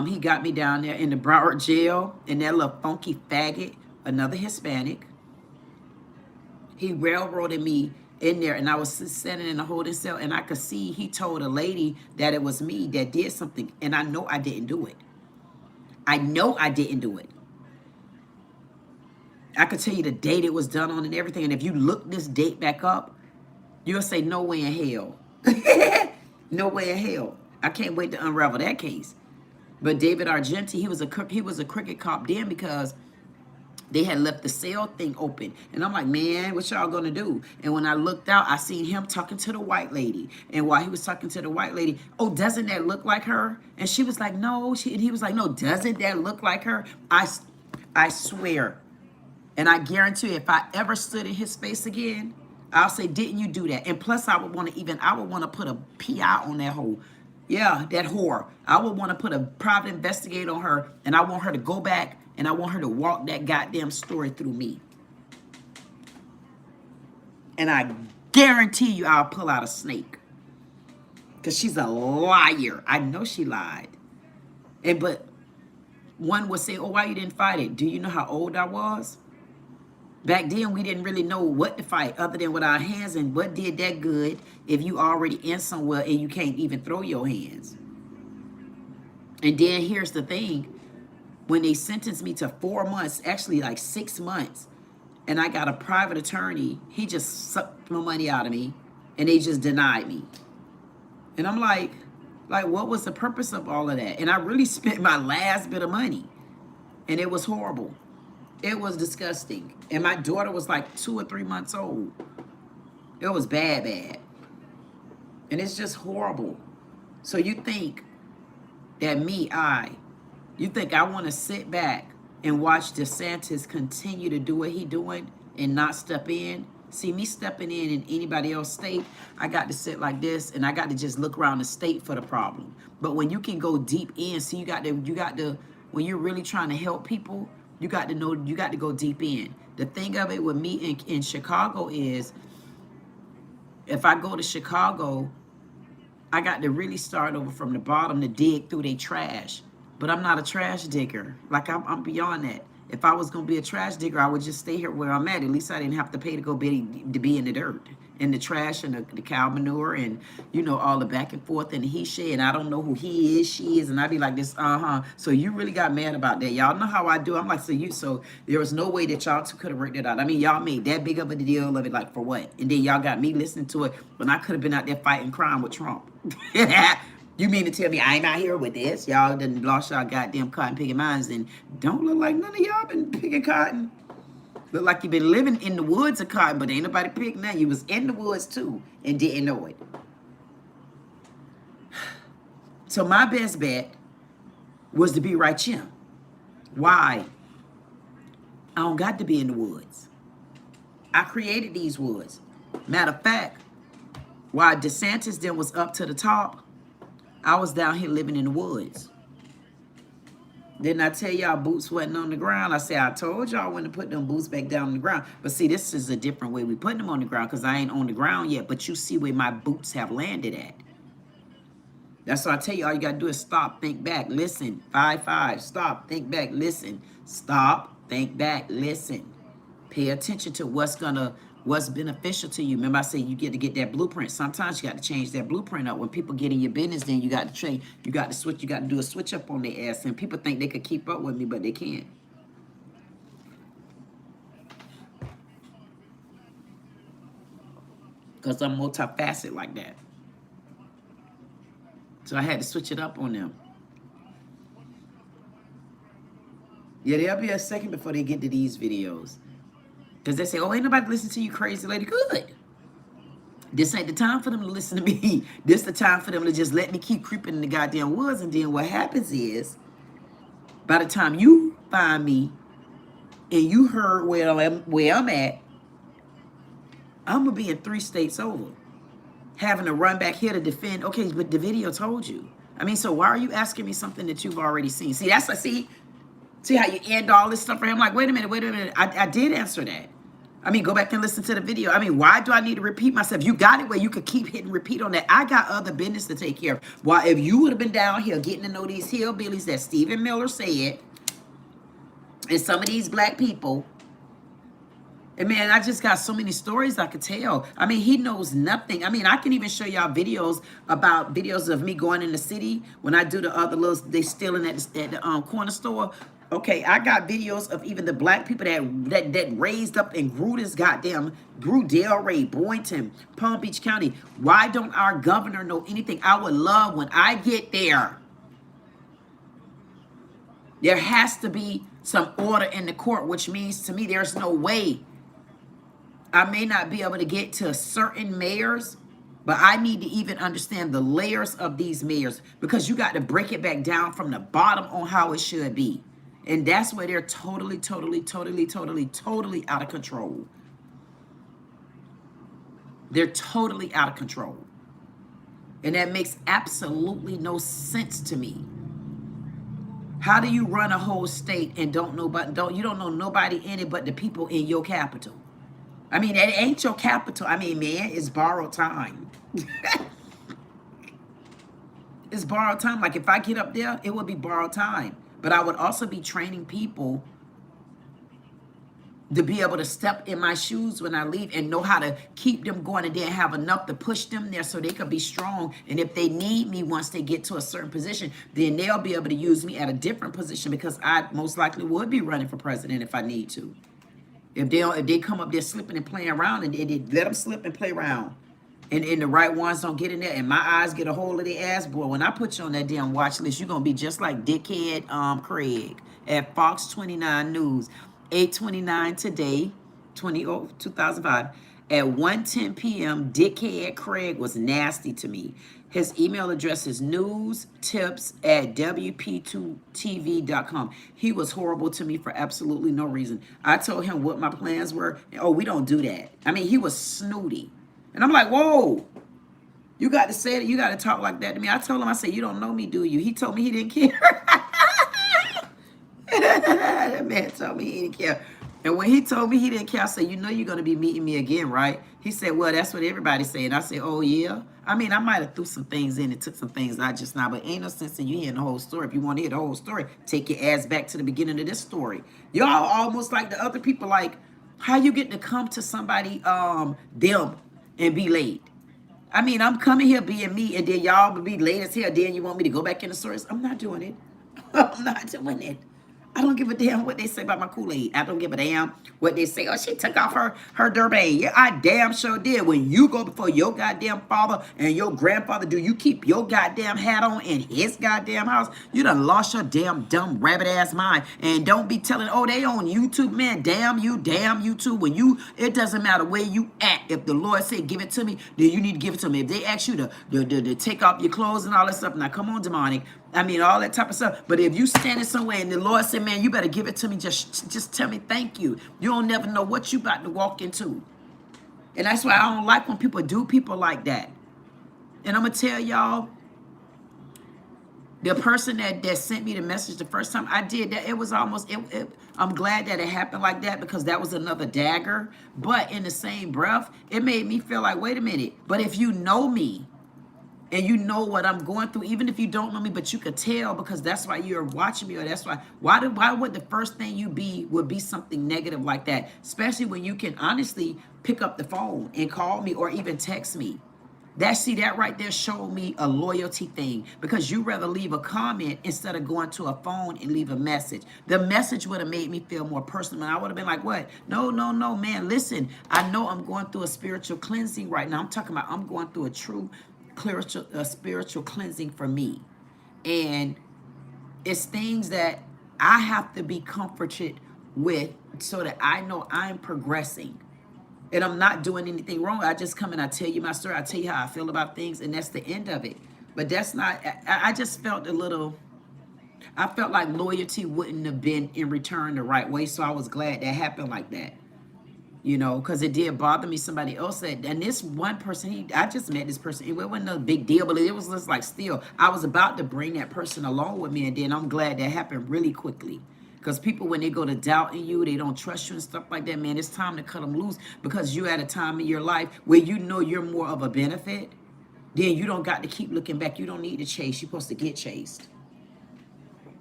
He got me down there in the Broward jail, and that little funky faggot, another Hispanic, he railroaded me in there, and I was sitting in a holding cell, and I could see he told a lady that it was me that did something, and I know I didn't do it. I know I didn't do it. I could tell you the date it was done on and everything, and if you look this date back up, you'll say, no way in hell. No way in hell. I can't wait to unravel that case. But David Argenti, he was a crooked cop then because they had left the cell thing open. And I'm like, man, what y'all gonna do? And when I looked out, I seen him talking to the white lady. And while he was talking to the white lady, oh, doesn't that look like her? And she was like, no. And he was like, no, doesn't that look like her? I swear. And I guarantee you, if I ever stood in his face again, I'll say, didn't you do that? And plus, I would want to put a PI on that whole. Yeah, that whore. I would want to put a private investigator on her, and I want her to go back, and I want her to walk that goddamn story through me. And I guarantee you I'll pull out a snake. Because she's a liar. I know she lied. But one would say, oh, why you didn't fight it? Do you know how old I was? Back then, we didn't really know what to fight other than with our hands, and what did that good if you already in somewhere and you can't even throw your hands. And then here's the thing. When they sentenced me to 4 months, actually like 6 months, and I got a private attorney, he just sucked my money out of me, and they just denied me. And I'm like, what was the purpose of all of that? And I really spent my last bit of money, and it was horrible. It was disgusting. And my daughter was like 2 or 3 months old. It was bad. And it's just horrible. So you think that you think I want to sit back and watch DicSantis continue to do what he doing and not step in? See, me stepping in anybody else's state, I got to sit like this, and I got to just look around the state for the problem. But when you can go deep in, see, you got to, when you're really trying to help people, you got to know, you got to go deep in. The thing of it with me in Chicago is, if I go to Chicago, I got to really start over from the bottom to dig through their trash. But I'm not a trash digger. Like, I'm beyond that. If I was going to be a trash digger, I would just stay here where I'm at. At least I didn't have to pay to go be in the dirt and the trash and the cow manure and, you know, all the back and forth and the he, she, and I don't know who he is, she is. And I'd be like this, So you really got mad about that. Y'all know how I do. I'm like, so there was no way that y'all two could have worked it out. I mean, y'all made that big of a deal of it, like, for what? And then y'all got me listening to it when I could have been out there fighting crime with Trump. You mean to tell me I'm out here with this? Y'all done lost y'all goddamn cotton picking minds and don't look like none of y'all been picking cotton. Look like you've been living in the woods of cotton, but ain't nobody picking that. You was in the woods too and didn't know it. So my best bet was to be right here. Why? I don't got to be in the woods. I created these woods. Matter of fact, while DicSantis then was up to the top, I was down here living in the woods. Didn't I tell y'all boots wasn't on the ground? I said, I told y'all when to put them boots back down on the ground. But see, this is a different way we putting them on the ground because I ain't on the ground yet. But you see where my boots have landed at. That's what I tell you. All you got to do is stop, think back, listen. 5-5. Stop, think back, listen. Stop, think back, listen. Pay attention to what's beneficial to you. Remember I said you get to get that blueprint. Sometimes you got to change that blueprint up. When people get in your business, then you got to change. You got to switch. You got to do a switch up on their ass. And people think they could keep up with me, but they can't. Because I'm multifaceted like that. So I had to switch it up on them. Yeah, there'll be a second before they get to these videos. Because they say, oh, ain't nobody listen to you, crazy lady. Good. This ain't the time for them to listen to me. This the time for them to just let me keep creeping in the goddamn woods. And then what happens is, by the time you find me and you heard where I'm at, I'm going to be in 3 states over. Having to run back here to defend. Okay, but the video told you. I mean, so why are you asking me something that you've already seen? See, that's see how you end all this stuff for him? Like, wait a minute. I did answer that. I mean, go back and listen to the video. I mean, why do I need to repeat myself? You got it where you could keep hitting repeat on that. I got other business to take care of. Why, if you would have been down here getting to know these hillbillies that Stephen Miller said, and some of these black people, and man, I just got so many stories I could tell. I mean, he knows nothing. I mean, I can even show y'all videos of me going in the city when I do the other little, they stealing at the corner store. Okay, I got videos of even the black people that raised up and grew Delray, Boynton, Palm Beach County. Why don't our governor know anything? I would love when I get there. There has to be some order in the court, which means to me there's no way. I may not be able to get to certain mayors, but I need to even understand the layers of these mayors, because you got to break it back down from the bottom on how it should be. And that's where they're totally out of control. They're totally out of control. And that makes absolutely no sense to me. How do you run a whole state and you don't know nobody in it but the people in your capital? I mean, it ain't your capital. I mean, man, it's borrowed time. It's borrowed time. Like if I get up there, it would be borrowed time. But I would also be training people to be able to step in my shoes when I leave and know how to keep them going, and then have enough to push them there so they could be strong. And if they need me once they get to a certain position, then they'll be able to use me at a different position, because I most likely would be running for president if I need to. If they come up there slipping and playing around, and they let them slip and play around, and the right ones don't get in there, and my eyes get a hold of their ass, boy, when I put you on that damn watch list, you're going to be just like dickhead Craig at Fox 29 News. 8:29 today, 2005, at 1:10 p.m., dickhead Craig was nasty to me. His email address is newstips@wp2tv.com. He was horrible to me for absolutely no reason. I told him what my plans were. Oh, we don't do that. I mean, he was snooty. And I'm like, whoa, you got to say it. You got to talk like that to me. I told him, I said, you don't know me, do you? He told me he didn't care. That man told me he didn't care. And when he told me he didn't care, I said, you know you're going to be meeting me again, right? He said, well, that's what everybody's saying. I said, oh, yeah? I mean, I might have threw some things in and took some things out just now, but ain't no sense in you hearing the whole story. If you want to hear the whole story, take your ass back to the beginning of this story. Y'all almost like the other people, like, how you getting to come to somebody, them, and be late? I mean, I'm coming here being me, and then y'all will be late as hell. Then you want me to go back in the stories? I'm not doing it. I'm not doing it. I don't give a damn what they say about my Kool-Aid. I don't give a damn what they say. Oh, she took off her derby. Yeah, I damn sure did. When you go before your goddamn father and your grandfather, do you keep your goddamn hat on in his goddamn house? You done lost your damn dumb rabbit ass mind. And don't be telling, oh, they on YouTube, man. Damn YouTube. When it doesn't matter where you at. If the Lord said give it to me, then you need to give it to me. If they ask you to take off your clothes and all that stuff, now come on, demonic. I mean, all that type of stuff. But if you standing somewhere and the Lord said, man, you better give it to me, just tell me thank you. You don't never know what you about to walk into. And that's why I don't like when people do people like that. And I'm going to tell y'all, the person that sent me the message the first time I did that, it was almost, I'm glad that it happened like that, because that was another dagger. But in the same breath, it made me feel like, wait a minute. But if you know me, and you know what I'm going through, even if you don't know me, but you could tell, because that's why you're watching me, or that's why would the first thing you would be something negative like that, especially when you can honestly pick up the phone and call me or even text me. That right there showed me a loyalty thing, because you rather leave a comment instead of going to a phone and leave a message. The message would have made me feel more personal, and I would have been like, what? No, man, listen, I know I'm going through a spiritual cleansing right now. I'm talking about I'm going through a true spiritual cleansing for me, and it's things that I have to be comforted with so that I know I'm progressing. And I'm not doing anything wrong. I just come and I tell you my story. I tell you how I feel about things, and that's the end of it. But that's not, I just felt a little, I felt like loyalty wouldn't have been in return the right way. So I was glad that happened like that. You know, because it did bother me. Somebody else said, and this one person, I just met this person. It wasn't a big deal, but it was just like still, I was about to bring that person along with me. And then I'm glad that happened really quickly. Because people, when they go to doubt in you, they don't trust you and stuff like that, man, it's time to cut them loose. Because you're at a time in your life where you know you're more of a benefit. Then you don't got to keep looking back. You don't need to chase. You're supposed to get chased.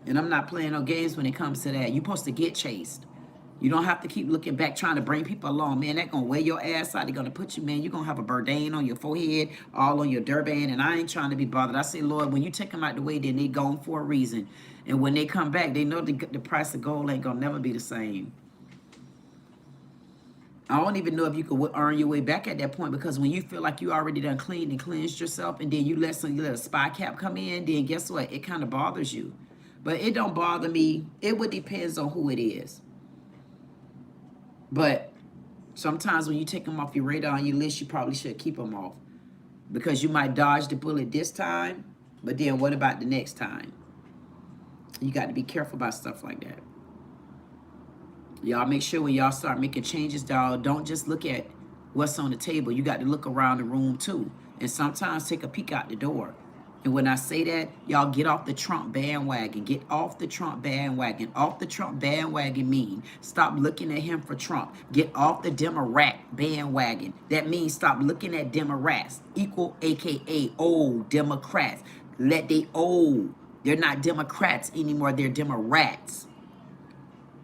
And I'm not playing no games when it comes to that. You're supposed to get chased. You don't have to keep looking back trying to bring people along. Man, that going to wear your ass out. They're going to put you, man, you're going to have a burden on your forehead, all on your Durban, and I ain't trying to be bothered. I say, Lord, when you take them out the way, then they gone for a reason. And when they come back, they know the price of gold ain't going to never be the same. I don't even know if you could earn your way back at that point, because when you feel like you already done cleaned and cleansed yourself, and then you let a spy cap come in, then guess what? It kind of bothers you. But it don't bother me. It would depends on who it is. But sometimes when you take them off your radar on your list, you probably should keep them off. Because you might dodge the bullet this time, but then what about the next time? You got to be careful about stuff like that. Y'all make sure when y'all start making changes, dog, don't just look at what's on the table. You got to look around the room too. And sometimes take a peek out the door. And when I say that, y'all get off the Trump bandwagon. Get off the Trump bandwagon. Off the Trump bandwagon mean stop looking at him for Trump. Get off the Democrat bandwagon. That means stop looking at Democrats. Equal, AKA, old Democrats. Let they old. They're not Democrats anymore. They're Democrats.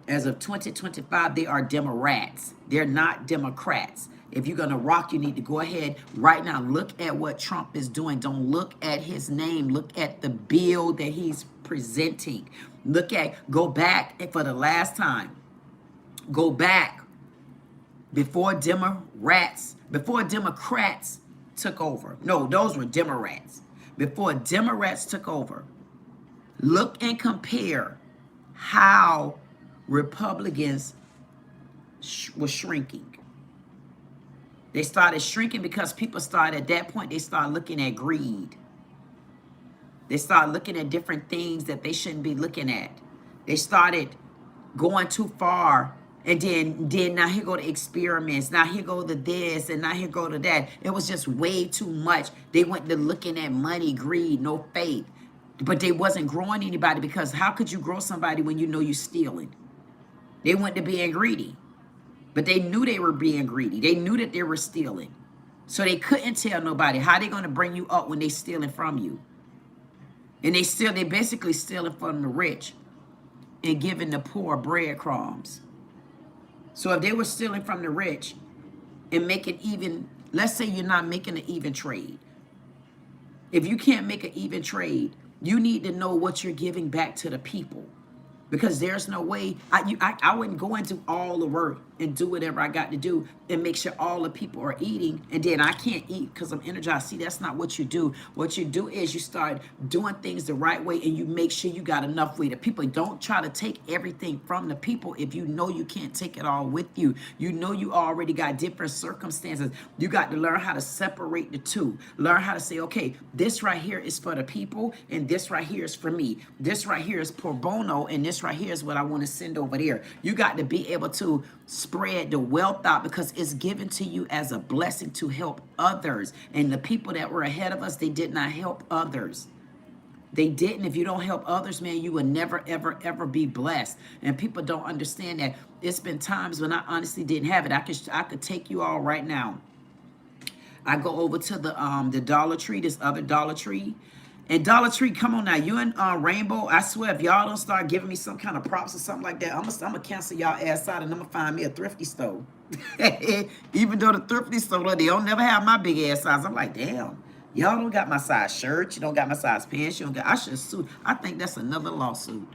As of 2025, they are Democrats. They're not Democrats. If you're going to rock, you need to go ahead right now. Look at what Trump is doing. Don't look at his name. Look at the bill that he's presenting. Go back for the last time. Go back before Democrats took over. No, those were Democrats. Before Democrats took over, look and compare how Republicans were shrinking. They started shrinking because people started, at that point, they started looking at greed. They started looking at different things that they shouldn't be looking at. They started going too far. And then now here go the experiments. Now here go the this, and now here go to that. It was just way too much. They went to looking at money, greed, no faith. But they wasn't growing anybody, because how could you grow somebody when you know you're stealing? They went to being greedy. But they knew they were being greedy. They knew that they were stealing. So they couldn't tell nobody how they going to bring you up when they stealing from you. And they basically stealing from the rich and giving the poor breadcrumbs. So if they were stealing from the rich and making even, let's say you're not making an even trade. If you can't make an even trade, you need to know what you're giving back to the people. Because there's no way, I wouldn't go into all the work and do whatever I got to do and make sure all the people are eating, and then I can't eat because I'm energized. See, that's not what you do. What you do is you start doing things the right way, and you make sure you got enough way. The people, don't try to take everything from the people if you know you can't take it all with you. You know you already got different circumstances. You got to learn how to separate the two. Learn how to say, okay, this right here is for the people, and this right here is for me. This right here is pro bono, and this right here is what I want to send over there. You got to be able to spread the wealth out, because it's given to you as a blessing to help others. And the people that were ahead of us, they did not help others. They didn't. If you don't help others, man, you will never, ever, ever be blessed. And people don't understand that. It's been times when I honestly didn't have it. I could take you all right now. I go over to the Dollar Tree, this other Dollar Tree. And Dollar Tree, come on now, you and Rainbow, I swear, if y'all don't start giving me some kind of props or something like that, I'm gonna cancel y'all ass out, and I'm gonna find me a thrifty store. Even though the thrifty store, they don't never have my big ass size. I'm like, damn, y'all don't got my size shirt, you don't got my size pants, you don't got, I should sue. I think that's another lawsuit.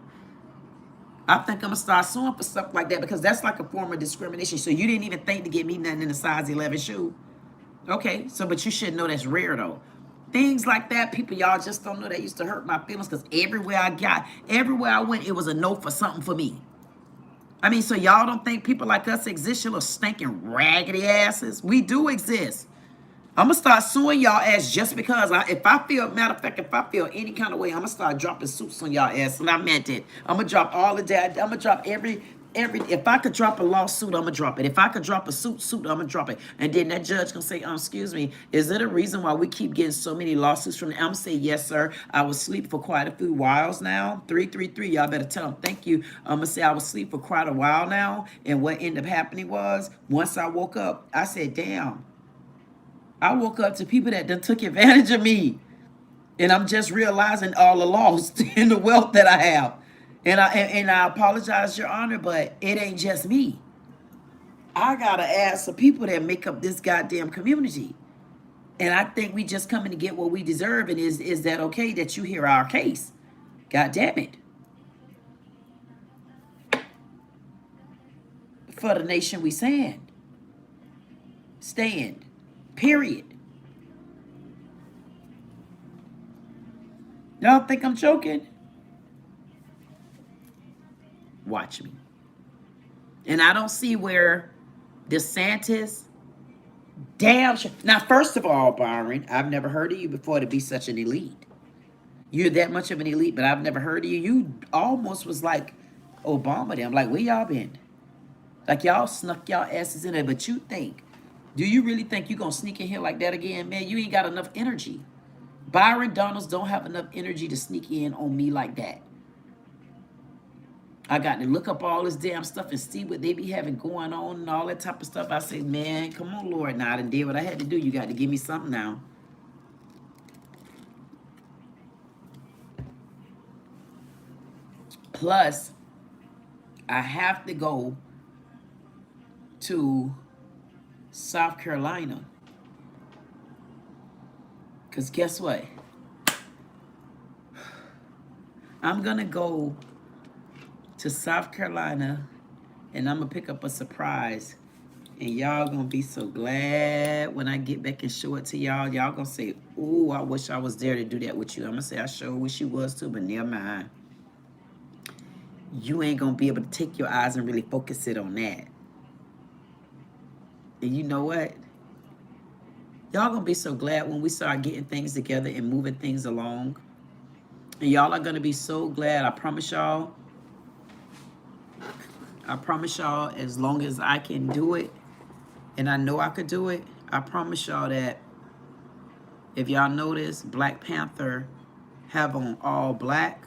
I think I'm gonna start suing for stuff like that, because that's like a form of discrimination. So you didn't even think to get me nothing in a size 11 shoe. Okay, so but you should know that's rare though. Things like that, people, y'all just don't know that used to hurt my feelings because everywhere I went, it was a no for something for me. I mean, so y'all don't think people like us exist, you little stinking raggedy asses? We do exist. I'm going to start suing y'all ass just because. If I feel, matter of fact, if I feel any kind of way, I'm going to start dropping suits on y'all ass. And I meant it. I'm going to drop all of that. I'm going to drop every, if I could drop a lawsuit, I'm going to drop it. If I could drop a suit, I'm going to drop it. And then that judge going to say, excuse me, is there a reason why we keep getting so many lawsuits from the, I'm going to say, yes, sir. I was asleep for quite a few whiles now. 333, y'all better tell them thank you. I'm going to say I was asleep for quite a while now. And what ended up happening was, once I woke up, I said, damn. I woke up to people that done took advantage of me. And I'm just realizing all the loss and the wealth that I have. And I apologize, Your Honor, but it ain't just me. I gotta ask the people that make up this goddamn community. And I think we just coming to get what we deserve. And is that okay that you hear our case? God damn it. For the nation we stand. Stand. Period. Y'all think I'm joking? Watch me. And I don't see where DeSantis, damn sure. Now, first of all, Byron, I've never heard of you before to be such an elite. You're that much of an elite, but I've never heard of you. You almost was like Obama there. I'm like, where y'all been? Like y'all snuck y'all asses in there, but you think, do you really think you're going to sneak in here like that again? Man, you ain't got enough energy. Byron Donalds don't have enough energy to sneak in on me like that. I got to look up all this damn stuff and see what they be having going on and all that type of stuff. I say, man, come on, Lord. Now I done did what I had to do. You got to give me something now. Plus, I have to go to South Carolina. Because guess what? I'm going to go to South Carolina and I'm going to pick up a surprise. And y'all going to be so glad when I get back and show it to y'all. Y'all going to say, ooh, I wish I was there to do that with you. I'm going to say, I sure wish you was too, but never mind. You ain't going to be able to take your eyes and really focus it on that. And you know what? Y'all going to be so glad when we start getting things together and moving things along. And y'all are going to be so glad. I promise y'all. I promise y'all, as long as I can do it, and I know I could do it, I promise y'all that if y'all notice, Black Panther have on all black,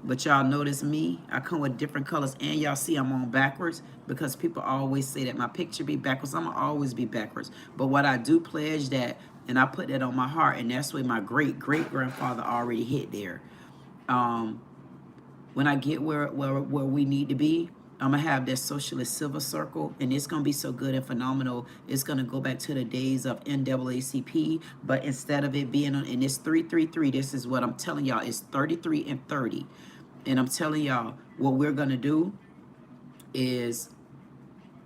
but y'all notice me, I come with different colors, and y'all see I'm on backwards because people always say that my picture be backwards. I'm going to always be backwards. But what I do pledge that, and I put that on my heart, and that's where my great-great-grandfather already hit there. When I get where we need to be, I'm going to have that socialist silver circle, and it's going to be so good and phenomenal. It's going to go back to the days of NAACP, but instead of it being on, and it's 333, this is what I'm telling y'all, it's 33 and 30. And I'm telling y'all, what we're going to do is,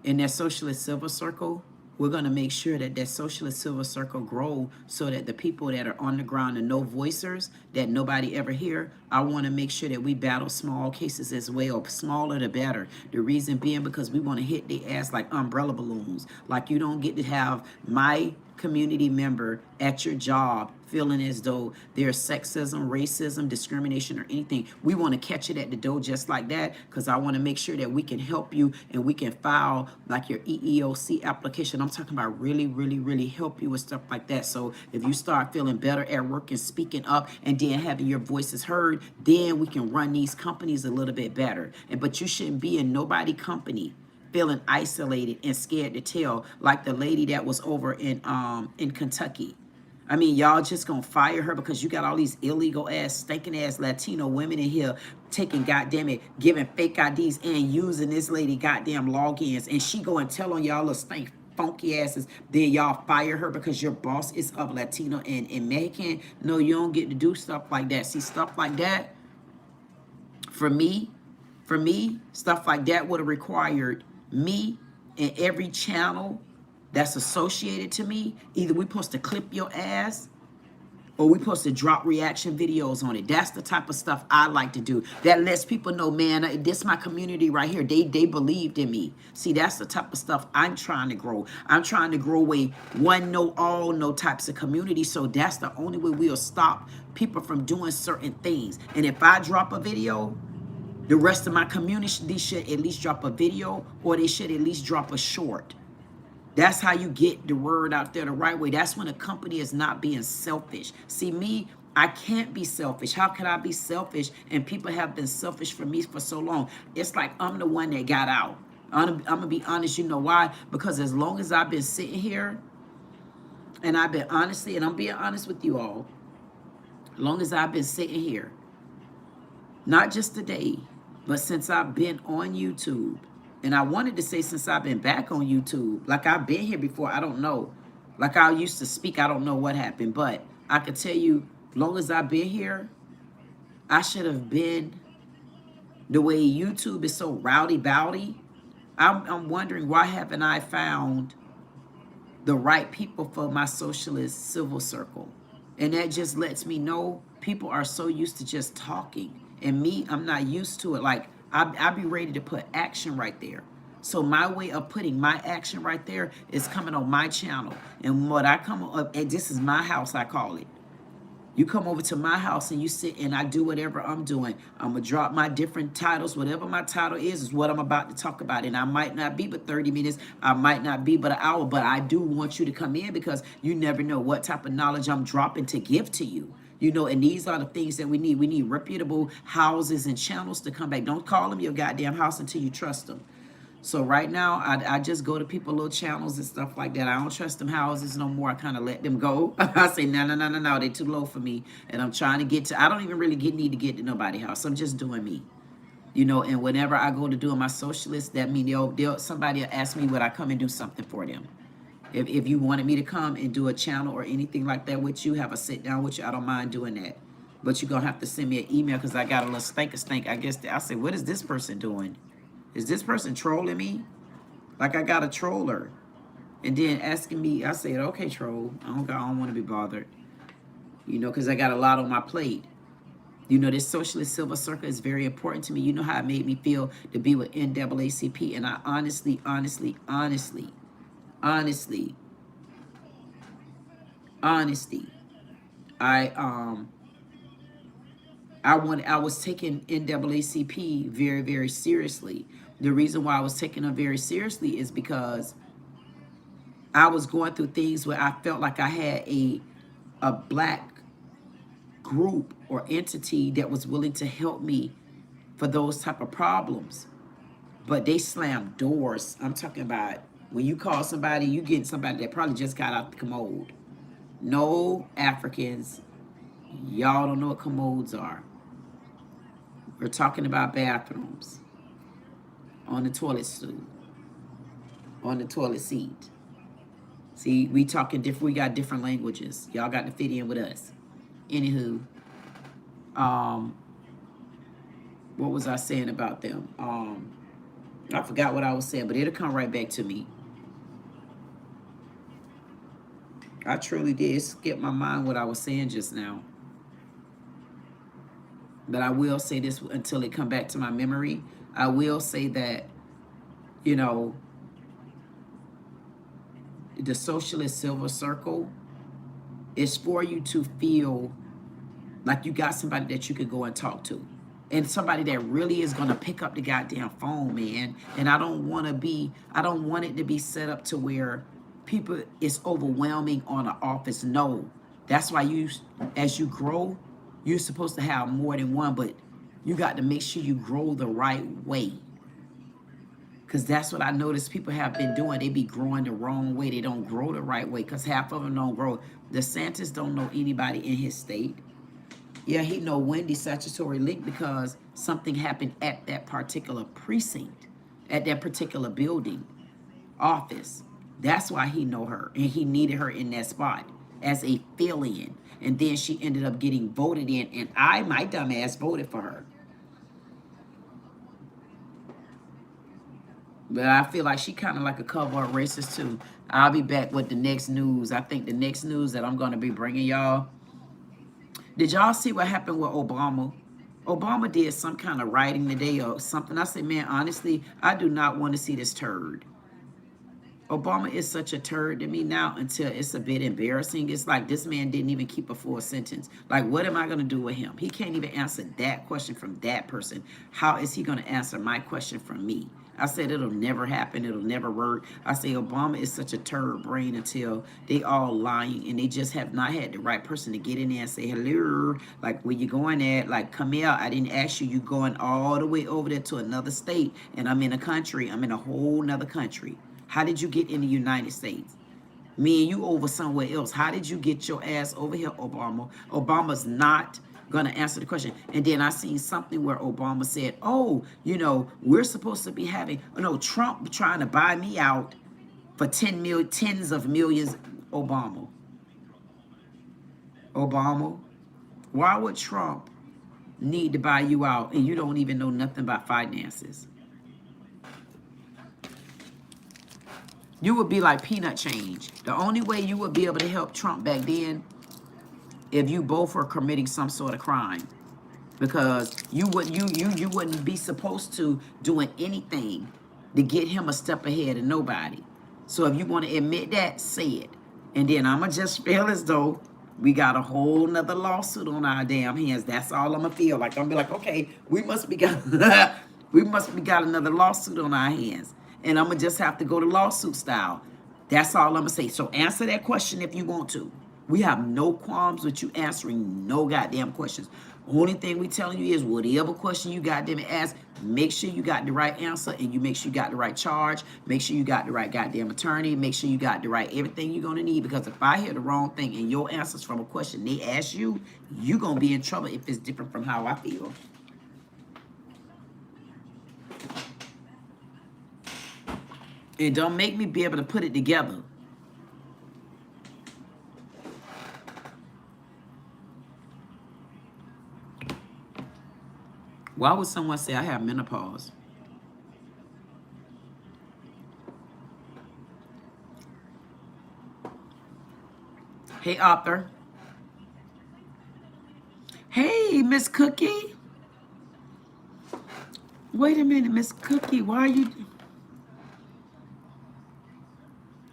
in that socialist silver circle, we're going to make sure that that socialist silver circle grow so that the people that are on the ground, the no voicers that nobody ever hear, I want to make sure that we battle small cases as well. Smaller the better. The reason being because we want to hit the ass like umbrella balloons. Like you don't get to have my community member at your job feeling as though there's sexism, racism, discrimination, or anything. We want to catch it at the door just like that, because I want to make sure that we can help you and we can file like your EEOC application. I'm talking about really, really, really help you with stuff like that. So if you start feeling better at work and speaking up and then having your voices heard, then we can run these companies a little bit better. But you shouldn't be in nobody company feeling isolated and scared to tell, like the lady that was over in Kentucky. I mean, y'all just gonna fire her because you got all these illegal ass, stinking ass Latino women in here taking goddamn it, giving fake IDs and using this lady goddamn logins, and she go and tell on y'all little stink funky asses, then y'all fire her because your boss is of Latino and Mexican. No, you don't get to do stuff like that. See, stuff like that, for me, stuff like that would have required me in every channel that's associated to me. Either we supposed to clip your ass Or we supposed to drop reaction videos on it. That's the type of stuff I like to do. That lets people know, man, this is my community right here. They believed in me. See, that's the type of stuff I'm trying to grow. I'm trying to grow a one, no, all, no types of community. So that's the only way we'll stop people from doing certain things. And if I drop a video, the rest of my community should at least drop a video, or they should at least drop a short. That's how you get the word out there the right way. That's when a company is not being selfish. See, me, I can't be selfish. How can I be selfish? And people have been selfish for me for so long. It's like I'm the one that got out. I'm going to be honest. You know why? Because as long as I've been sitting here, and I've been honestly, and I'm being honest with you all, as long as I've been sitting here, not just today, but since I've been on YouTube, and I wanted to say since I've been back on YouTube, like I've been here before, I don't know. Like I used to speak, I don't know what happened. But I could tell you, as long as I've been here, I should have been the way YouTube is so rowdy-bowdy. I'm wondering, why haven't I found the right people for my socialist civil circle? And that just lets me know people are so used to just talking. And me, I'm not used to it. Like, I'll be ready to put action right there. So my way of putting my action right there is coming on my channel. And what I come up, and this is my house, I call it. You come over to my house and you sit and I do whatever I'm doing. I'm going to drop my different titles. Whatever my title is what I'm about to talk about. And I might not be but 30 minutes. I might not be but an hour. But I do want you to come in because you never know what type of knowledge I'm dropping to give to you. You know, and these are the things that we need. We need reputable houses and channels to come back. Don't call them your goddamn house until you trust them. So right now, I just go to people little channels and stuff like that. I don't trust them houses no more. I kind of let them go. I say, no, they're too low for me. And I'm trying to get to, I don't even really need to get to nobody's house. I'm just doing me. You know, and whenever I go to doing my socialist, that means somebody will ask me would I come and do something for them. If you wanted me to come and do a channel or anything like that with you, have a sit down with you, I don't mind doing that. But you're going to have to send me an email because I got a little stink. I guess I say, what is this person doing? Is this person trolling me? Like I got a troller. And then asking me, I said, okay, troll. I don't want to be bothered. You know, because I got a lot on my plate. You know, this socialist silver circle is very important to me. You know how it made me feel to be with NAACP. And I honestly, I was taking NAACP very, very seriously. The reason why I was taking them very seriously is because I was going through things where I felt like I had a black group or entity that was willing to help me for those type of problems. But they slammed doors. I'm talking about when you call somebody, you getting somebody that probably just got out the commode. No Africans. Y'all don't know what commodes are. We're talking about bathrooms. On the toilet stool. On the toilet seat. See, we talking different, we got different languages. Y'all got to fit in with us. Anywho, what was I saying about them? I forgot what I was saying, but it'll come right back to me. I truly did skip my mind what I was saying just now. But I will say this until it come back to my memory. I will say that, you know, the socialist silver circle is for you to feel like you got somebody that you could go and talk to. And somebody that really is going to pick up the goddamn phone, man. And I don't want it to be set up to where people, it's overwhelming on an office. No. That's why as you grow, you're supposed to have more than one, but you got to make sure you grow the right way. Because that's what I noticed people have been doing. They be growing the wrong way. They don't grow the right way because half of them don't grow. DicSantis don't know anybody in his state. Yeah, he know Wendy statutory link because something happened at that particular precinct, at that particular building, office. That's why he know her, and he needed her in that spot as a fill-in. And then she ended up getting voted in, and my dumb ass voted for her. But I feel like she kind of like a cover-up racist too. I'll be back with the next news. I think the next news that I'm going to be bringing y'all Did y'all see what happened with Obama? Obama did some kind of writing today or something. I said, man, honestly, I do not want to see this turd. Obama is such a turd to me now until it's a bit embarrassing. It's like this man didn't even keep a full sentence. Like, what am I going to do with him? He can't even answer that question from that person. How is he going to answer my question from me? I said it'll never happen. It'll never work. I say Obama is such a turd brain until they all lying and they just have not had the right person to get in there and say, hello, like, where you going at? Like, come here. I didn't ask you. You going all the way over there to another state and I'm in a country. I'm in a whole nother country. How did you get in the United States? Me and you over somewhere else. How did you get your ass over here, Obama? Obama's not going to answer the question. And then I seen something where Obama said, oh, you know, we're supposed to be having, no, Trump trying to buy me out for tens of millions. Obama, why would Trump need to buy you out and you don't even know nothing about finances? You would be like peanut change. The only way you would be able to help Trump back then if you both were committing some sort of crime, because you wouldn't be supposed to doing anything to get him a step ahead of nobody. So if you want to admit that, say it. And then I'ma just feel as though we got a whole nother lawsuit on our damn hands. That's all I'ma feel like. I'm be like, okay, we must be got another lawsuit on our hands. And I'm going to just have to go to lawsuit style. That's all I'm going to say. So answer that question if you want to. We have no qualms with you answering no goddamn questions. Only thing we telling you is whatever question you goddamn ask, make sure you got the right answer and you make sure you got the right charge. Make sure you got the right goddamn attorney. Make sure you got the right everything you're going to need. Because if I hear the wrong thing and your answer's from a question they ask you, you're going to be in trouble if it's different from how I feel. And don't make me be able to put it together. Why would someone say I have menopause? Hey, Arthur. Hey, Miss Cookie. Wait a minute, Miss Cookie. Why are you...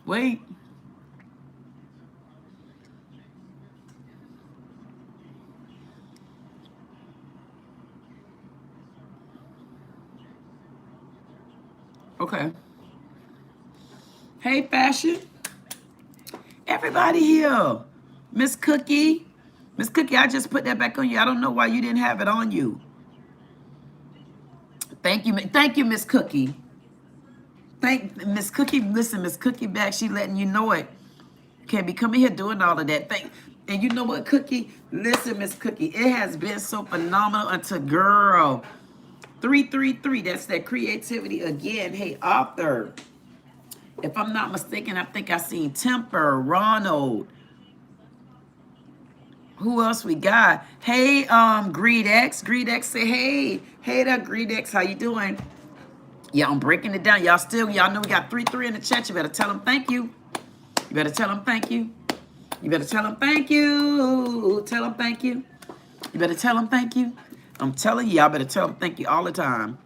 Wait. Okay. Hey, Fashion. Everybody here. Miss Cookie. Miss Cookie, I just put that back on you. I don't know why you didn't have it on you. Thank you, Miss Cookie. Thank Miss Cookie. Listen, Miss Cookie back. She letting you know it. Can't be coming here doing all of that. And you know what, Cookie? Listen, Miss Cookie. It has been so phenomenal until girl. 333. That's that creativity again. Hey, Arthur. If I'm not mistaken, I think I seen Temper, Ronald. Who else we got? Hey, GreedX. GreedX say hey. Hey there, GreedX. How you doing? Yeah, I'm breaking it down. Y'all know we got 3-3 in the chat. You better tell them thank you. You better tell them thank you. You better tell them thank you. Tell them thank you. You better tell them thank you. I'm telling you, y'all better tell them thank you all the time.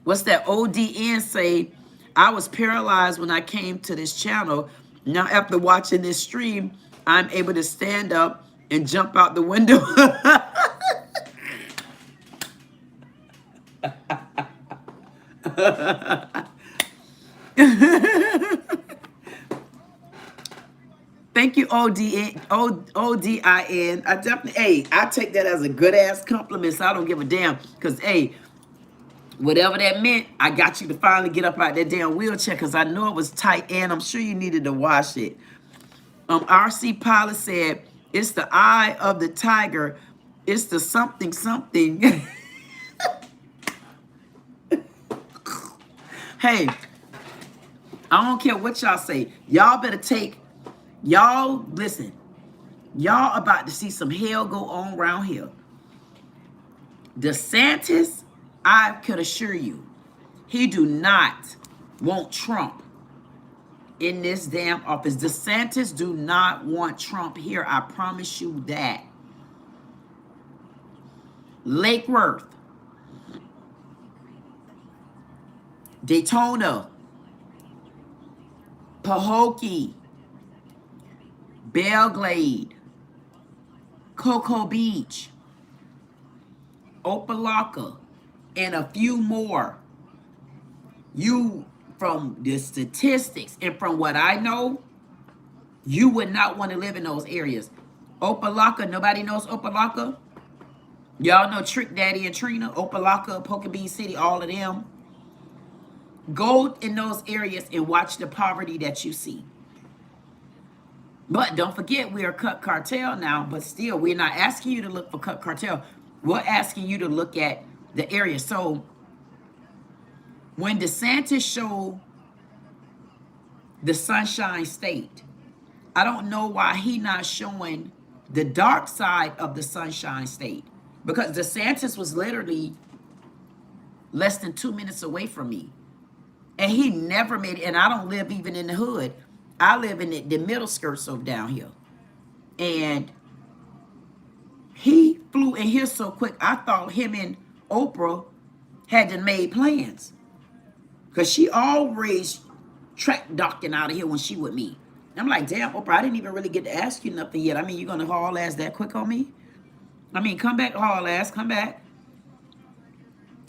What's that? ODN say, I was paralyzed when I came to this channel. Now, after watching this stream, I'm able to stand up and jump out the window. Thank you, ODIN. I definitely, hey, I take that as a good ass compliment, so I don't give a damn. Because, hey, whatever that meant, I got you to finally get up out that damn wheelchair because I know it was tight and I'm sure you needed to wash it. RC Pilot said, it's the eye of the tiger. It's the something. Hey, I don't care what y'all say. Y'all better take, y'all, listen. Y'all about to see some hell go on around here. DeSantis, I could assure you, he do not want Trump in this damn office. DeSantis do not want Trump here. I promise you that. Lake Worth, Daytona, Pahokee, Belglade, Cocoa Beach, Opelika, and a few more. You, from the statistics and from what I know, you would not want to live in those areas. Opelika, nobody knows Opelika. Y'all know Trick Daddy and Trina, Opelika, Pokebee City, all of them. Go in those areas and watch the poverty that you see. But don't forget, we are cut cartel now, but still, we're not asking you to look for cut cartel. We're asking you to look at the area. So when DeSantis showed the Sunshine State, I don't know why he not showing the dark side of the Sunshine State. Because DeSantis was literally less than 2 minutes away from me. And he never made it. And I don't live even in the hood. I live in the middle skirts of down here. And he flew in here so quick, I thought him and Oprah had to made plans. Because she always track docking out of here when she with me. I'm like, damn, Oprah, I didn't even really get to ask you nothing yet. I mean, you going to haul ass that quick on me? I mean, come back, haul ass, come back.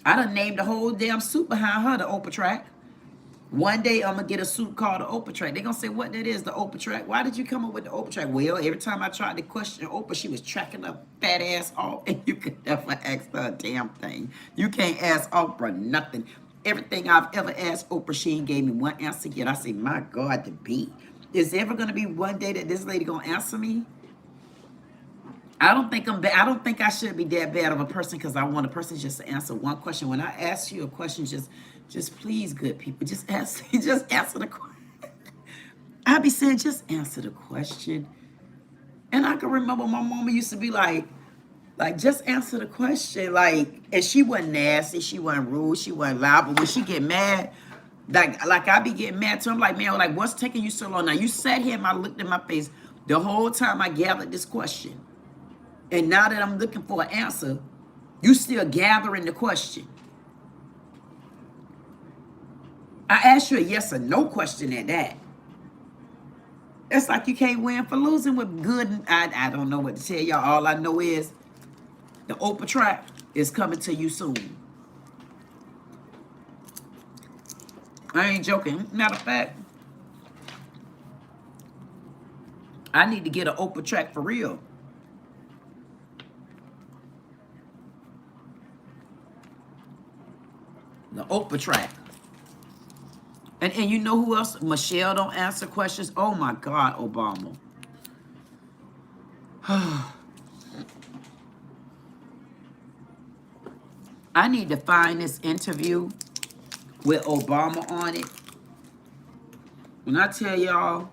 I done named the whole damn suit behind her, the Oprah track. One day, I'm going to get a suit called the Oprah track. They're going to say, what that is, the Oprah track? Why did you come up with the Oprah track? Well, every time I tried to question Oprah, she was tracking her fat ass off, and you could never ask her a damn thing. You can't ask Oprah nothing. Everything I've ever asked Oprah, she ain't gave me one answer yet. I say, my God, the beat. Is there ever going to be one day that this lady going to answer me? I don't think I'm bad. I don't think I should be that bad of a person because I want a person just to answer one question. When I ask you a question, just please, good people, just answer the question. I be saying, just answer the question. And I can remember my mama used to be like, just answer the question. Like, and she wasn't nasty, she wasn't rude, she wasn't loud. But when she get mad, like I be getting mad too. I'm like, man, like, what's taking you so long? Now you sat here and I looked in my face the whole time I gathered this question. And now that I'm looking for an answer, you still gathering the question. I asked you a yes or no question at that. It's like you can't win for losing with good. I don't know what to tell y'all. All I know is the Oprah track is coming to you soon. I ain't joking. Matter of fact, I need to get an Oprah track for real. The Oprah track. And you know who else? Michelle don't answer questions. Oh my God, Obama. I need to find this interview with Obama on it. When I tell y'all,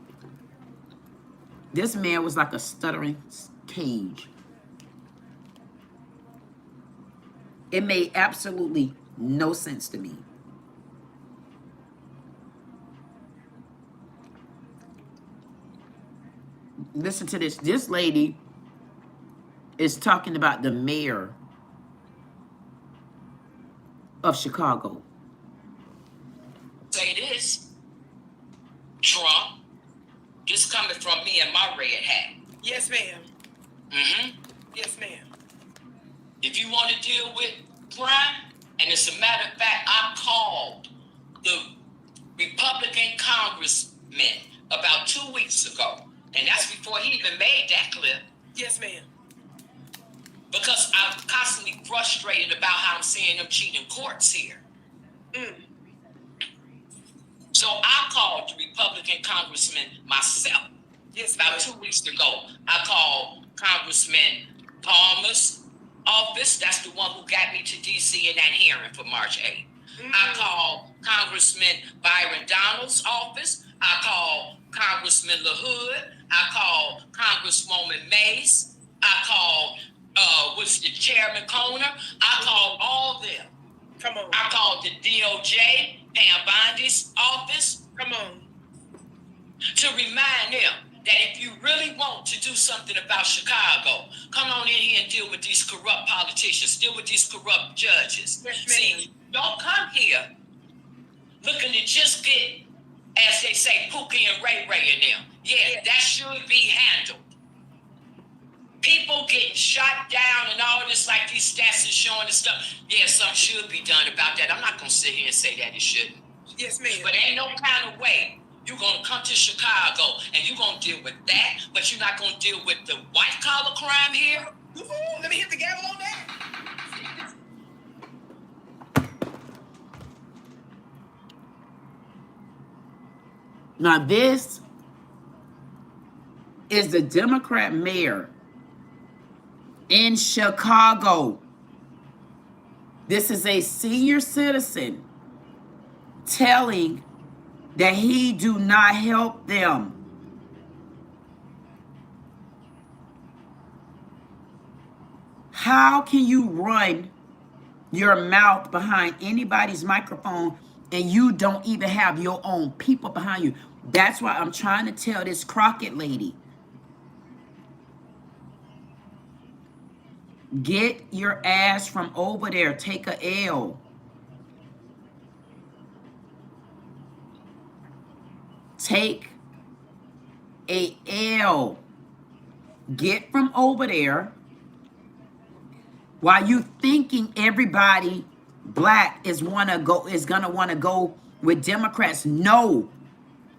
this man was like a stuttering cage. It made absolutely no sense to me. Listen to this. This lady is talking about the mayor of Chicago. Say this, Trump, this coming from me and my red hat. Yes, ma'am. Mm-hmm. Yes, ma'am. If you want to deal with crime, and as a matter of fact, I called the Republican congressman about 2 weeks ago, and that's before he even made that clip. Yes, ma'am. Because I'm constantly frustrated about how I'm seeing them cheating courts here. So I called the Republican congressman myself. Yes, about 2 weeks ago. I called Congressman Palmer's office. That's the one who got me to D.C. in that hearing for March 8th. I called Congressman Byron Donald's office. I called Congressman LaHood. I called Congresswoman Mace. I called the Chairman Conner. I called all them. Come on. I called the DOJ, Pam Bondi's office. Come on. to remind them that if you really want to do something about Chicago, come on in here and deal with these corrupt politicians, deal with these corrupt judges. Yes, See, don't come here looking to just get, as they say, Pookie and Ray Ray and them. Yeah, that should be handled. People getting shot down and all this, like these stats are showing and stuff. Yeah, something should be done about that. I'm not going to sit here and say that it shouldn't. Yes, ma'am. But ain't no kind of way you're going to come to Chicago and you're going to deal with that, but you're not going to deal with the white-collar crime here? Ooh, let me hit the gavel on that. Now this is the Democrat mayor in Chicago. This is a senior citizen telling that he do not help them. How can you run your mouth behind anybody's microphone and you don't even have your own people behind you? That's why I'm trying to tell this Crockett lady, get your ass from over there. Take a L. Take a L. Get from over there. While you thinking everybody black is gonna want to go with Democrats, no,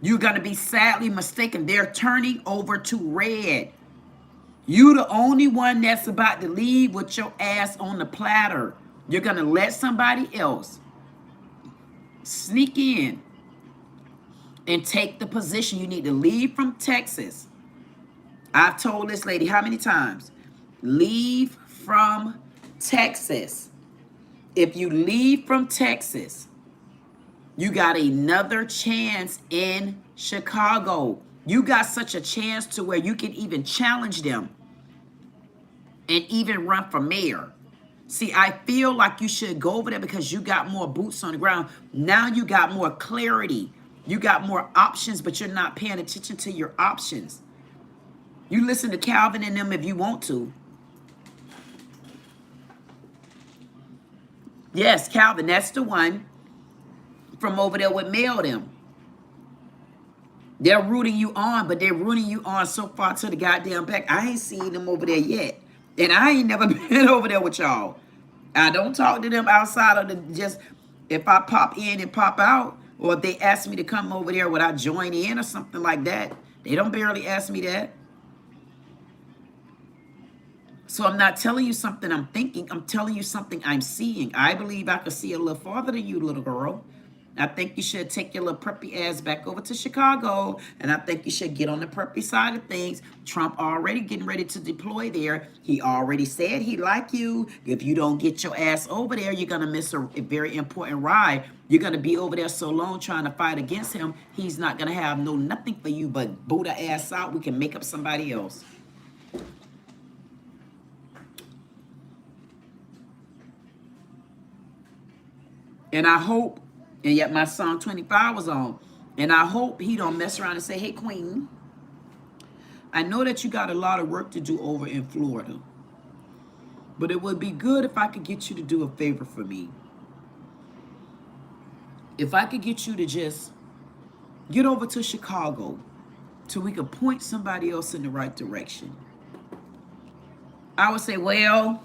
you're gonna be sadly mistaken. They're turning over to red. You the only one that's about to leave with your ass on the platter. You're gonna let somebody else sneak in and take the position. You need to leave from Texas. I've told this lady how many times? Leave from Texas. If you leave from Texas, you got another chance in Chicago. You got such a chance to where you can even challenge them and even run for mayor. See, I feel like you should go over there because you got more boots on the ground. Now you got more clarity. You got more options, but you're not paying attention to your options. You listen to Calvin and them if you want to. Yes, Calvin, that's the one from over there with Mail them. They're rooting you on, but they're rooting you on so far to the goddamn back. I ain't seen them over there yet. And I ain't never been over there with y'all. I don't talk to them outside of the just, if I pop in and pop out, or if they ask me to come over there, would I join in or something like that? They don't barely ask me that. So I'm not telling you something I'm thinking. I'm telling you something I'm seeing. I believe I could see a little farther than you, little girl. I think you should take your little preppy ass back over to Chicago, and I think you should get on the preppy side of things. Trump already getting ready to deploy there. He already said he like you. If you don't get your ass over there, you're going to miss a very important ride. You're going to be over there so long trying to fight against him, he's not going to have nothing for you but boot the ass out. We can make up somebody else. And I hope, and yet my song 25 was on, and I hope he don't mess around and say, hey, Queen, I know that you got a lot of work to do over in Florida, but it would be good if I could get you to do a favor for me. If I could get you to just get over to Chicago so we could point somebody else in the right direction. I would say, well,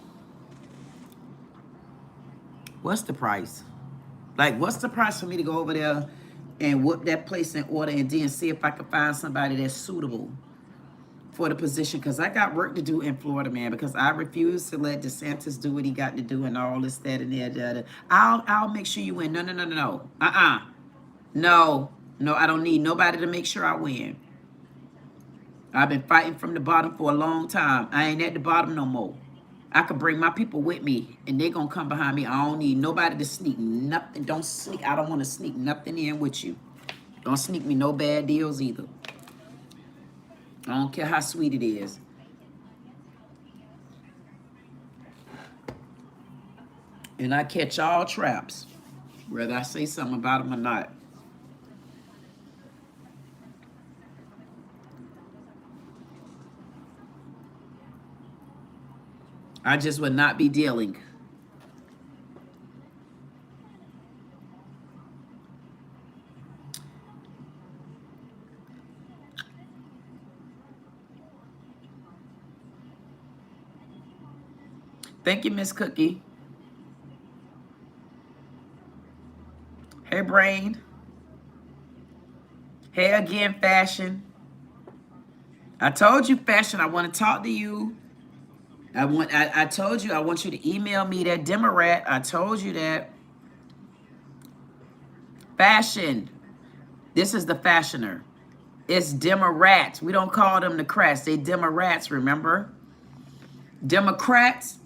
what's the price? Like, what's the price for me to go over there and whip that place in order and then see if I can find somebody that's suitable for the position? Because I got work to do in Florida, man, because I refuse to let DicSantis do what he got to do and all this, that, and that. I'll make sure you win. No. No, I don't need nobody to make sure I win. I've been fighting from the bottom for a long time. I ain't at the bottom no more. I could bring my people with me, and they're going to come behind me. I don't need nobody to sneak nothing. Don't sneak. I don't want to sneak nothing in with you. Don't sneak me no bad deals either. I don't care how sweet it is. And I catch all traps, whether I say something about them or not. I just would not be dealing. Thank you, Miss Cookie. Hey, Brain. Hey again, Fashion. I told you, Fashion, I want to talk to you. I told you I want you to email me that Democrat. I told you that. Fashion. This is the fashioner. It's Democrats. We don't call them the crats. They Democrats, remember? Democrats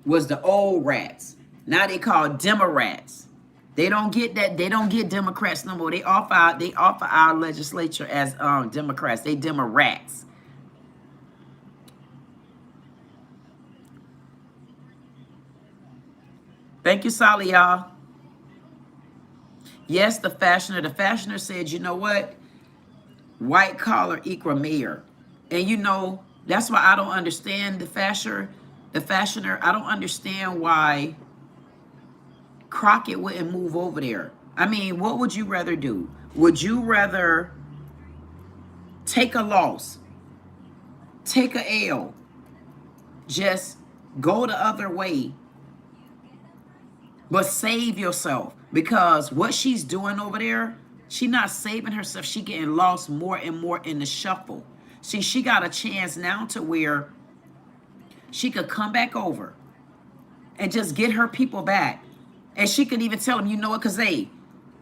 was the old rats. Now they call Democrats. They don't get that. They don't get Democrats no more. They offer our legislature as Democrats. They Democrats. Thank you, Sally, y'all. Yes, the fashioner. The fashioner said, you know what? White collar equal mayor. And you know, that's why I don't understand the fashioner. The fashioner, I don't understand why Crockett wouldn't move over there. I mean, what would you rather do? Would you rather take a loss, take a L, just go the other way, but save yourself? Because what she's doing over there, she's not saving herself. She getting lost more and more in the shuffle. See, she got a chance now to where she could come back over and just get her people back. And she could even tell them, you know what, because hey,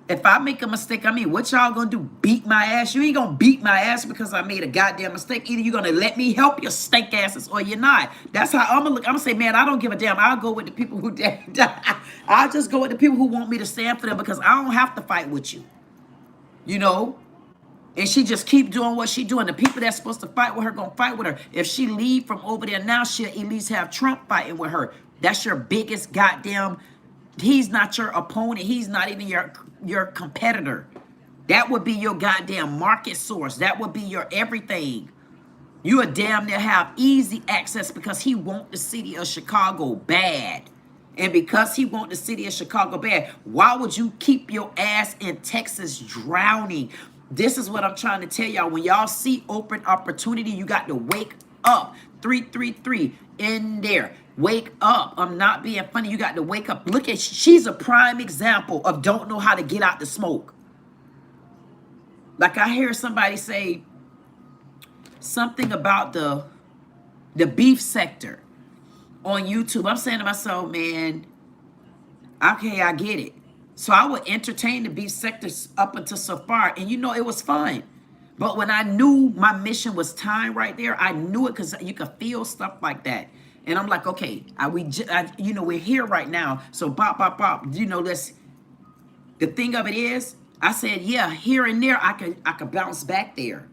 if I make a mistake, I mean, what y'all gonna do? Beat my ass? You ain't gonna beat my ass because I made a goddamn mistake. Either you're gonna let me help your stank asses or you're not. That's how I'm gonna look. I'm gonna say, man, I don't give a damn. I'll go with the people who I'll just go with the people who want me to stand for them because I don't have to fight with you. You know? And she just keep doing what she doing. The people that's supposed to fight with her gonna fight with her. If she leave from over there now, she'll at least have Trump fighting with her. That's your biggest goddamn. He's not your opponent. He's not even your competitor. That would be your goddamn market source. That would be your everything. You would damn near have easy access because he want the city of Chicago bad. And because he want the city of Chicago bad, why would you keep your ass in Texas drowning? This is what I'm trying to tell y'all. When y'all see open opportunity, you got to wake up. 333 in there. Wake up. I'm not being funny. You got to wake up. Look at, she's a prime example of don't know how to get out the smoke. Like I hear somebody say something about the beef sector on YouTube. I'm saying to myself, man, okay, I get it. So I would entertain the beef sector up until so far. And you know, it was fun. But when I knew my mission was time right there, I knew it because you could feel stuff like that. And I'm like, okay, you know, we're here right now. So bop, bop, bop. You know, the thing of it is, I said, yeah, here and there, I could bounce back there.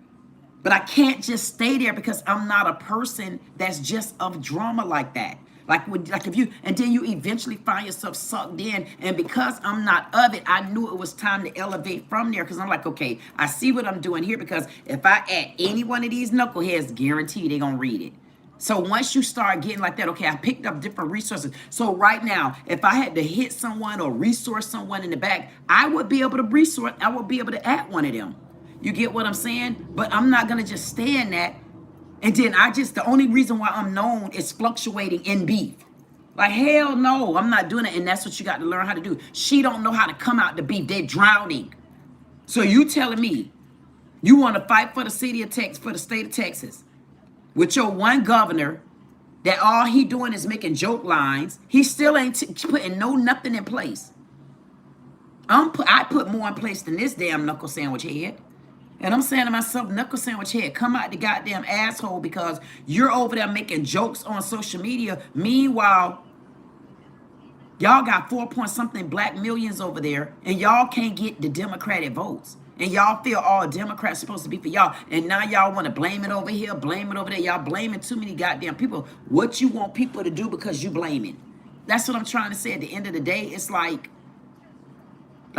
But I can't just stay there because I'm not a person that's just of drama like that. Like if you, and then you eventually find yourself sucked in. And because I'm not of it, I knew it was time to elevate from there. Because I'm like, okay, I see what I'm doing here. Because if I add any one of these knuckleheads, guaranteed they're going to read it. So once you start getting like that, okay, I picked up different resources. So right now, if I had to hit someone or resource someone in the back, I would be able to resource, I would be able to add one of them. You get what I'm saying? But I'm not going to just stay in that. And then the only reason why I'm known is fluctuating in beef. Like, hell no, I'm not doing it. And that's what you got to learn how to do. She don't know how to come out the beef. They're drowning. So you telling me you want to fight for the city of Texas, for the state of Texas, with your one governor that all he doing is making joke lines. He still ain't putting nothing in place. I put more in place than this damn knuckle sandwich head. And I'm saying to myself, knuckle sandwich head, come out the goddamn asshole because you're over there making jokes on social media. Meanwhile, y'all got 4-point-something black millions over there, and y'all can't get the Democratic votes. And y'all feel all Democrats supposed to be for y'all. And now y'all want to blame it over here, blame it over there. Y'all blaming too many goddamn people. What you want people to do because you blaming. That's what I'm trying to say. At the end of the day, it's like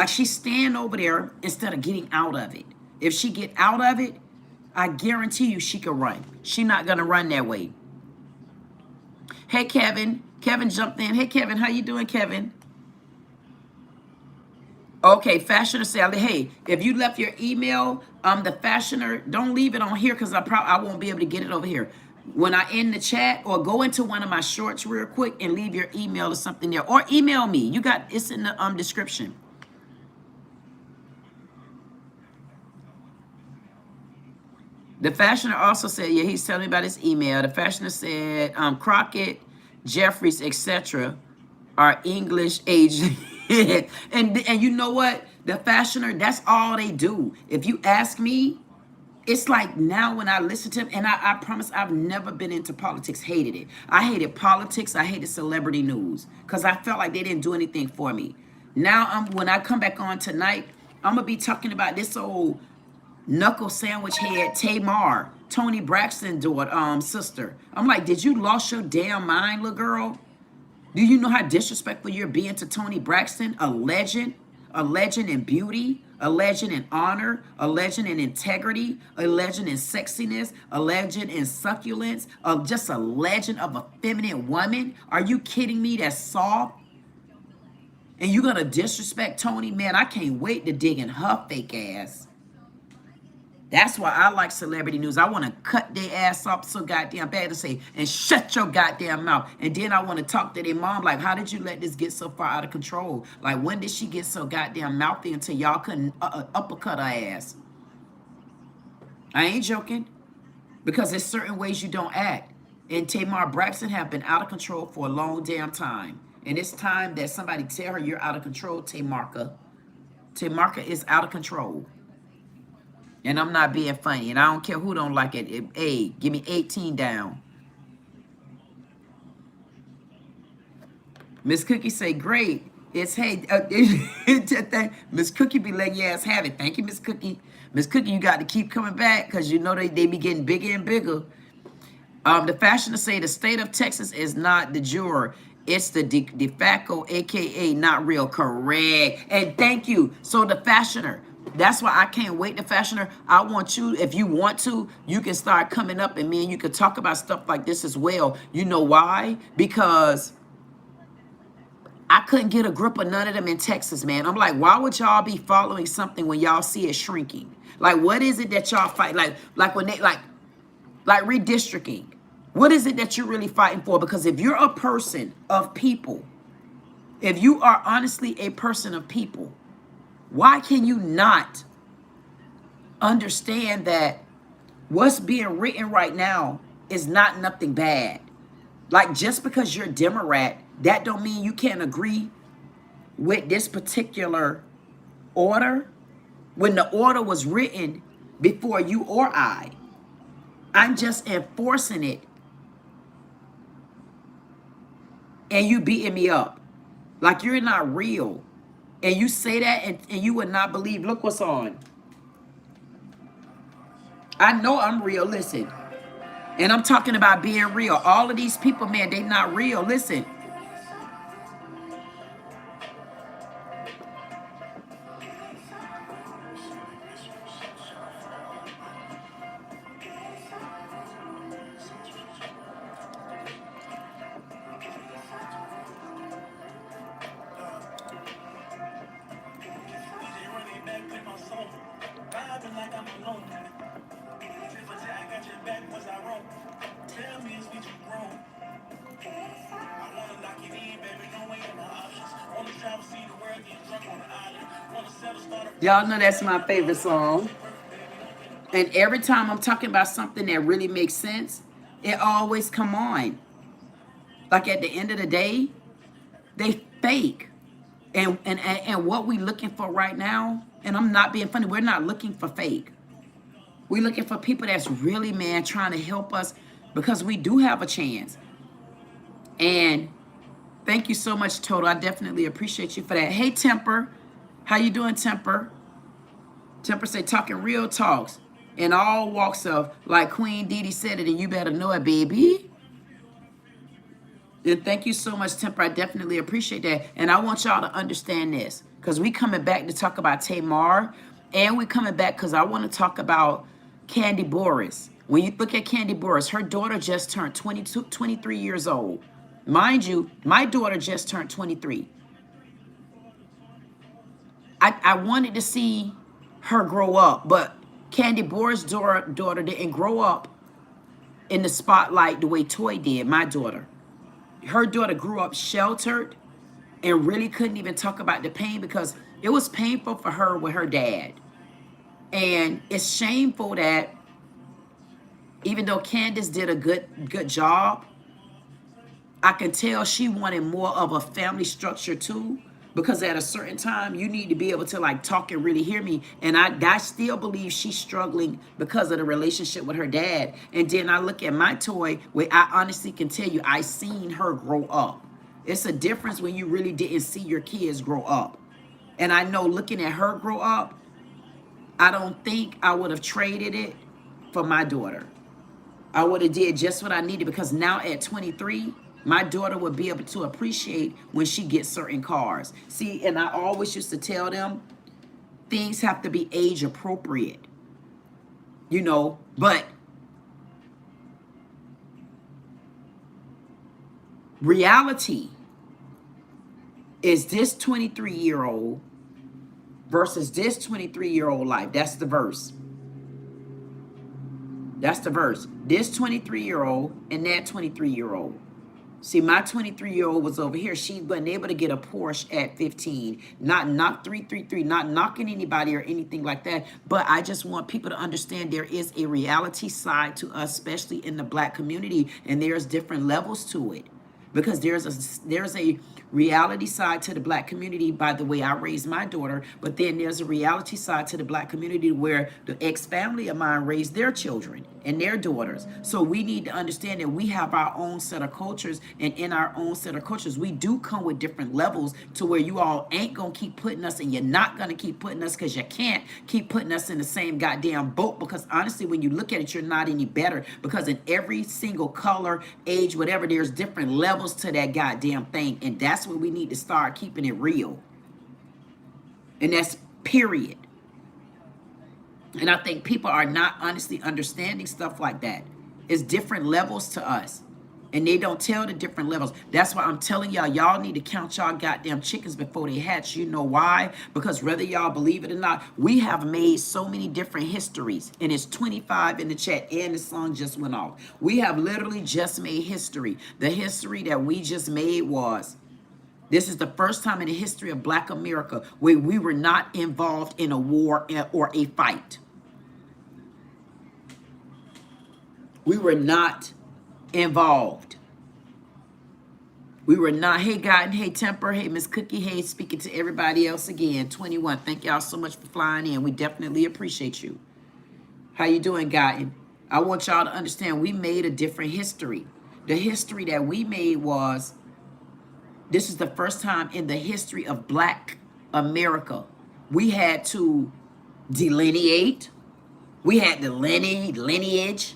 she's staying over there instead of getting out of it. If she get out of it, I guarantee you she could run. She's not going to run that way. Hey, Kevin. Kevin jumped in. Hey, Kevin. How you doing, Kevin? Okay, fashioner Sally. Hey, if you left your email, the fashioner, don't leave it on here because I won't be able to get it over here. When I end the chat, or go into one of my shorts real quick and leave your email or something there, or email me. You got it's in the description. The fashioner also said, yeah, he's telling me about his email. The fashioner said, Crockett, Jeffries, etc. are English agents. and you know what? The fashioner, that's all they do. If you ask me, it's like now when I listen to him, and I promise I've never been into politics, hated it. I hated politics. I hated celebrity news because I felt like they didn't do anything for me. Now, when I come back on tonight, I'm going to be talking about this old knuckle sandwich head Tamar, Tony Braxton daughter, sister. I'm like, did you lost your damn mind, little girl? Do you know how disrespectful you're being to Tony Braxton? A legend in beauty, a legend in honor, a legend in integrity, a legend in sexiness, a legend in succulence, just a legend of a feminine woman. Are you kidding me? That's soft. And you're gonna disrespect Tony? Man, I can't wait to dig in her fake ass. That's why I like celebrity news. I want to cut their ass off so goddamn bad to say, and shut your goddamn mouth. And then I want to talk to their mom like, how did you let this get so far out of control? Like, when did she get so goddamn mouthy until y'all couldn't uppercut her ass? I ain't joking. Because there's certain ways you don't act. And Tamar Braxton have been out of control for a long damn time. And it's time that somebody tell her you're out of control, Tamarka. Tamarka is out of control. And I'm not being funny. And I don't care who don't like it. Hey, give me 18 down. Miss Cookie say, great. It's, hey, Miss Cookie be letting your ass have it. Thank you, Miss Cookie. Miss Cookie, you got to keep coming back because you know they be getting bigger and bigger. The fashioner say the state of Texas is not the juror. It's the de facto, a.k.a. not real. Correct. And thank you. So the fashioner. That's why I can't wait, the fashioner. I want you, if you want to, you can start coming up and me and you can talk about stuff like this as well. You know why? Because I couldn't get a grip of none of them in Texas, man. I'm like, why would y'all be following something when y'all see it shrinking? Like, what is it that y'all fight? Like when they, like redistricting. What is it that you're really fighting for? Because if you're a person of people, if you are honestly a person of people, why can you not understand that what's being written right now is not nothing bad? Like, just because you're a Democrat, that don't mean you can't agree with this particular order when the order was written before you or I. I'm just enforcing it and you beating me up like you're not real. And you say that and you would not believe. Look what's on. I know I'm real. Listen. And I'm talking about being real. All of these people, man, they not real. Listen. Y'all know that's my favorite song. And every time I'm talking about something that really makes sense, it always come on. Like at the end of the day, they fake. And what we looking for right now, and I'm not being funny, we're not looking for fake. We're looking for people that's really, man, trying to help us because we do have a chance. And thank you so much, Toto. I definitely appreciate you for that. Hey, Temper. How you doing, Temper? Temper say, talking real talks in all walks of, like Queen Dee Dee said it, and you better know it, baby. And thank you so much, Temper. I definitely appreciate that. And I want y'all to understand this because we coming back to talk about Tamar, and we coming back because I want to talk about Candy Boris. When you look at Candy Boris, her daughter just turned 22, 23 years old. Mind you, my daughter just turned 23. I wanted to see her grow up, but Candy Boris' daughter didn't grow up in the spotlight the way Toy did, my daughter. Her daughter grew up sheltered and really couldn't even talk about the pain because it was painful for her with her dad. And it's shameful that even though Candace did a good job, I can tell she wanted more of a family structure too, because at a certain time you need to be able to like talk and really hear me. And I still believe she's struggling because of the relationship with her dad. And then I look at my Toy where I honestly can tell you I seen her grow up. It's a difference when you really didn't see your kids grow up. And I know looking at her grow up, I don't think I would have traded it for my daughter. I would have did just what I needed, because now at 23, my daughter would be able to appreciate when she gets certain cars. See, and I always used to tell them things have to be age appropriate, you know, but reality is this 23-year-old versus this 23-year-old life. That's the verse. That's the verse. This 23-year-old and that 23-year-old. See, my 23-year-old was over here. She wasn't able to get a Porsche at 15. Not 333, not knocking anybody or anything like that. But I just want people to understand there is a reality side to us, especially in the Black community. And there's different levels to it. Because there's a reality side to the Black community by the way I raised my daughter, but then there's a reality side to the Black community where the ex-family of mine raised their children and their daughters. So we need to understand that we have our own set of cultures, and in our own set of cultures, we do come with different levels to where you all ain't gonna keep putting us, and you're not gonna keep putting us, because you can't keep putting us in the same goddamn boat, because honestly, when you look at it, you're not any better, because in every single color, age, whatever, there's different levels to that goddamn thing, and that's where we need to start keeping it real. And that's period. And I think people are not honestly understanding stuff like that. It's different levels to us, and they don't tell the different levels. That's why I'm telling y'all, y'all need to count y'all goddamn chickens before they hatch. You know why? Because whether y'all believe it or not, we have made so many different histories, and it's 25 in the chat, and the song just went off. We have literally just made history. The history that we just made was, this is the first time in the history of Black America where we were not involved in a war or a fight. We were not involved. We were not. Hey, God, hey, Temper, hey, Miss Cookie, hey, speaking to everybody else again. 21. Thank y'all so much for flying in. We definitely appreciate you. How you doing, Gotten? I want y'all to understand we made a different history. The history that we made was, this is the first time in the history of Black America we had to delineate. We had the lineage.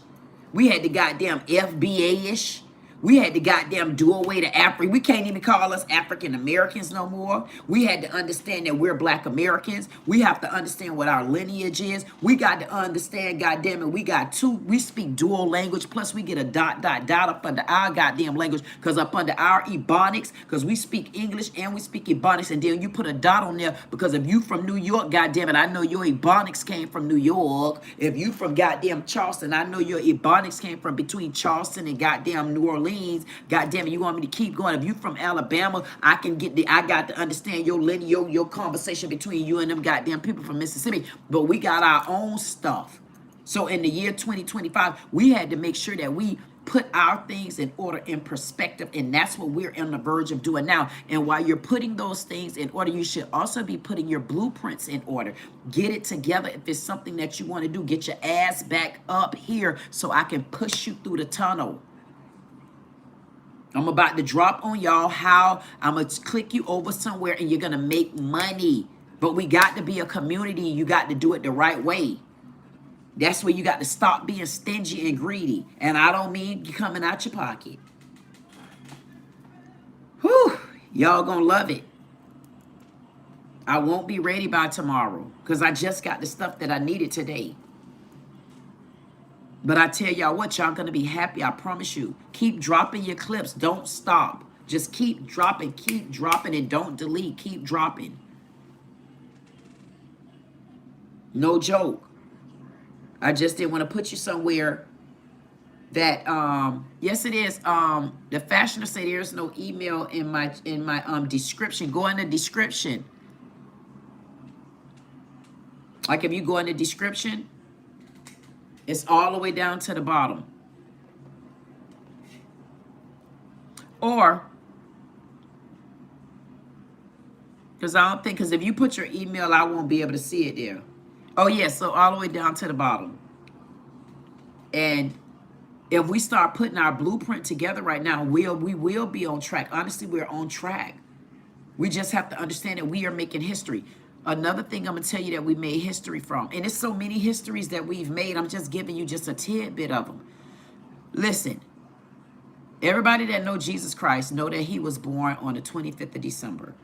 We had the goddamn FBA-ish. We had to goddamn do away to Africa. We can't even call us African Americans no more. We had to understand that we're Black Americans. We have to understand what our lineage is. We got to understand, goddamn it, we speak dual language, plus we get a dot up under our goddamn language, because up under our Ebonics, because we speak English and we speak Ebonics, and then you put a dot on there, because if you from New York, goddamn it, I know your Ebonics came from New York. If you from goddamn Charleston, I know your Ebonics came from between Charleston and goddamn New Orleans. God damn it, you want me to keep going? If you from Alabama, I got to understand your lineage, your conversation between you and them goddamn people from Mississippi. But we got our own stuff. So in the year 2025, we had to make sure that we put our things in order, in perspective, and that's what we're on the verge of doing now. And while you're putting those things in order, you should also be putting your blueprints in order. Get it together. If it's something that you want to do, get your ass back up here so I can push you through the tunnel. I'm about to drop on y'all how I'm going to click you over somewhere and you're going to make money. But we got to be a community. You got to do it the right way. That's where you got to stop being stingy and greedy. And I don't mean coming out your pocket. Whew. Y'all going to love it. I won't be ready by tomorrow because I just got the stuff that I needed today. But I tell y'all what, y'all gonna be happy, I promise you. Keep dropping your clips. Don't stop. Just keep dropping, and don't delete. Keep dropping. No joke. I just didn't want to put you somewhere that yes it is. The fashioner say there's no email in my description. Go in the description. Like if you go in the description, it's all the way down to the bottom. Or because I don't think, because if you put your email, I won't be able to see it there. Oh yeah, so all the way down to the bottom. And if we start putting our blueprint together right now, we will be on track. Honestly, we're on track. We just have to understand that we are making history. Another thing I'm going to tell you that we made history from, and it's so many histories that we've made, I'm just giving you just a tidbit of them. Listen, everybody that know Jesus Christ know that he was born on the 25th of December.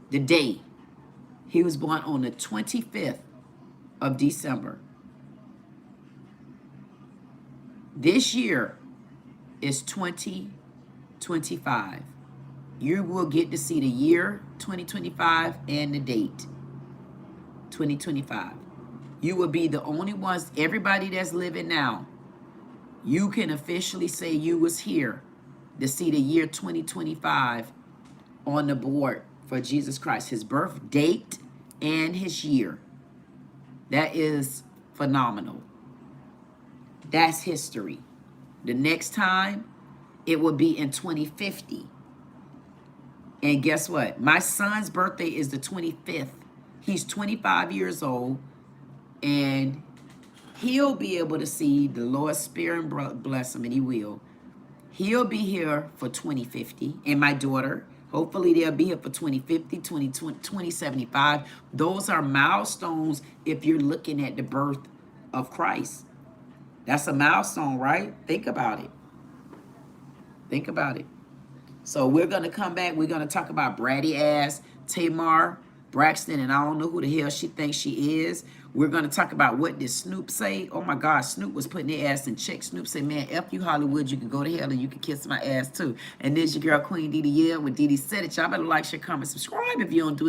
The day. He was born on the 25th of December. This year is 2025. You will get to see the year 2025 and the date 2025. You will be the only ones, everybody that's living now, you can officially say you was here to see the year 2025 on the board for Jesus Christ, his birth date and his year. That is phenomenal. That's history. The next time, it will be in 2050. And guess what? My son's birthday is the 25th. He's 25 years old. And he'll be able to see the Lord's Spirit and bless him, and he will. He'll be here for 2050. And my daughter, hopefully they'll be here for 2050, 2075. Those are milestones if you're looking at the birth of Christ. That's a milestone, right? Think about it. Think about it. So we're going to come back. We're going to talk about bratty ass Tamar Braxton, and I don't know who the hell she thinks she is. We're going to talk about what did Snoop say. Oh, my God. Snoop was putting their ass in check. Snoop said, man, F you, Hollywood. You can go to hell and you can kiss my ass, too. And there's your girl, Queen Dee Dee, with Dee Dee Said It. Y'all better like, share, comment, subscribe if you don't do it.